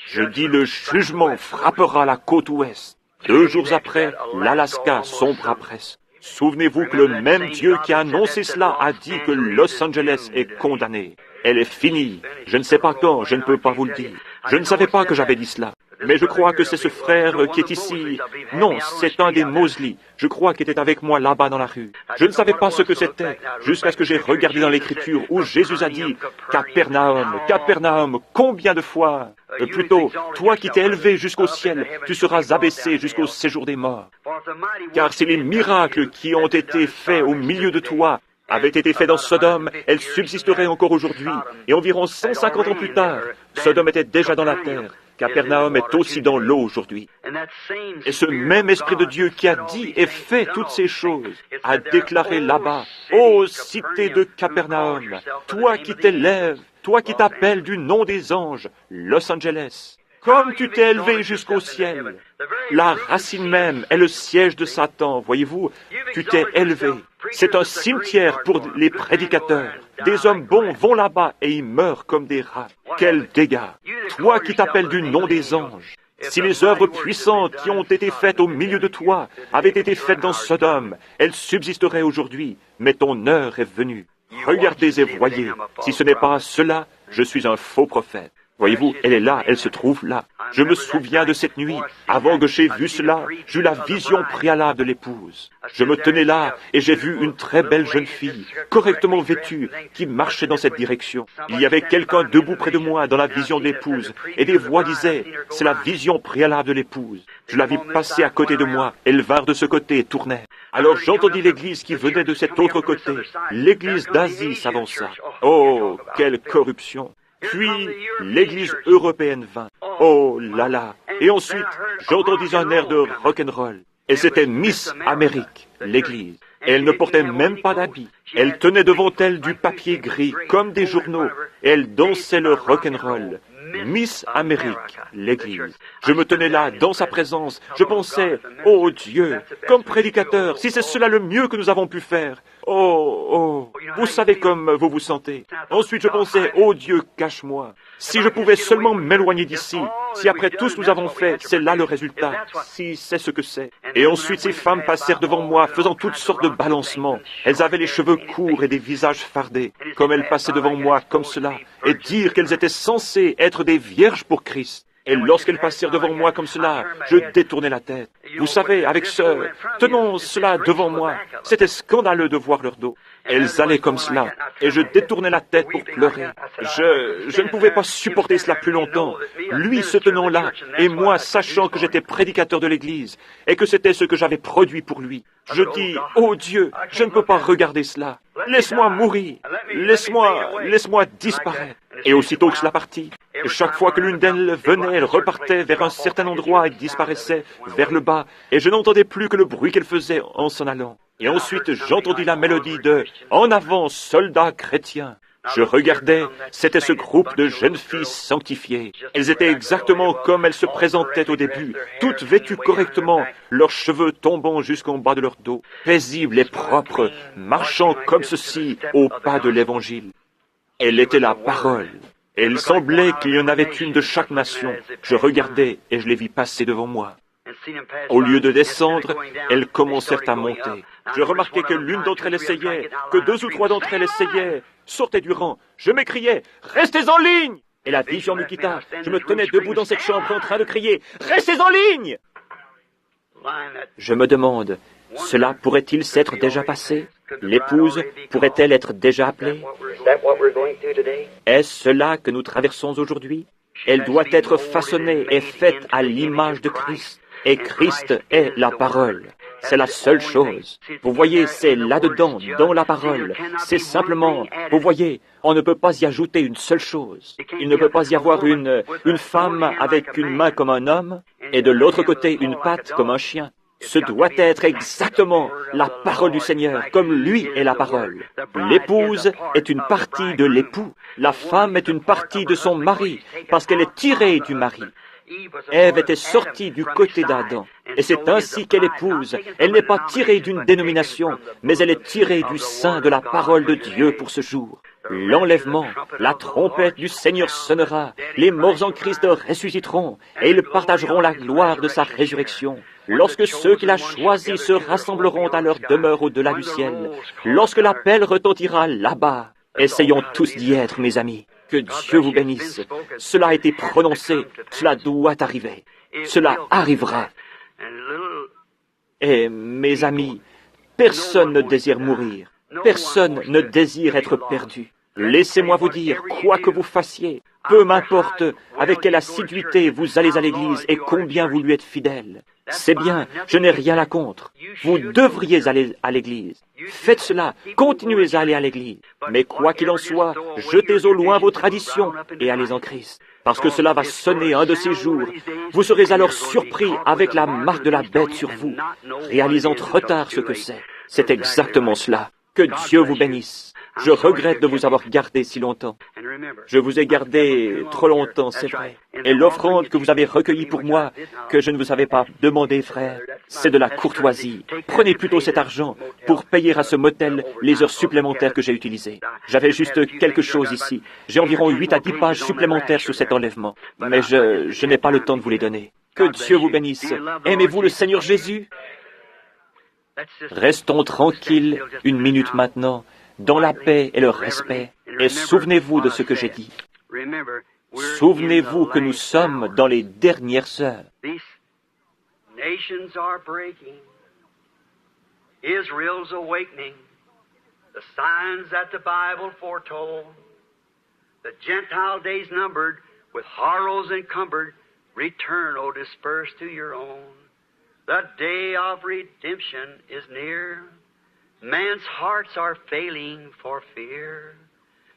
Je dis, le jugement frappera la côte ouest. 2 jours après, l'Alaska sombra presque. Souvenez-vous que le même Dieu qui a annoncé cela a dit que Los Angeles est condamné. Elle est finie. Je ne sais pas quand, je ne peux pas vous le dire. Je ne savais pas que j'avais dit cela. Mais je crois que c'est ce frère qui est ici. Non, c'est un des Mosley. Je crois qu'il était avec moi là-bas dans la rue. Je ne savais pas ce que c'était, jusqu'à ce que j'ai regardé dans l'Écriture où Jésus a dit « Capernaum, Capernaum, combien de fois ?» Plutôt, toi qui t'es élevé jusqu'au ciel, tu seras abaissé jusqu'au séjour des morts. Car si les miracles qui ont été faits au milieu de toi avaient été faits dans Sodome, elles subsisteraient encore aujourd'hui. Et environ 150 ans plus tard, Sodome était déjà dans la terre. Capernaum est aussi dans l'eau aujourd'hui. Et ce même Esprit de Dieu qui a dit et fait toutes ces choses, a déclaré là-bas, « Ô cité de Capernaum, toi qui t'élèves, toi qui t'appelles du nom des anges, Los Angeles, comme tu t'es élevé jusqu'au ciel. » La racine même est le siège de Satan, voyez-vous, tu t'es élevé. C'est un cimetière pour les prédicateurs. Des hommes bons vont là-bas et ils meurent comme des rats. Quel dégât! Toi qui t'appelles du nom des anges, si les œuvres puissantes qui ont été faites au milieu de toi avaient été faites dans Sodome, elles subsisteraient aujourd'hui, mais ton heure est venue. Regardez et voyez, si ce n'est pas cela, je suis un faux prophète. Voyez-vous, elle est là, elle se trouve là. Je me souviens de cette nuit. Avant que j'aie vu cela, j'eus la vision préalable de l'épouse. Je me tenais là et j'ai vu une très belle jeune fille, correctement vêtue, qui marchait dans cette direction. Il y avait quelqu'un debout près de moi dans la vision de l'épouse et des voix disaient « C'est la vision préalable de l'épouse ». Je la vis passer à côté de moi. Elle vint de ce côté et tournait. Alors j'entendis l'église qui venait de cet autre côté. L'église d'Asie s'avança. Oh, quelle corruption! Puis l'Église européenne vint. Oh là là! Et ensuite, j'entendis un air de rock'n'roll. Et c'était Miss Amérique, l'Église. Et elle ne portait même pas d'habit. Elle tenait devant elle du papier gris, comme des journaux, et elle dansait le rock'n'roll. Miss Amérique, l'Église. Je me tenais là, dans sa présence. Je pensais, oh Dieu, comme prédicateur, si c'est cela le mieux que nous avons pu faire. Oh, vous savez comme vous vous sentez. Ensuite, je pensais, oh Dieu, cache-moi. Si je pouvais seulement m'éloigner d'ici, si après tout ce que nous avons fait, c'est là le résultat, si c'est ce que c'est. Et ensuite, ces femmes passèrent devant moi, faisant toutes sortes de balancements. Elles avaient les cheveux courts et des visages fardés, comme elles passaient devant moi comme cela, et dire qu'elles étaient censées être des vierges pour Christ. Et lorsqu'elles passèrent devant moi comme cela, je détournai la tête. Vous savez, avec tenant cela devant moi, c'était scandaleux de voir leur dos. Elles allaient comme cela, et je détournai la tête pour pleurer. Je ne pouvais pas supporter cela plus longtemps. Lui se tenant là, et moi sachant que j'étais prédicateur de l'Église, et que c'était ce que j'avais produit pour lui. Je dis, oh Dieu, je ne peux pas regarder cela. Laisse-moi mourir. Laisse-moi disparaître. Et aussitôt que cela partit, chaque fois que l'une d'elles venait, elle repartait vers un certain endroit et disparaissait vers le bas, et je n'entendais plus que le bruit qu'elle faisait en s'en allant. Et ensuite, j'entendis la mélodie de « En avant, soldats chrétiens ». Je regardais, c'était ce groupe de jeunes filles sanctifiées. Elles étaient exactement comme elles se présentaient au début, toutes vêtues correctement, leurs cheveux tombant jusqu'en bas de leur dos, paisibles et propres, marchant comme ceci au pas de l'Évangile. Elle était la parole. Et il semblait qu'il y en avait une de chaque nation. Je regardais et je les vis passer devant moi. Au lieu de descendre, elles commencèrent à monter. Je remarquai que l'une d'entre elles essayait, que 2 ou 3 d'entre elles essayaient, sortaient du rang. Je m'écriai, « Restez en ligne !» Et la vision me quitta. Je me tenais debout dans cette chambre en train de crier, « Restez en ligne !» Je me demande, cela pourrait-il s'être déjà passé? L'épouse pourrait-elle être déjà appelée? Est-ce cela que nous traversons aujourd'hui? Elle doit être façonnée et faite à l'image de Christ. Et Christ est la parole. C'est la seule chose. Vous voyez, c'est là-dedans, dans la parole. C'est simplement, vous voyez, on ne peut pas y ajouter une seule chose. Il ne peut pas y avoir une femme avec une main comme un homme et de l'autre côté une patte comme un chien. Ce doit être exactement la parole du Seigneur, comme lui est la parole. L'épouse est une partie de l'époux. La femme est une partie de son mari, parce qu'elle est tirée du mari. Ève était sortie du côté d'Adam, et c'est ainsi qu'elle épouse. Elle n'est pas tirée d'une dénomination, mais elle est tirée du sein de la parole de Dieu pour ce jour. L'enlèvement, la trompette du Seigneur sonnera, les morts en Christ ressusciteront, et ils partageront la gloire de sa résurrection. Lorsque ceux qu'il a choisis se rassembleront à leur demeure au-delà du ciel, lorsque l'appel retentira là-bas, essayons tous d'y être, mes amis. Que Dieu vous bénisse. Cela a été prononcé, cela doit arriver. Cela arrivera. Et mes amis, personne ne désire mourir. Personne ne désire être perdu. Laissez-moi vous dire, quoi que vous fassiez, peu m'importe avec quelle assiduité vous allez à l'église et combien vous lui êtes fidèle. C'est bien, je n'ai rien à contre. Vous devriez aller à l'église. Faites cela, continuez à aller à l'église. Mais quoi qu'il en soit, jetez au loin vos traditions et allez en Christ. Parce que cela va sonner un de ces jours. Vous serez alors surpris avec la marque de la bête sur vous, réalisant trop tard ce que c'est. C'est exactement cela. Que Dieu vous bénisse. Je regrette de vous avoir gardé si longtemps. Je vous ai gardé trop longtemps, c'est vrai. Et l'offrande que vous avez recueillie pour moi, que je ne vous avais pas demandé, frère, c'est de la courtoisie. Prenez plutôt cet argent pour payer à ce motel les heures supplémentaires que j'ai utilisées. J'avais juste quelque chose ici. J'ai environ 8 à 10 pages supplémentaires sur cet enlèvement. Mais je n'ai pas le temps de vous les donner. Que Dieu vous bénisse. Aimez-vous le Seigneur Jésus? Restons tranquilles une minute maintenant, dans la paix et le respect, et souvenez-vous de ce que j'ai dit. Souvenez-vous que nous sommes dans les dernières heures. Israel's awakening, the signs that the Bible foretold, the Gentile days numbered, with horrors encumbered, return, O dispersed to your own. The day of redemption is near. Man's hearts are failing for fear.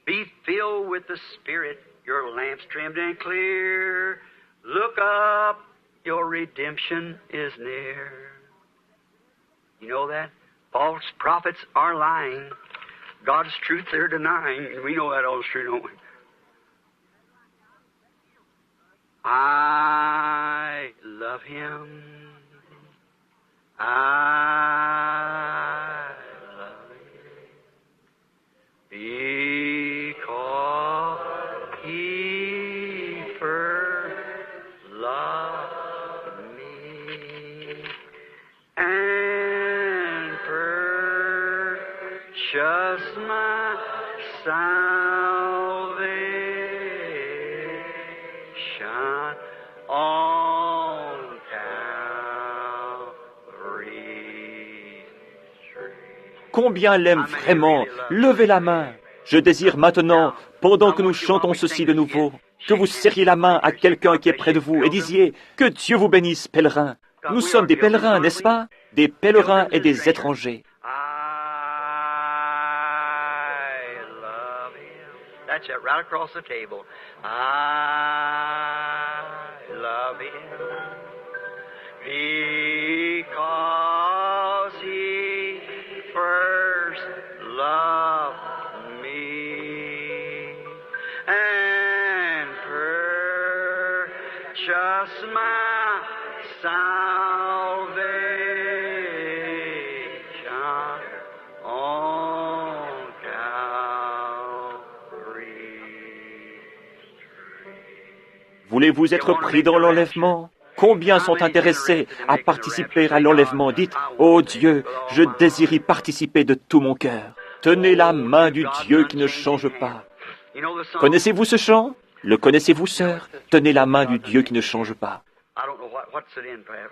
Be filled with the Spirit your lamps trimmed and clear. Look up, your redemption is near. You know that? False prophets are lying. God's truth they're denying. And we know that all's true, don't we? I love Him. I love Him. Because He first loved me and purchased my salvation on Calvary's tree. Combien l'aime vraiment? Levez la main. Je désire maintenant, pendant que nous chantons ceci de nouveau, que vous serriez la main à quelqu'un qui est près de vous et disiez « Que Dieu vous bénisse, pèlerins ». Nous sommes des pèlerins, n'est-ce pas? Des pèlerins et des étrangers. I love Him. That's it, right across the table. I love Him because He first loved me and purchased my salvation on Calvary's tree. Voulez-vous être pris dans l'enlèvement? Combien sont intéressés à participer à l'enlèvement? Dites, « Ô Dieu, je désire y participer de tout mon cœur. » Tenez la main du Dieu qui ne change pas. Connaissez-vous ce chant? Le connaissez-vous, sœur? Tenez la main du Dieu qui ne change pas. I don't know what's it in, Pat.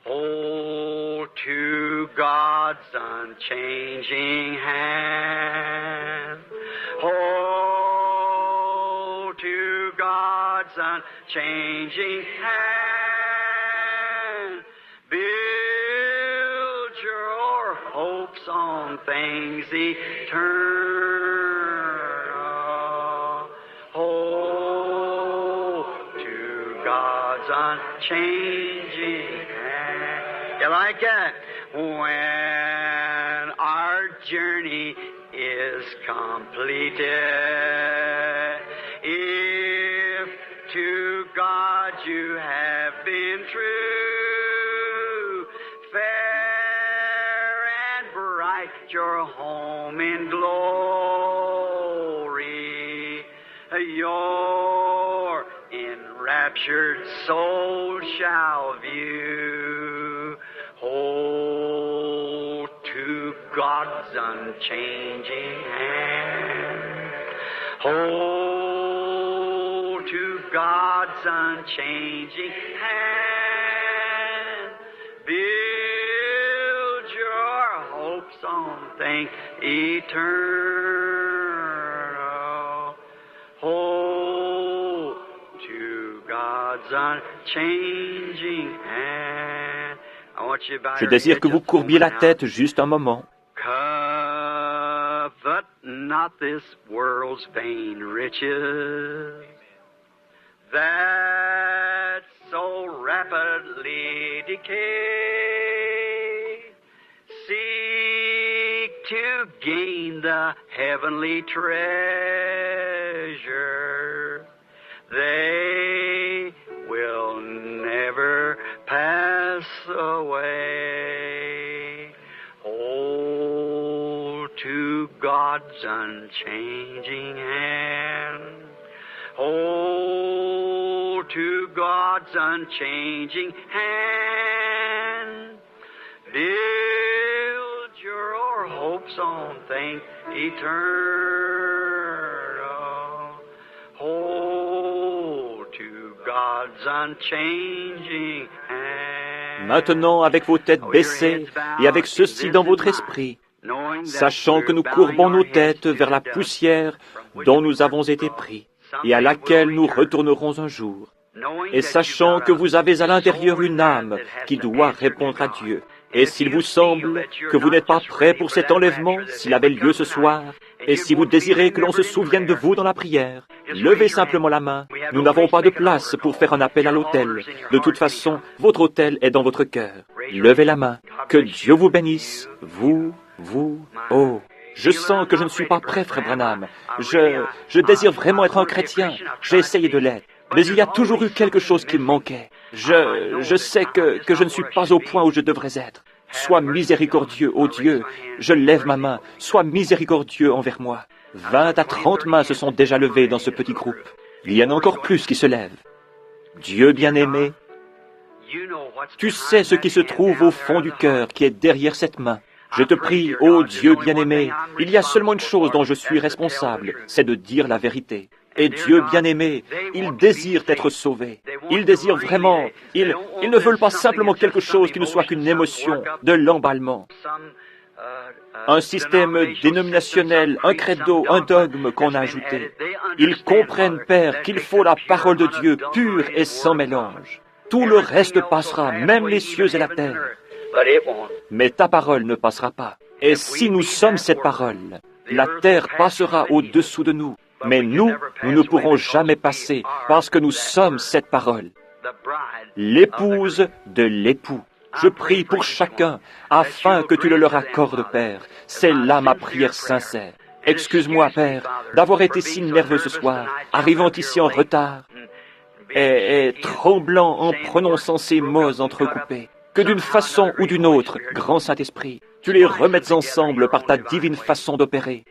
Hold to God's unchanging hand. Hold to God's unchanging hand. Build your hopes on things eternal. Hold to God's unchanging hand. You like that? When our journey is completed, if to God you have been true, fair and bright your home in glory, your enraptured soul shall view. Hold to God's unchanging hand. Hold to God's unchanging hand. Build your hopes on things eternal. Hold to God's unchanging hand. Je désire que vous courbiez la tête juste un moment. Covet not this world's vain riches that so rapidly decay. Seek to gain the heavenly treasure. They will never pass away. Hold to God's unchanging hand. Hold to God's unchanging hand. Build your hopes on things eternal. Hold to God's unchanging hand. Maintenant, avec vos têtes baissées et avec ceci dans votre esprit, sachant que nous courbons nos têtes vers la poussière dont nous avons été pris et à laquelle nous retournerons un jour, et sachant que vous avez à l'intérieur une âme qui doit répondre à Dieu, Et s'il vous semble que vous n'êtes pas prêt pour cet enlèvement, s'il avait lieu ce soir, et si vous désirez que l'on se souvienne de vous dans la prière, levez simplement la main. Nous n'avons pas de place pour faire un appel à l'autel. De toute façon, votre autel est dans votre cœur. Levez la main. Que Dieu vous bénisse. Oh. Je sens que je ne suis pas prêt, frère Branham. Je désire vraiment être un chrétien. J'ai essayé de l'être. Mais il y a toujours eu quelque chose qui me manquait. Je sais que je ne suis pas au point où je devrais être. Sois miséricordieux, ô Dieu. Je lève ma main. Sois miséricordieux envers moi. 20 à 30 mains se sont déjà levées dans ce petit groupe. Il y en a encore plus qui se lèvent. Dieu bien-aimé, tu sais ce qui se trouve au fond du cœur qui est derrière cette main. Je te prie, ô Dieu bien-aimé, il y a seulement une chose dont je suis responsable, c'est de dire la vérité. Et Dieu bien-aimé, ils désirent être sauvés. Ils désirent vraiment, ils ne veulent pas simplement quelque chose qui ne soit qu'une émotion, de l'emballement. Un système dénominationnel, un credo, un dogme qu'on a ajouté. Ils comprennent, Père, qu'il faut la parole de Dieu pure et sans mélange. Tout le reste passera, même les cieux et la terre. Mais ta parole ne passera pas. Et si nous sommes cette parole, la terre passera au-dessous de nous. Mais nous ne pourrons jamais passer parce que nous sommes cette parole. L'épouse de l'époux. Je prie pour chacun afin que tu le leur accordes, Père. C'est là ma prière sincère. Excuse-moi, Père, d'avoir été si nerveux ce soir, arrivant ici en retard et tremblant en prononçant ces mots entrecoupés. Que d'une façon ou d'une autre, grand Saint-Esprit, tu les remettes ensemble par ta divine façon d'opérer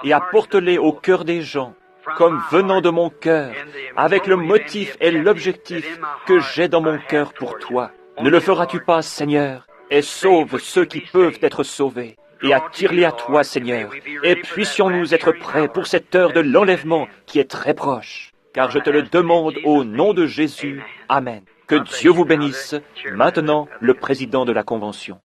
et apporte-les au cœur des gens, comme venant de mon cœur, avec le motif et l'objectif que j'ai dans mon cœur pour toi. Ne le feras-tu pas, Seigneur, et sauve ceux qui peuvent être sauvés, et attire-les à toi, Seigneur, et puissions-nous être prêts pour cette heure de l'enlèvement qui est très proche, car je te le demande au nom de Jésus. Amen. Que Dieu vous bénisse. Maintenant, le président de la Convention.